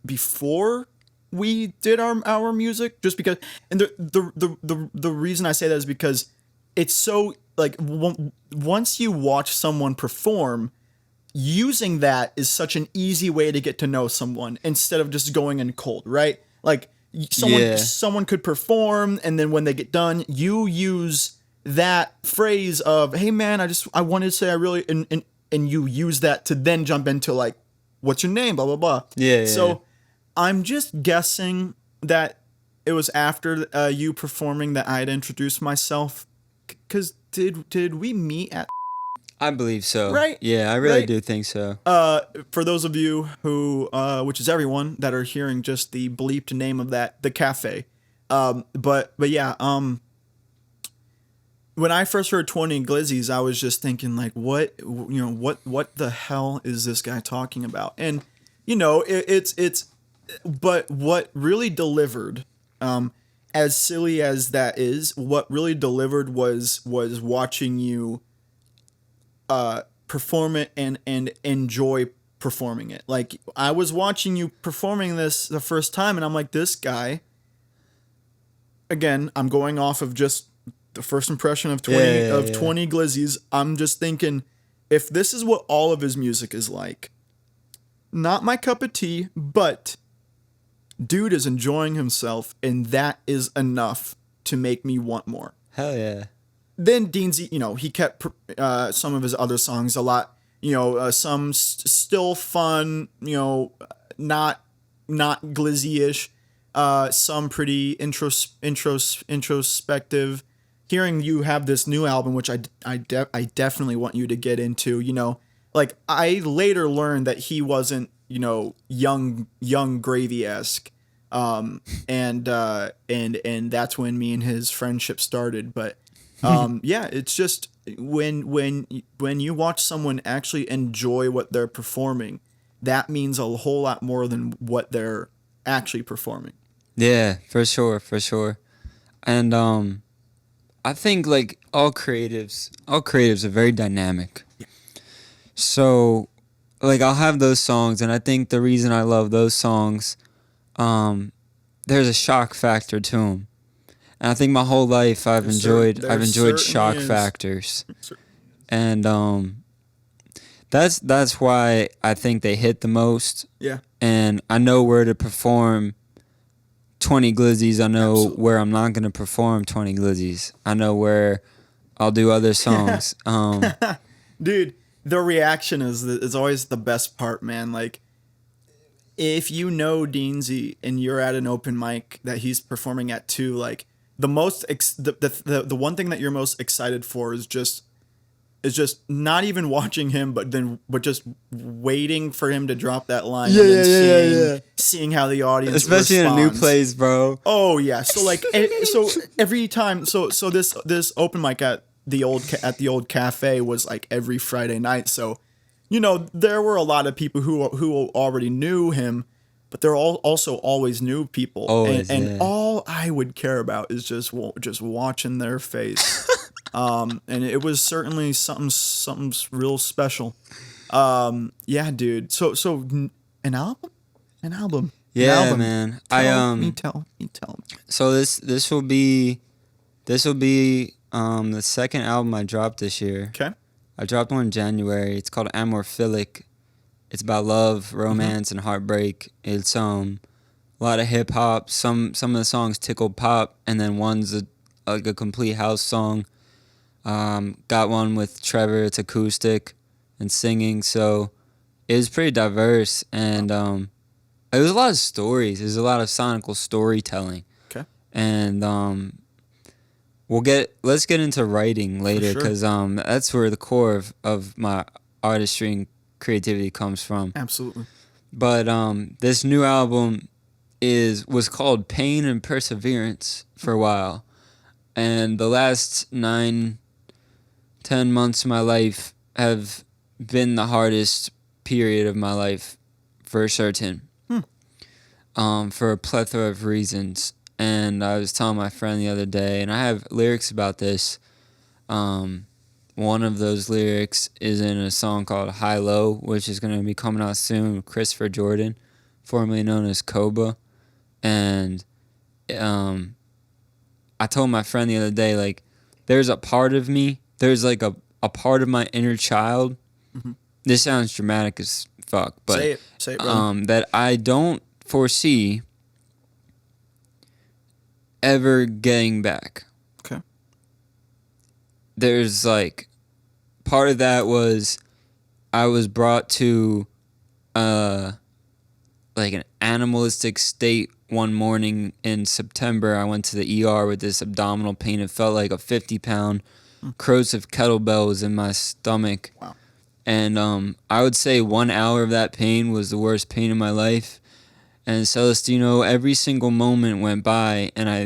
before we did our music, just because. And the reason I say that is because it's so like once you watch someone perform, using that is such an easy way to get to know someone instead of just going in cold, right? Like someone could perform, and then when they get done, you use that phrase of, "Hey man, I wanted to say I really," and you use that to then jump into like, "What's your name?" Blah blah blah. Yeah. So I'm just guessing that it was after you performing that I had introduced myself. Cause did we meet at? I believe so. Right? Yeah, I really Right? do think so. For those of you who, which is everyone that are hearing just the bleeped name of the cafe. But yeah, when I first heard 20 Glizzies, I was just thinking like, what the hell is this guy talking about? And, but what really delivered, as silly as that is, what really delivered was watching you, perform it and enjoy performing it. Like, I was watching you performing this the first time, and I'm like, this guy, again, I'm going off of just the first impression of 20 Glizzies. I'm just thinking, if this is what all of his music is like, not my cup of tea, but dude is enjoying himself, and that is enough to make me want more. Hell yeah. then Deansy, he kept some of his other songs a lot, some still fun, not glizzy-ish, some pretty introspective. Hearing you have this new album, which I definitely want you to get into, like I later learned that he wasn't, young Gravy-esque. And that's when me and his friendship started. But yeah, it's just when you watch someone actually enjoy what they're performing, that means a whole lot more than what they're actually performing. Yeah, for sure. And I think like all creatives are very dynamic. So like I'll have those songs, and I think the reason I love those songs, there's a shock factor to them. And I think my whole life I've enjoyed shock factors. And that's why I think they hit the most. Yeah. And I know where to perform 20 glizzies. I know where I'm not going to perform 20 glizzies. I know where I'll do other songs. Dude, the reaction is always the best part, man. Like, if you know Deansy and you're at an open mic that he's performing at too, like the one thing that you're most excited for is just not even watching him, but just waiting for him to drop that line, and then seeing how the audience especially responds. In a new place, bro. Oh yeah, so like so every time, so this open mic at the old cafe was like every Friday night, so. There were a lot of people who already knew him, but there are also always new people. Always, and all I would care about is just watching their face. And it was certainly something real special. Yeah, dude. So an album? Yeah, an album. man. Tell me. So this will be the second album I dropped this year. Okay. I dropped one in January. It's called Amorphilic. It's about love, romance, and heartbreak. It's a lot of hip hop. Some of the songs tickle pop, and then one's a complete house song. Got one with Trevor. It's acoustic and singing. So it was pretty diverse, and it was a lot of stories. There's a lot of sonical storytelling. Okay. And let's get into writing later, because that's where the core of my artistry and creativity comes from. Absolutely. But this new album was called Pain and Perseverance for a while, and the last 9-10 months of my life have been the hardest period of my life, for certain. For a plethora of reasons. And I was telling my friend the other day, and I have lyrics about this. One of those lyrics is in a song called High Low, which is going to be coming out soon with Christopher Jordan, formerly known as Koba. And I told my friend the other day, like, there's a part of me, there's like a part of my inner child. Mm-hmm. This sounds dramatic as fuck, but say it, bro. that I don't foresee ever getting back. Okay. There's like part of that was I was brought to like an animalistic state one morning in September. I went to the ER with this abdominal pain. It felt like a 50-pound corrosive kettlebell was in my stomach. Wow. And I would say 1 hour of that pain was the worst pain in my life. And Celestino, every single moment went by, and I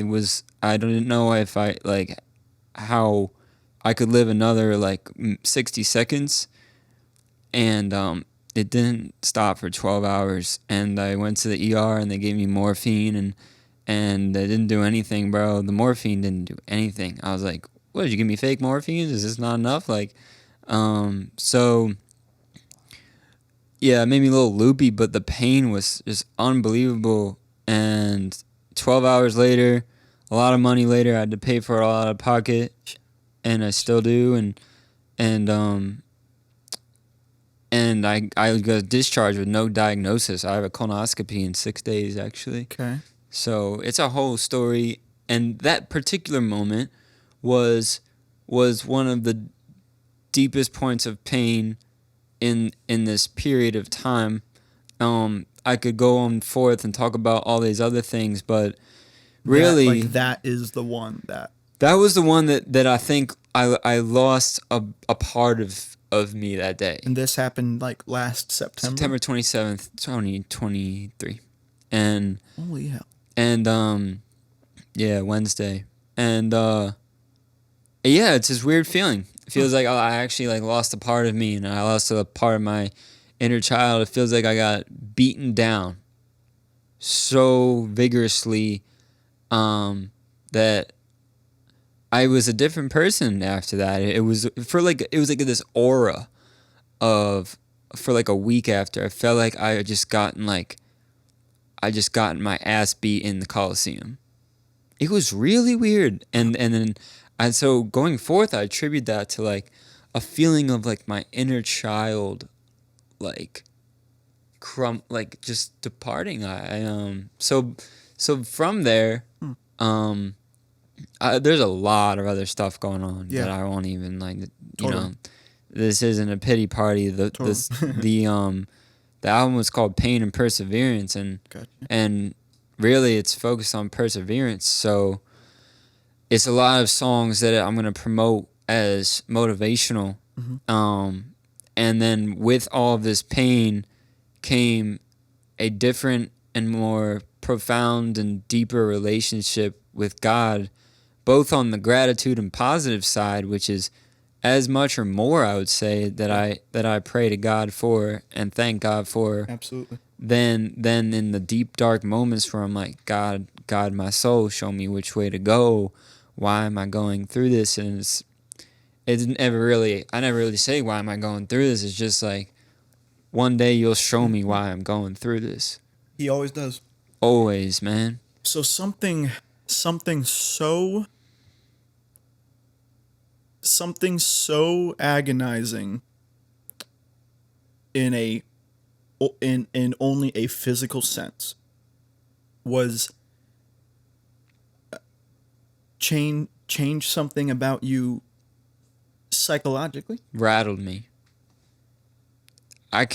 didn't know if how I could live another 60 seconds. And it didn't stop for 12 hours. And I went to the ER, and they gave me morphine, and they didn't do anything, bro. The morphine didn't do anything. I was like, what, did you give me fake morphine? Is this not enough? So yeah, it made me a little loopy, but the pain was just unbelievable. And 12 hours later, a lot of money later, I had to pay for it all out of pocket, and I still do. And I got discharged with no diagnosis. I have a colonoscopy in 6 days, actually. Okay. So it's a whole story. And that particular moment was was one of the deepest points of pain in this period of time. I could go on forth and talk about all these other things, but really, that is the one that was the one that I think I lost a part of me that day. And this happened like last September. September 27th, 2023. And holy hell. And yeah, Wednesday. And yeah, it's this weird feeling. It feels like I actually like lost a part of me, and I lost a part of my inner child. It feels like I got beaten down so vigorously that I was a different person after that. It was like this aura of, for like a week after, I felt like I had just gotten my ass beat in the Coliseum. It was really weird. And so going forth, I attribute that to like a feeling of like my inner child like just departing. So from there, there's a lot of other stuff going on that I won't even this isn't a pity party. The album was called Pain and Perseverance, and really it's focused on perseverance. So it's a lot of songs that I'm going to promote as motivational. And then with all of this pain came a different and more profound and deeper relationship with God, both on the gratitude and positive side, which is as much or more, I would say, that I pray to God for and thank God for. Absolutely. Then in the deep dark moments where I'm like, God, my soul, show me which way to go. Why am I going through this? And I never really say, why am I going through this? It's just like, one day you'll show me why I'm going through this. He always does. Always, man. So something so agonizing in only a physical sense was change something about you psychologically. Rattled me. I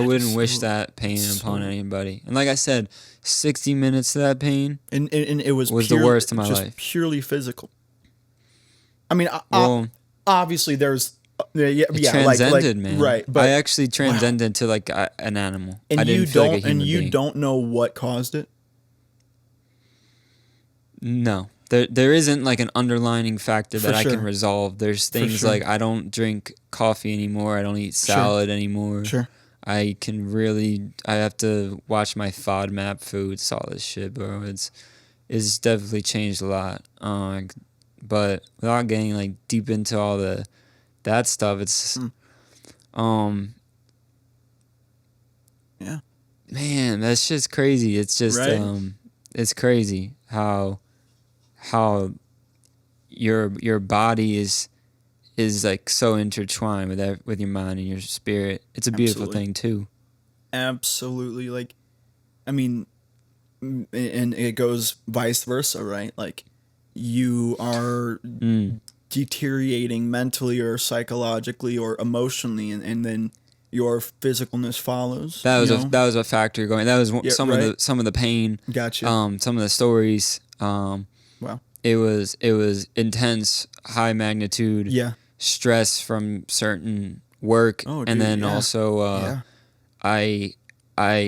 wouldn't wish that pain upon anybody. And like I said, 60 minutes of that pain and it was the worst of my just life. Purely physical. I mean, well, obviously there's transcended, man. Right, but I actually transcended to like an animal. And I didn't feel like a human being. Don't know what caused it? No. There isn't like an underlining factor that I can resolve. There's things like I don't drink coffee anymore. I don't eat salad anymore. Sure. I have to watch my FODMAP foods, all this shit, bro. It's definitely changed a lot. But without getting like deep into all that stuff, it's yeah. Man, that's just crazy. It's just it's crazy how your body is like so intertwined with your mind and your spirit. It's a beautiful thing too. Absolutely. Like, I mean, and it goes vice versa, right? Like, you are deteriorating mentally or psychologically or emotionally, and then your physicalness follows. That was a factor going. That was some of the pain. Gotcha. Some of the stories. Wow. It was intense, high magnitude stress from certain work, and then also I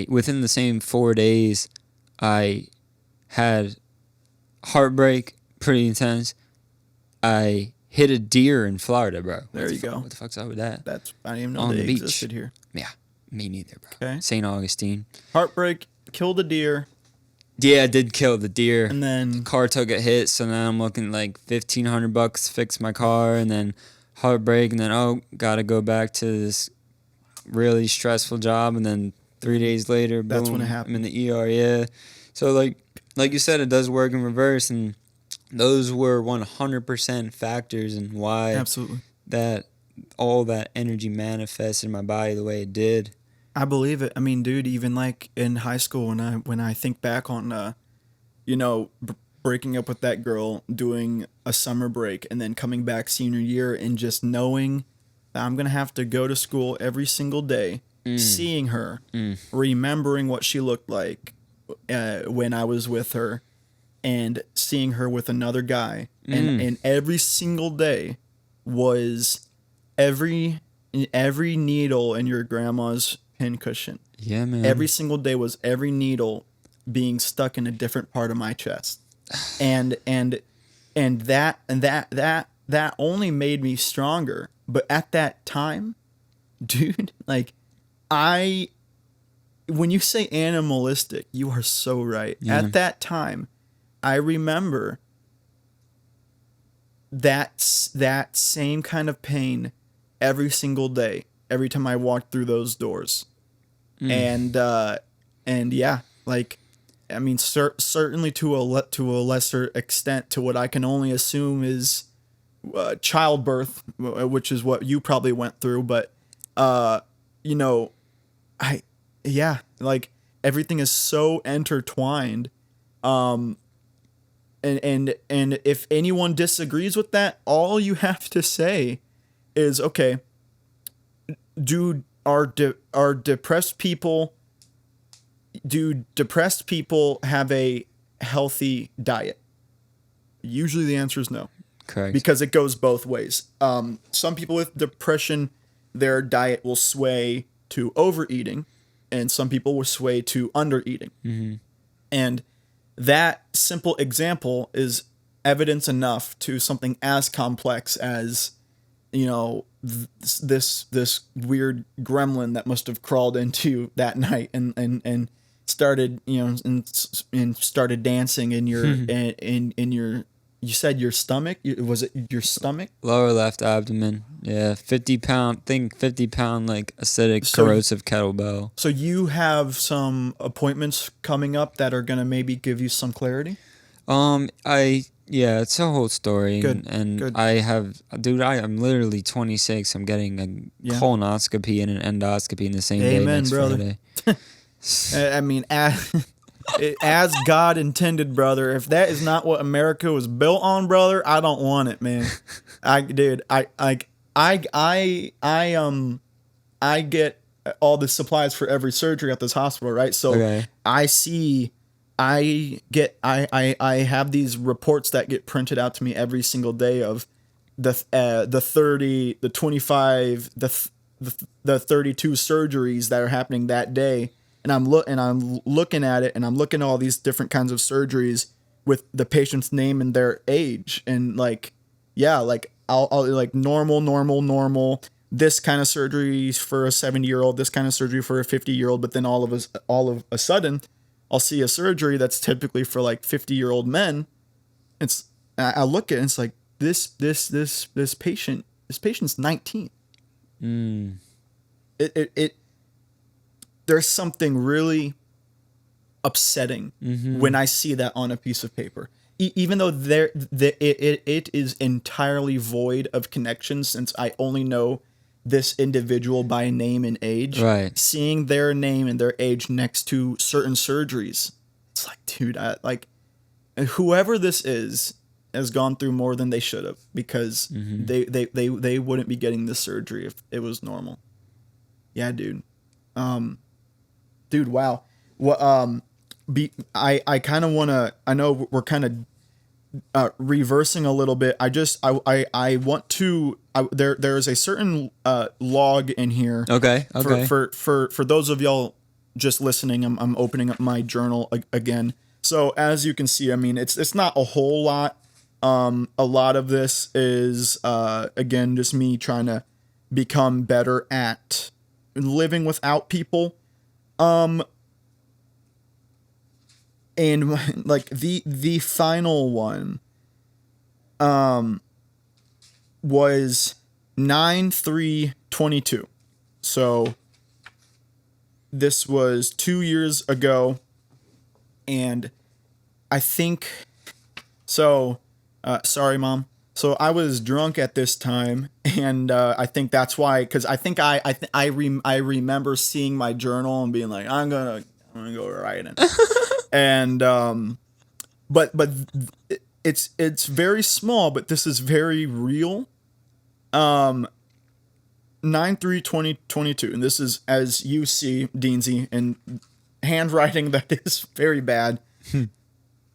within the same 4 days I had heartbreak, pretty intense. I hit a deer in Florida, bro. There you go. What the fuck's up with that? I didn't even know on they the beach existed here. Yeah, me neither, bro. Okay. St. Augustine. Heartbreak, killed a deer. Yeah, I did kill the deer. And then the car took a hit, so now I'm looking like $1,500 to fix my car, and then heartbreak, and then gotta go back to this really stressful job, and then 3 days later, boom, that's when it happened. I'm in the ER. Yeah, so like you said, it does work in reverse, and those were 100% factors in why absolutely that all that energy manifested in my body the way it did. I believe it. I mean, dude, even like in high school, when I think back on, breaking up with that girl, doing a summer break, and then coming back senior year and just knowing that I'm going to have to go to school every single day, seeing her, remembering what she looked like when I was with her, and seeing her with another guy. And every single day was every needle in your grandma's pincushion. Yeah, man. Every single day was every needle being stuck in a different part of my chest. And that only made me stronger. But at that time, dude, like when you say animalistic, you are so right. Yeah. At that time, I remember that same kind of pain every single day, every time I walked through those doors. And yeah, like, I mean, certainly to a lesser extent, to what I can only assume is childbirth, which is what you probably went through. But you know, like, everything is so intertwined. And if anyone disagrees with that, all you have to say is, okay, dude, are depressed people have a healthy diet? Usually the answer is no. Correct. Because it goes both ways. Some people with depression, their diet will sway to overeating, and some people will sway to undereating. Mm-hmm. And that simple example is evidence enough to something as complex as, you know, this weird gremlin that must have crawled into that night and started, you know, and started dancing in your in your, you said your stomach? Was it your stomach? Lower left abdomen. Yeah, 50 pound like acidic corrosive kettlebell. So you have some appointments coming up that are gonna maybe give you some clarity? Yeah, it's a whole story. Good, And good. I'm literally 26. I'm getting a colonoscopy and an endoscopy in the same day Amen, next brother. Friday. I mean, as God intended, brother. If that is not what America was built on, brother, I don't want it, man. I get all the supplies for every surgery at this hospital, right? So Okay. I have these reports that get printed out to me every single day of the 30, the 25, the 32 surgeries that are happening that day. And I'm looking at it, and I'm looking at all these different kinds of surgeries with the patient's name and their age, and like, yeah, like I'll like normal. This kind of surgery for a 70-year-old, this kind of surgery for a 50-year-old, but then all of a sudden, I'll see a surgery that's typically for like 50-year-old men. I look at it, and it's like this patient's 19. There's something really upsetting when I see that on a piece of paper, even though it is entirely void of connection, since I only know this individual by name and age. Right. Seeing their name and their age next to certain surgeries, it's like, dude, whoever this is has gone through more than they should have, because they wouldn't be getting this surgery if it was normal. Yeah, dude. Dude, wow. What I kind of want to, I know we're kind of reversing a little bit. I want to, there is a certain log in here. Okay. For those of y'all just listening, I'm opening up my journal again. So as you can see, I mean, it's not a whole lot. A lot of this is again just me trying to become better at living without people. And like the final one was 9/3/22. So this was 2 years ago, and I think so. Sorry, Mom. So I was drunk at this time, and I think that's why. Because I think I remember seeing my journal and being like, I'm gonna go write it. And but it's very small, but this is very real. 9/3/2022, and this is, as you see, Deansy, and handwriting that is very bad.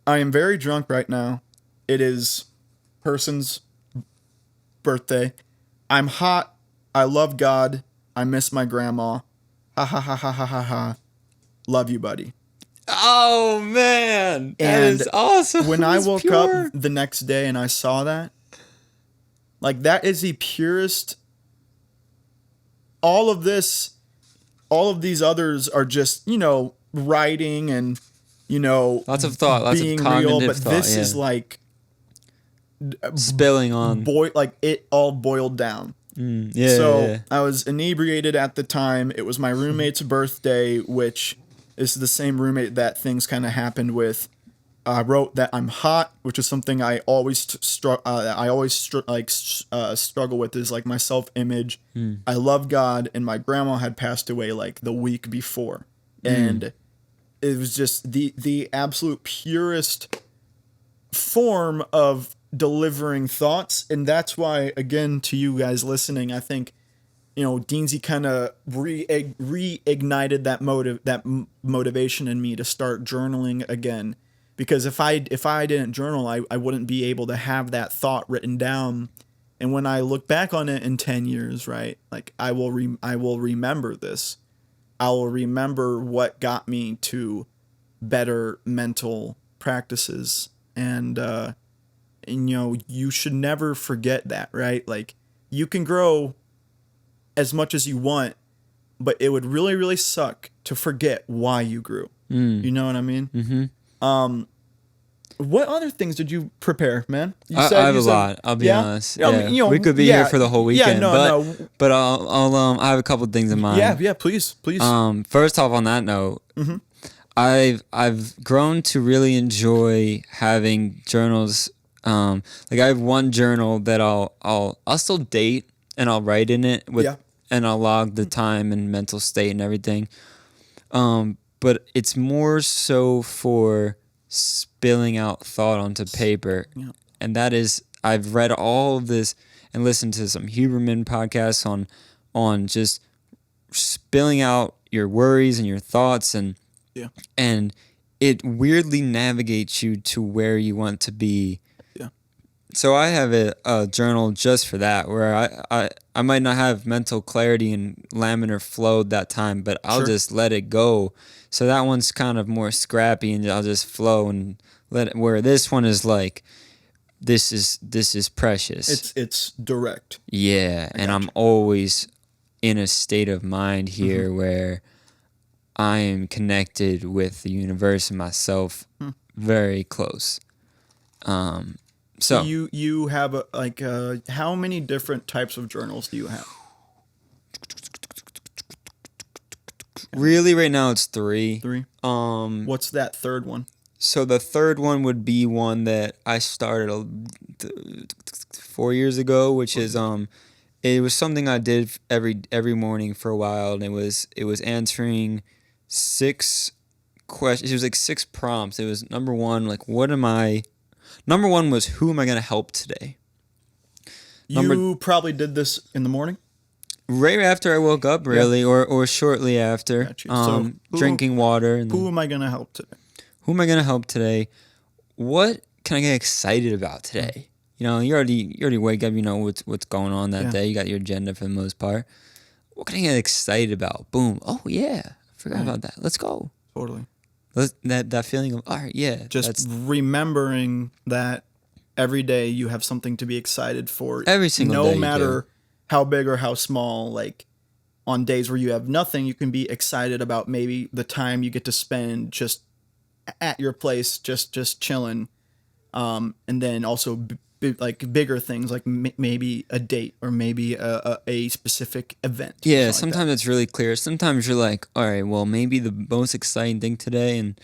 I am very drunk right now. It is person's birthday. I'm hot. I love God. I miss my grandma. Ha ha ha ha ha ha ha. Love you, buddy. Oh man, that And is awesome. when I That's woke pure. up the next day and I saw that, like, that is the purest. All of these others are just, writing and, Lots of thought, lots of being real, cognitive but thought. this Yeah. is like Spilling on. like it all boiled down. Yeah. So yeah. I was inebriated at the time. It was my roommate's birthday, which is the same roommate that things kind of happened with. I wrote that I'm hot, which is something I always struggle with, is like my self-image. I love God, and my grandma had passed away like the week before, and it was just the absolute purest form of delivering thoughts. And that's why, again, to you guys listening, I think, Deansy kind of reignited that motivation in me to start journaling again. Because if I didn't journal, I wouldn't be able to have that thought written down. And when I look back on it in 10 years, right, like I will remember this. I will remember what got me to better mental practices. And you should never forget that, right? Like, you can grow as much as you want, but it would really, really suck to forget why you grew. You know what I mean? Mm-hmm. What other things did you prepare, man? I have a lot. I'll be honest. Yeah. I mean, we could be here for the whole weekend. No. But I have a couple things in mind. Yeah, please. First off, on that note, I've grown to really enjoy having journals. Like, I have one journal that I'll still date, and I'll write in it and I'll log the time and mental state and everything. But it's more so for spilling out thought onto paper. Yeah. And that is, I've read all of this and listened to some Huberman podcasts on just spilling out your worries and your thoughts, and it weirdly navigates you to where you want to be. Yeah. So I have a journal just for that, where I might not have mental clarity and laminar flow that time, but I'll just let it go. So that one's kind of more scrappy, and I'll just flow and let it. Where this one is like, this is precious. It's direct. Yeah, and I'm always in a state of mind here where I am connected with the universe and myself very close. So you have how many different types of journals do you have? Really, right now it's 3. 3. What's that third one? So the third one would be one that I started 4 years ago, which is it was something I did every morning for a while, and it was answering 6 questions. It was like 6 prompts. It was number 1, like, number 1 was, who am I going to help today? You probably did this in the morning? Right after I woke up, really, or shortly after. Gotcha. So drinking water. And who am I going to help today? Who am I going to help today? What can I get excited about today? You already wake up, what's going on that day. You got your agenda for the most part. What can I get excited about? Boom. Oh, yeah. I forgot about that. Let's go. Totally. That feeling of, all right, yeah. Just remembering that every day you have something to be excited for. Every single day. No matter how big or how small. Like, on days where you have nothing, you can be excited about maybe the time you get to spend just at your place, just chilling. And then also like bigger things, like maybe a date or maybe a specific event. Yeah, sometimes it's really clear. Sometimes you're like, all right, well, maybe the most exciting thing today,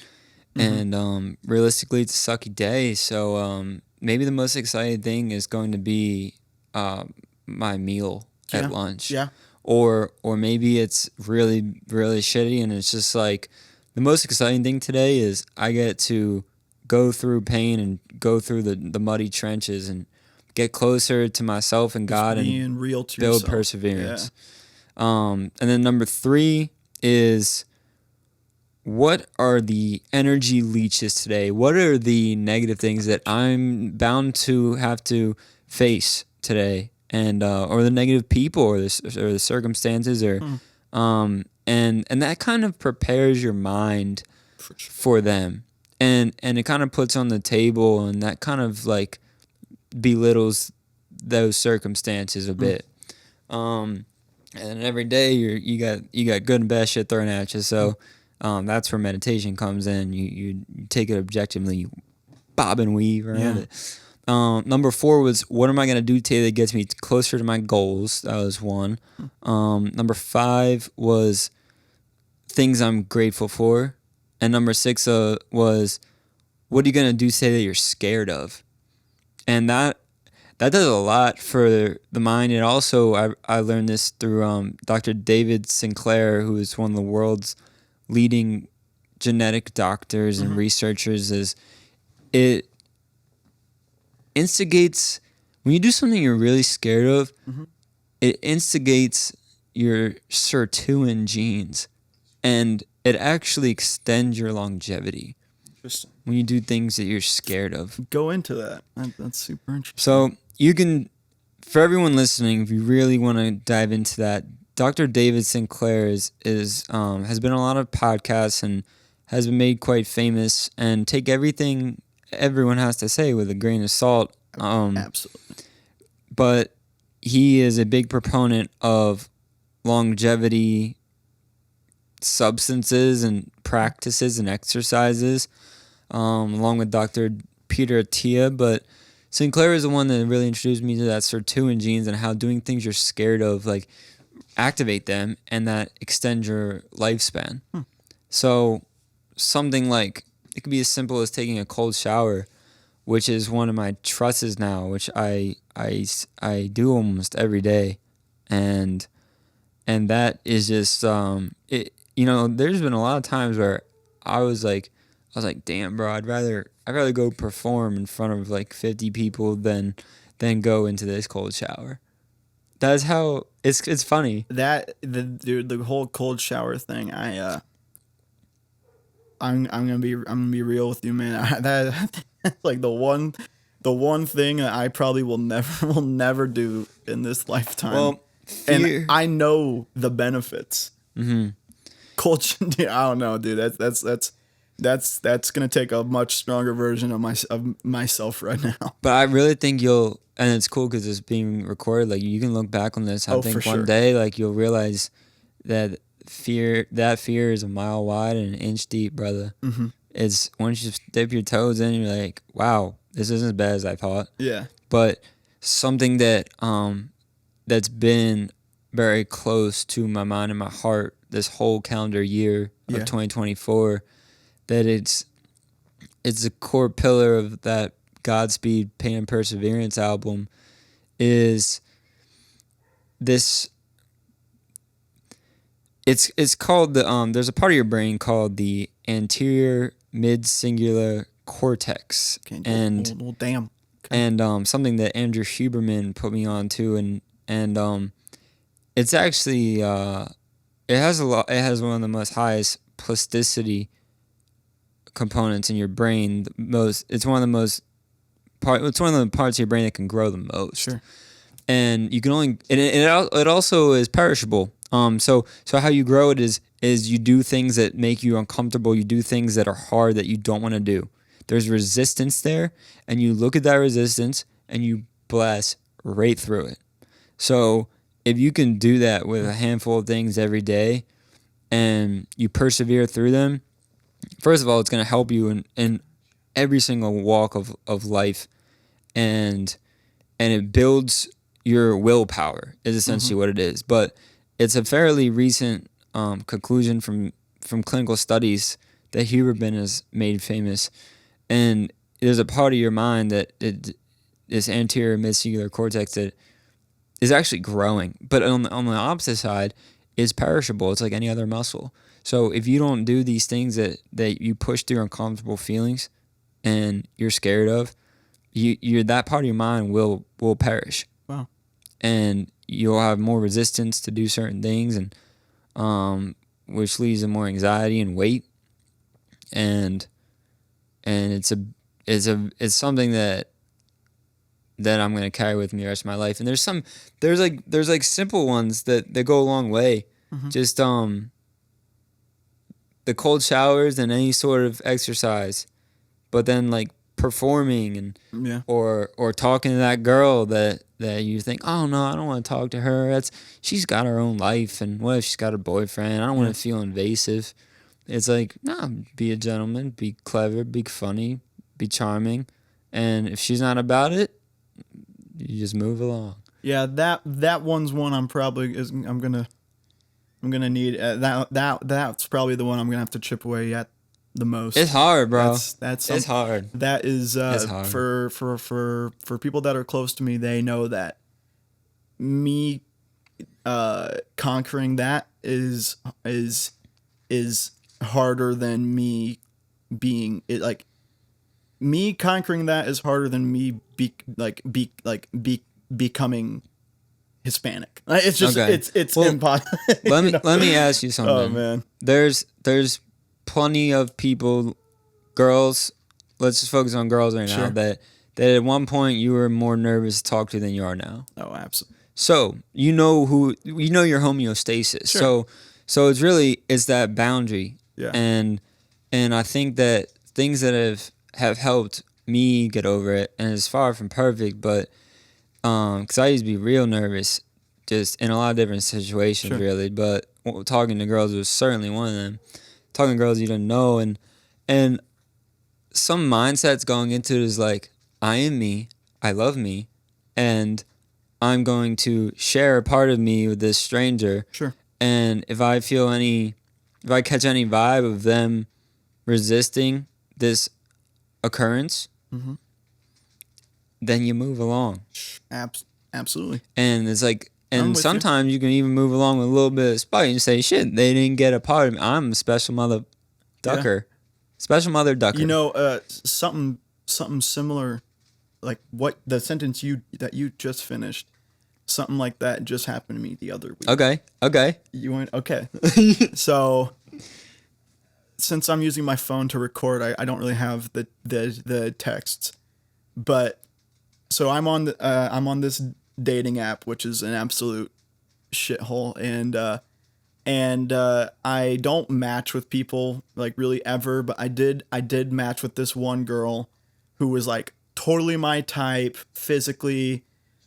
and realistically, it's a sucky day. So maybe the most exciting thing is going to be my meal at lunch. Yeah. Or maybe it's really, really shitty, and it's just like, the most exciting thing today is I get to go through pain and go through the muddy trenches and get closer to myself and God being and real to build yourself. perseverance. And then number 3 is, what are the energy leeches today? What are the negative things that I'm bound to have to face today? And or the negative people or the circumstances and that kind of prepares your mind for them. And it kind of puts on the table, and that kind of like belittles those circumstances a bit. And every day you got good and bad shit thrown at you. So that's where meditation comes in. You take it objectively, you bob and weave around it. Number 4 was, what am I going to do today that gets me closer to my goals? That was 1. Number 5 was things I'm grateful for. And number 6 was, what are you going to do today that you're scared of? And that does a lot for the mind. And also, I learned this through Dr. David Sinclair, who is one of the world's leading genetic doctors and researchers. Is it instigates, when you do something you're really scared of, it instigates your sirtuin genes, and it actually extends your longevity. Interesting. When you do things that you're scared of. Go into that. That's super interesting. So you can, for everyone listening, if you really want to dive into that, Dr. David Sinclair has been on a lot of podcasts and has been made quite famous, and take everything everyone has to say with a grain of salt. Absolutely. But he is a big proponent of longevity substances and practices and exercises, along with Dr. Peter Attia. But Sinclair is the one that really introduced me to that sirtuin genes and how doing things you're scared of, like, activate them, and that extend your lifespan. So something like, it could be as simple as taking a cold shower, which is one of my trusts now, which I do almost every day, and that is just it. You know, there's been a lot of times where I was like, damn, bro, I'd rather go perform in front of like 50 people than go into this cold shower. That's how it's funny. The whole cold shower thing. I'm gonna be real with you, man. That's like the one thing that I probably will never do in this lifetime. Well, and I know the benefits. Cold, I don't know, dude. That's gonna take a much stronger version of myself right now. But I really think you'll, and it's cool because it's being recorded. Like, you can look back on this. I think one day, like, you'll realize that fear is a mile wide and an inch deep, brother. It's once you dip your toes in, you're like, wow, this isn't as bad as I thought. Yeah. But something that that's been very close to my mind and my heart this whole calendar year of 2024, that it's a core pillar of that Godspeed Pain and Perseverance album, is this. It's called the there's a part of your brain called the anterior mid-cingulate cortex. Okay, and damn. Okay. And something that Andrew Huberman put me on to, and it's actually it has one of the most highest plasticity components in your brain. It's one of the parts of your brain that can grow the most. Sure. And you can only, and it also is perishable. So how you grow it is you do things that make you uncomfortable. You do things that are hard that you don't want to do. There's resistance there, and you look at that resistance and you blast right through it. So if you can do that with a handful of things every day, and you persevere through them, first of all, it's going to help you in every single walk of life, and it builds your willpower is essentially what it is. But it's a fairly recent conclusion from clinical studies that Huberman has made famous. And there's a part of your mind that this anterior mid-cingulate cortex that is actually growing. But on the opposite side, is perishable. It's like any other muscle. So if you don't do these things that you push through uncomfortable feelings, and you're scared of, you're that part of your mind will perish. Wow. And you'll have more resistance to do certain things, and which leads to more anxiety and weight. And it's something that I'm gonna carry with me the rest of my life. And there's like simple ones that go a long way. Mm-hmm. Just the cold showers and any sort of exercise, but then like performing and or talking to that girl that you think, oh no, I don't want to talk to her. She's got her own life, and what if she's got a boyfriend? I don't want to feel invasive. It's like, nah, be a gentleman, be clever, be funny, be charming, and if she's not about it, you just move along. Yeah, that one's one I'm gonna need. That's probably the one I'm gonna have to chip away at the most. It's hard, bro. It's hard. That is hard. For people that are close to me, they know that me conquering that is harder than me being it. Like, me conquering that is harder than me becoming Hispanic. It's just it's impossible. Let me ask you something. Oh man, there's plenty of people, girls. Let's just focus on girls right now. That at one point you were more nervous to talk to than you are now. Oh, absolutely. So you know your homeostasis. Sure. So it's that boundary. Yeah. And I think that things that have helped me get over it, and it's far from perfect, but because I used to be real nervous, just in a lot of different situations, really. But talking to girls was certainly one of them. Talking to girls you don't know, and some mindsets going into it is like, I am me, I love me, and I'm going to share a part of me with this stranger. Sure. And if I catch any vibe of them resisting this occurrence, then you move along. Absolutely. And it's like, and sometimes you can even move along with a little bit of spite and say, shit, they didn't get a part of me. I'm a special mother ducker. Yeah. Special mother ducker. You know, something similar, like what the sentence that you just finished, something like that just happened to me the other week. Okay. You went, okay. So, since I'm using my phone to record, I don't really have the texts, but so I'm on this dating app, which is an absolute shithole, and I don't match with people like really ever, but I did match with this one girl who was like totally my type physically,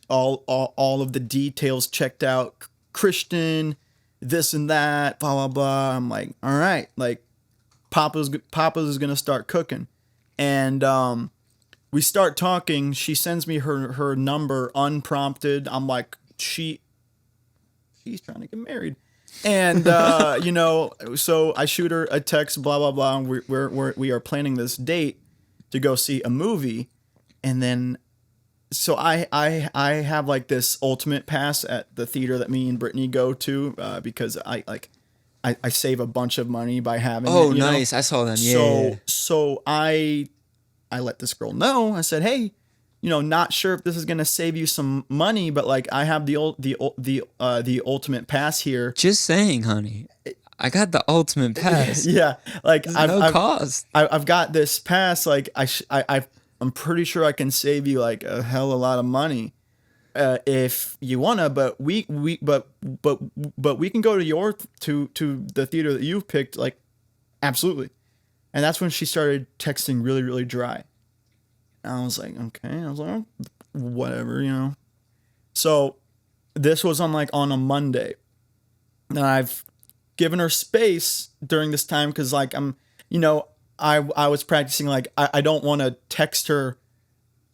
all of the details checked out, Christian, this and that, blah blah blah. I'm like, all right, like Papa's gonna start cooking, and we start talking. She sends me her number unprompted. I'm like, she's trying to get married. And, so I shoot her a text, blah, blah, blah. And we are planning this date to go see a movie. And then, so I have like this ultimate pass at the theater that me and Brittany go to, because I save a bunch of money by having it, nice. I saw them. Yeah. So I let this girl know. I said, hey, not sure if this is gonna save you some money, but like I have the ultimate pass here. Just saying, honey, I got the ultimate pass. Yeah, like no cost. I've got this pass. Like I'm pretty sure I can save you like a hell of a lot of money, if you wanna. But we can go to the theater that you've picked. Like, absolutely. And that's when she started texting really, really dry. And I was like, okay. I was like, oh, whatever, So this was on a Monday. And I've given her space during this time because like I was practicing, like I don't want to text her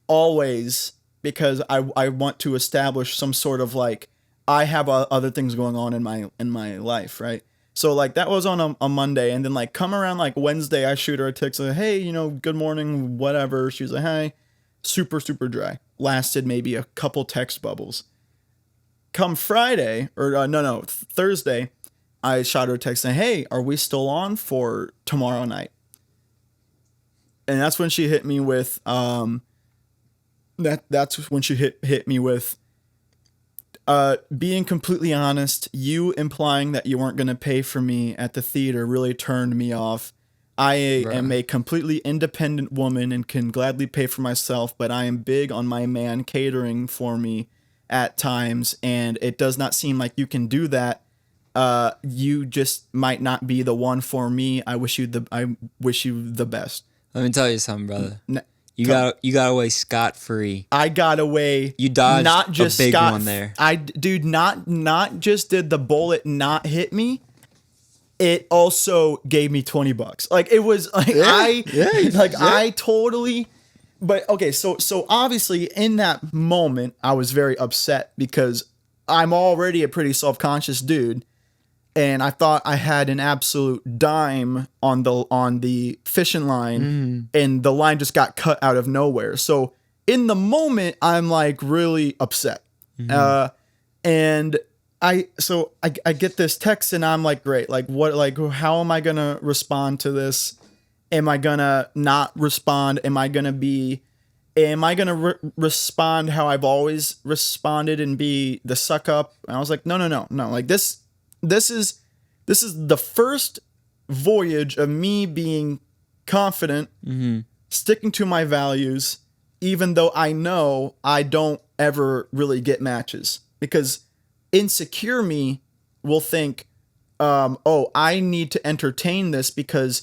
always because I want to establish some sort of like I have other things going on in my life, right? So like that was on a Monday, and then like come around like Wednesday, I shoot her a text like, hey, good morning, whatever. She was like, hey, super, super dry. Lasted maybe a couple text bubbles. Come Friday, or Thursday, I shot her a text saying, hey, are we still on for tomorrow night? And that's when she hit me with that's when she hit me with being completely honest. You implying that you weren't going to pay for me at the theater really turned me off. I am a completely independent woman and can gladly pay for myself, but I am big on my man catering for me at times, and it does not seem like you can do that. You just might not be the one for me. I wish you the best. Let me tell you something, brother. You got away scot-free. I got away. You dodged not just a big one there. Not just did the bullet not hit me, it also gave me $20. Like, it was like I totally. But okay, so obviously in that moment I was very upset because I'm already a pretty self-conscious dude, and I thought I had an absolute dime on the fishing line, and the line just got cut out of nowhere. So in the moment I'm like really upset, and I get this text and I'm like, great, like what, like how am I gonna respond to this? Am I gonna not respond? Am I gonna respond how I've always responded and be the suck up? And I was like, no. Like this is the first voyage of me being confident, sticking to my values, even though I know I don't ever really get matches, because insecure me will think, oh, I need to entertain this because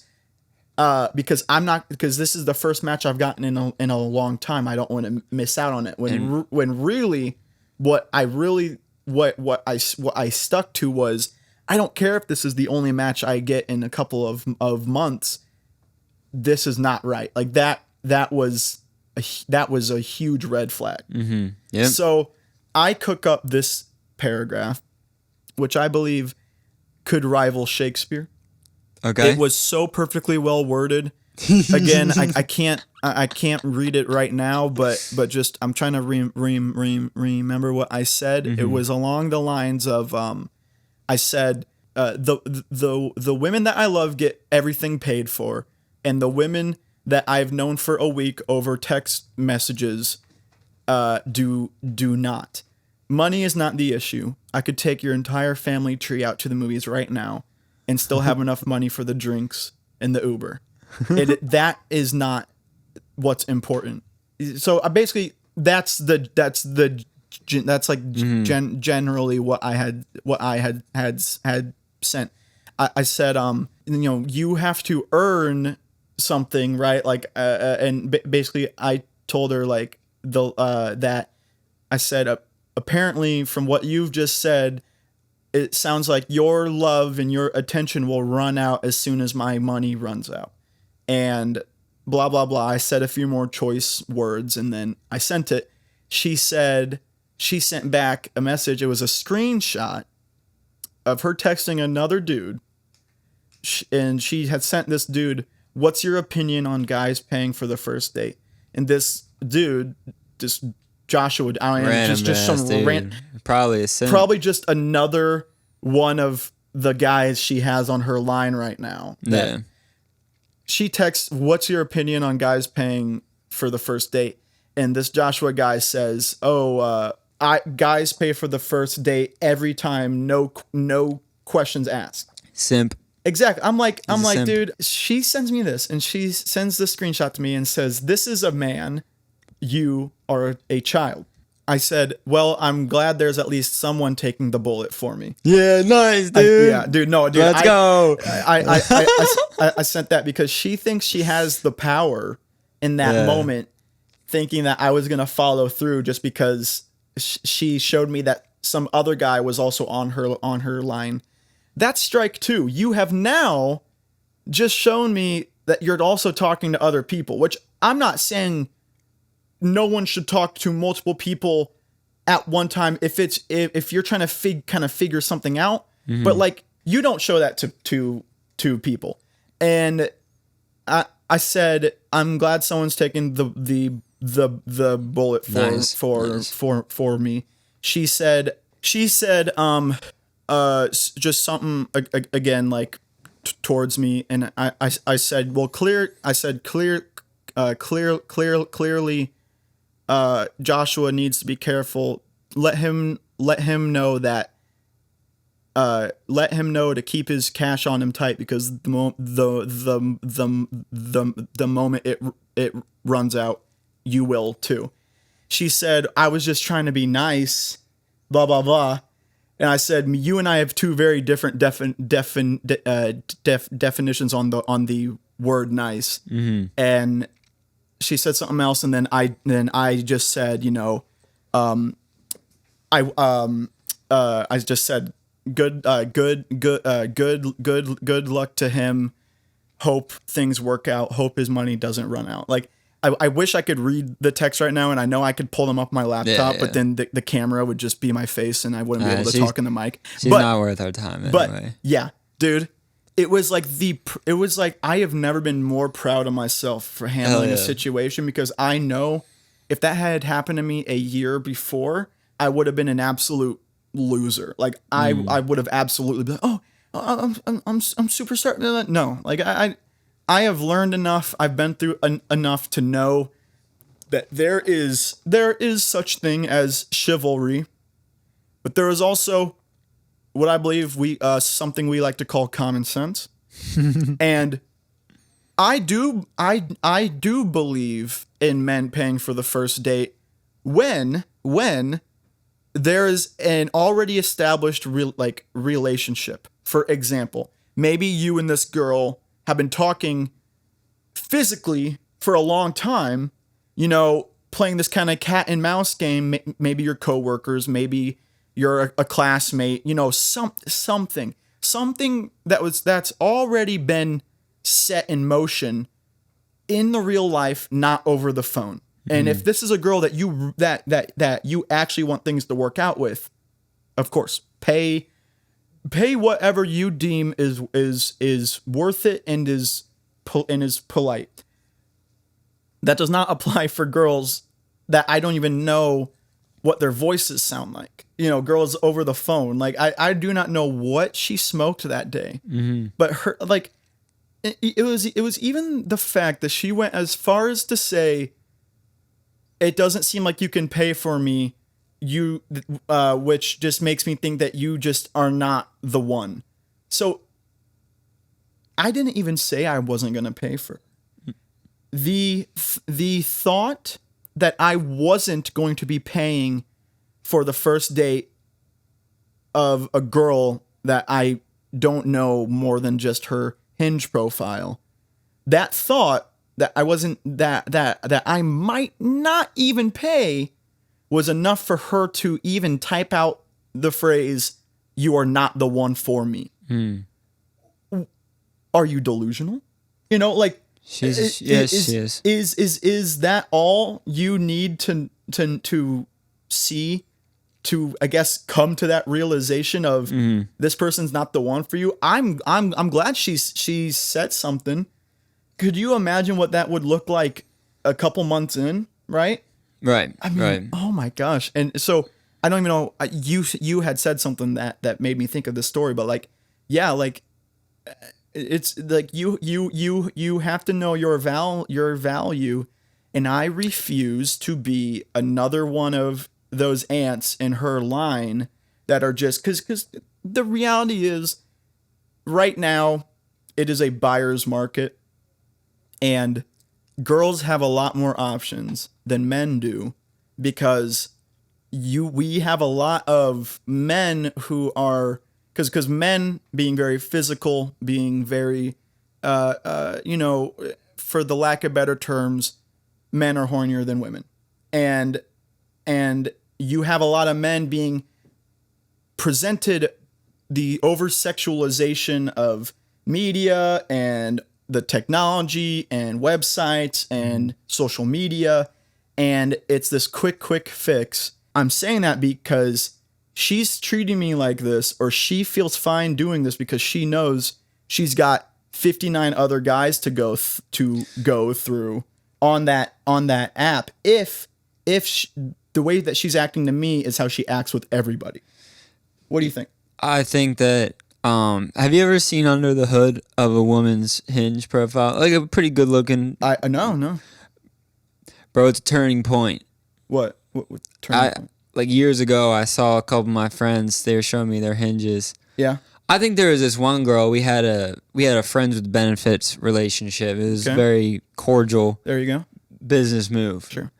this is the first match I've gotten in a long time. I don't want to miss out on it. When really what I stuck to was, I don't care if this is the only match I get in a couple of months. This is not right. Like that was a huge red flag. Yep. So I cook up this paragraph, which I believe could rival Shakespeare. Okay. It was so perfectly well worded. Again, I can't read it right now, but just I'm trying to remember what I said. It was along the lines of I said the women that I love get everything paid for, and the women that I've known for a week over text messages do not. Money is not the issue. I could take your entire family tree out to the movies right now and still have enough money for the drinks and the Uber. That is not what's important. So basically, that's generally what I had sent. I said, you have to earn something, right? Like, and basically, I told her like that I said, apparently, from what you've just said, it sounds like your love and your attention will run out as soon as my money runs out. And blah, blah, blah. I said a few more choice words and then I sent it. She sent back a message. It was a screenshot of her texting another dude. And she had sent this dude, "What's your opinion on guys paying for the first date?" And this dude, just Joshua, I don't know, just some rant, probably just another one of the guys she has on her line right now. Yeah. She texts, "What's your opinion on guys paying for the first date?" And this Joshua guy says, guys pay for the first date every time, no questions asked. Simp. Exactly. I'm like, dude, she sends me this and she sends this screenshot to me and says, "This is a man. You are a child." I said, "Well, I'm glad there's at least someone taking the bullet for me." Yeah, nice, dude. Dude. Let's go. I sent that because she thinks she has the power in that moment, thinking that I was gonna follow through just because she showed me that some other guy was also on her line. That's strike two. You have now just shown me that you're also talking to other people, which I'm not saying no one should talk to multiple people at one time if you're trying to kind of figure something out. But like, you don't show that to people. And I said, "I'm glad someone's taking the bullet for me." She said just something again like towards me, and I said, "Well, clear." I said, clearly, Joshua needs to be careful. Let him know that. Let him know to keep his cash on him tight, because the moment it runs out, you will too. She said, I was just trying to be nice, blah blah blah. And I said, you and I have two very different definitions on the word nice. Mm-hmm. And she said something else, and then I just said, I just said, good luck to him. Hope things work out. Hope his money doesn't run out. Like, I wish I could read the text right now, and I know I could pull them up my laptop, but then the camera would just be my face, and I wouldn't be able to talk in the mic. She's not worth our time anyway. But yeah, dude, it was like I have never been more proud of myself for handling a situation, because I know if that had happened to me a year before, I would have been an absolute loser. Like I would have absolutely been like, I'm super sorry. No, like I have learned enough. I've been through enough to know that there is such thing as chivalry, but there is also what I believe something we like to call common sense. And I do believe in men paying for the first date when there is an already established relationship. For example, maybe you and this girl have been talking physically for a long time, playing this kind of cat and mouse game. Maybe you're coworkers, maybe you're a classmate, something that's already been set in motion in the real life, not over the phone. And if this is a girl that you actually want things to work out with, of course, pay whatever you deem is worth it and is polite. That does not apply for girls that I don't even know what their voices sound like. Girls over the phone. Like I do not know what she smoked that day, but her it was even the fact that she went as far as to say, it doesn't seem like you can pay for me, which just makes me think that you just are not the one. So I didn't even say I wasn't going to pay for her. The thought that I wasn't going to be paying for the first date of a girl that I don't know more than just her Hinge profile, that thought that I wasn't that I might not even pay was enough for her to even type out the phrase, "You are not the one for me." Are you delusional? She is. Is that all you need to see to, I guess, come to that realization of this person's not the one for you? I'm glad she said something. Could you imagine what that would look like a couple months in, right? Right. I mean, right. Oh my gosh. And so I don't even know, you had said something that made me think of this story, but it's like you have to know your value, and I refuse to be another one of those ants in her line that are just because the reality is right now it is a buyer's market, and girls have a lot more options than men do, because we have a lot of men who are because men being very physical, being very for the lack of better terms, men are hornier than women, and you have a lot of men being presented the over sexualization of media and the technology and websites and social media, and it's this quick fix. I'm saying that because she's treating me like this, or she feels fine doing this because she knows she's got 59 other guys to go through on that app. If the way that she's acting to me is how she acts with everybody. What do you think? I think that have you ever seen under the hood of a woman's Hinge profile? Like a pretty good looking. No. Bro, it's a turning point. What turning point? Like years ago, I saw a couple of my friends. They were showing me their hinges. Yeah. I think there was this one girl. We had a friends with benefits relationship. It was very cordial. There you go. Business move. Sure.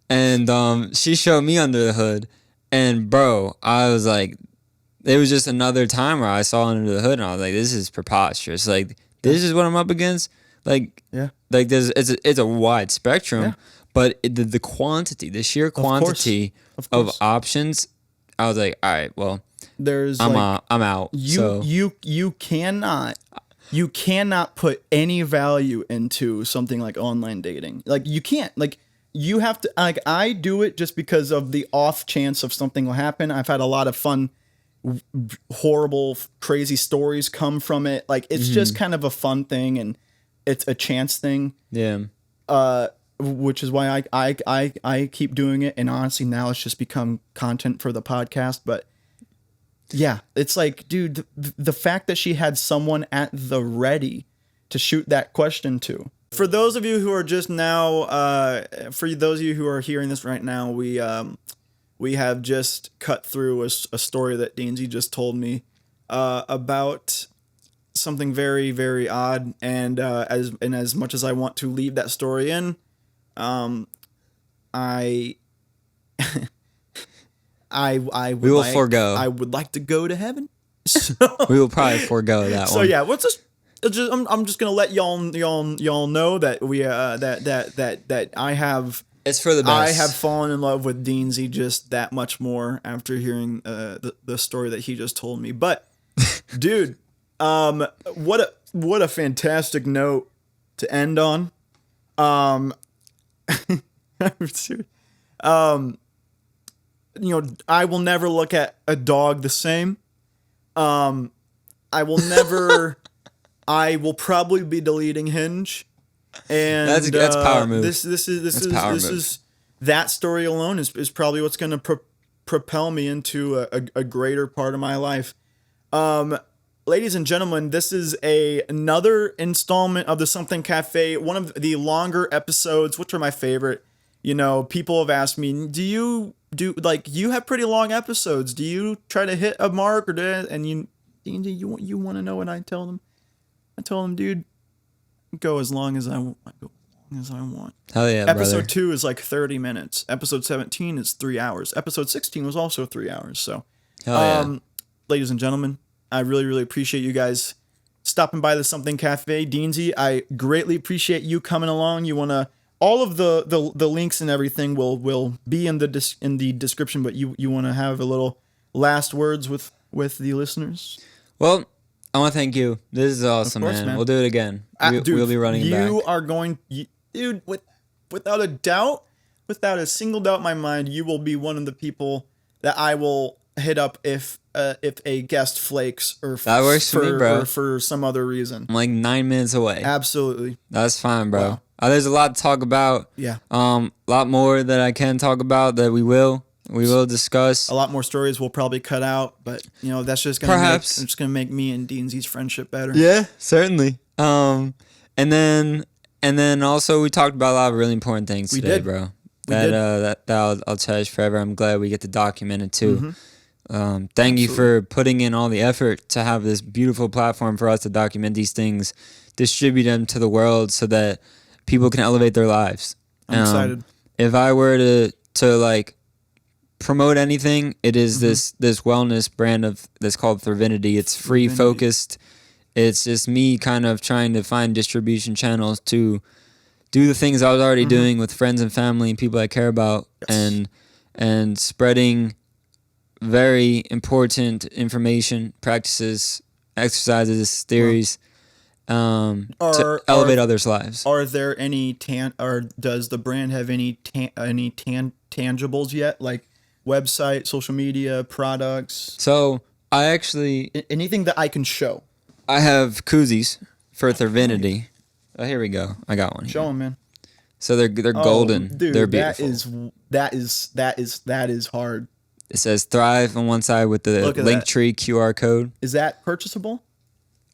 And she showed me under the hood, and bro, I was like, it was just another time where I saw under the hood, and I was like, this is preposterous. Like, this is what I'm up against. Like, like it's a wide spectrum. Yeah. But the quantity, the sheer quantity of options, I was like, all right, well, I'm out. You cannot put any value into something like online dating. Like you can't. Like you have to. Like I do it just because of the off chance of something will happen. I've had a lot of fun, horrible, crazy stories come from it. Like it's just kind of a fun thing, and it's a chance thing. Yeah. Which is why I keep doing it, and honestly now it's just become content for the podcast. But yeah, it's like, dude, the fact that she had someone at the ready to shoot that question to. For those of you who are just now, for those of you who are hearing this right now, we have just cut through a story that Deansy just told me about something very, very odd, and as much as I want to leave that story in, I we will forego. I would like to go to heaven. So, we will probably forego that one. So yeah, I'm just gonna let y'all know that we that I have. It's for the best. I have fallen in love with Deansy just that much more after hearing the story that he just told me. But dude, what a fantastic note to end on. I will never look at a dog the same. I will probably be deleting Hinge. And that's power move. This is that story alone is probably what's going to propel me into a greater part of my life. Ladies and gentlemen, this is another installment of the Something Cafe, one of the longer episodes, which are my favorite. People have asked me, do you have pretty long episodes? Do you try to hit a mark and you want to know what I tell them? I tell them, dude, go as long as I want. Hell yeah, Episode brother. 2 is like 30 minutes. Episode 17 is 3 hours. Episode 16 was also 3 hours. So, hell yeah. Ladies and gentlemen, I really, really appreciate you guys stopping by the Something Cafe. Deansy, I greatly appreciate you coming along. You want to, all of the links and everything will be in the description, but you want to have a little last words with the listeners? Well, I want to thank you. This is awesome, man. We'll do it again. Dude, we'll be running back. You are going, dude, without a doubt, without a single doubt in my mind, you will be one of the people that I will hit up if a guest flakes or that works for me, bro. Or for some other reason. I'm like 9 minutes away. Absolutely. That's fine, bro. Wow. There's a lot to talk about. Yeah. A lot more that I can talk about that we will discuss. A lot more stories we'll probably cut out, but that's just gonna make me and Deansy's friendship better. Yeah, certainly. And then also we talked about a lot of really important things today, bro. That I'll cherish forever. I'm glad we get to document it too. Mm-hmm. Thank you for putting in all the effort to have this beautiful platform for us to document these things, distribute them to the world so that people can elevate their lives. I'm excited. If I were to like promote anything, it is this wellness brand that's called Thrivinity. It's free focused. It's just me kind of trying to find distribution channels to do the things I was already doing with friends and family and people I care about, and spreading very important information, practices, exercises, theories, to elevate others' lives. Are there any does the brand have any tangibles yet, like website, social media, products? So I actually anything that I can show. I have koozies for Thrivinity. Oh, here we go. I got one here. Show them, man. So they're golden. Dude, they're beautiful. That is hard. It says Thrive on one side with the Linktree QR code. Is that purchasable?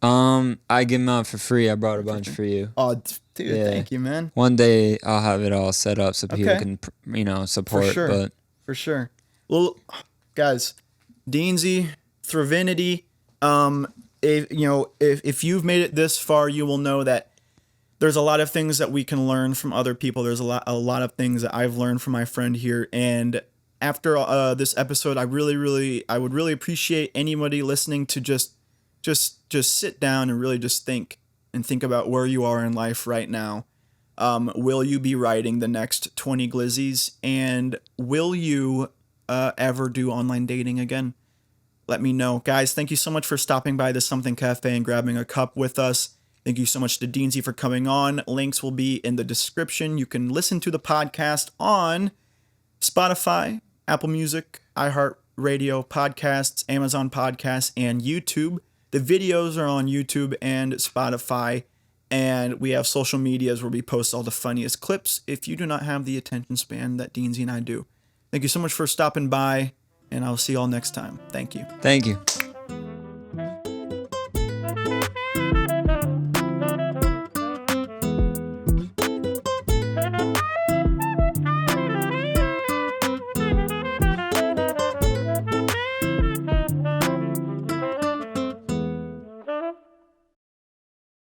I give them out for free. I brought a bunch for you. Oh, Dude, thank you, man. One day I'll have it all set up so people Okay. can, support. For sure. But For sure. Well, guys, Deansy, Thravinity, if you've made it this far, you will know that there's a lot of things that we can learn from other people. There's a lot of things that I've learned from my friend here. And after this episode, I would really appreciate anybody listening to just sit down and really just think about where you are in life right now. Will you be writing the next 20 glizzies? And will you ever do online dating again? Let me know. Guys, thank you so much for stopping by the Something Cafe and grabbing a cup with us. Thank you so much to Deansy for coming on. Links will be in the description. You can listen to the podcast on Spotify, Apple Music, iHeartRadio Podcasts, Amazon Podcasts, and YouTube. The videos are on YouTube and Spotify. And we have social medias where we post all the funniest clips if you do not have the attention span that Deansy and I do. Thank you so much for stopping by, and I'll see you all next time. Thank you. Thank you.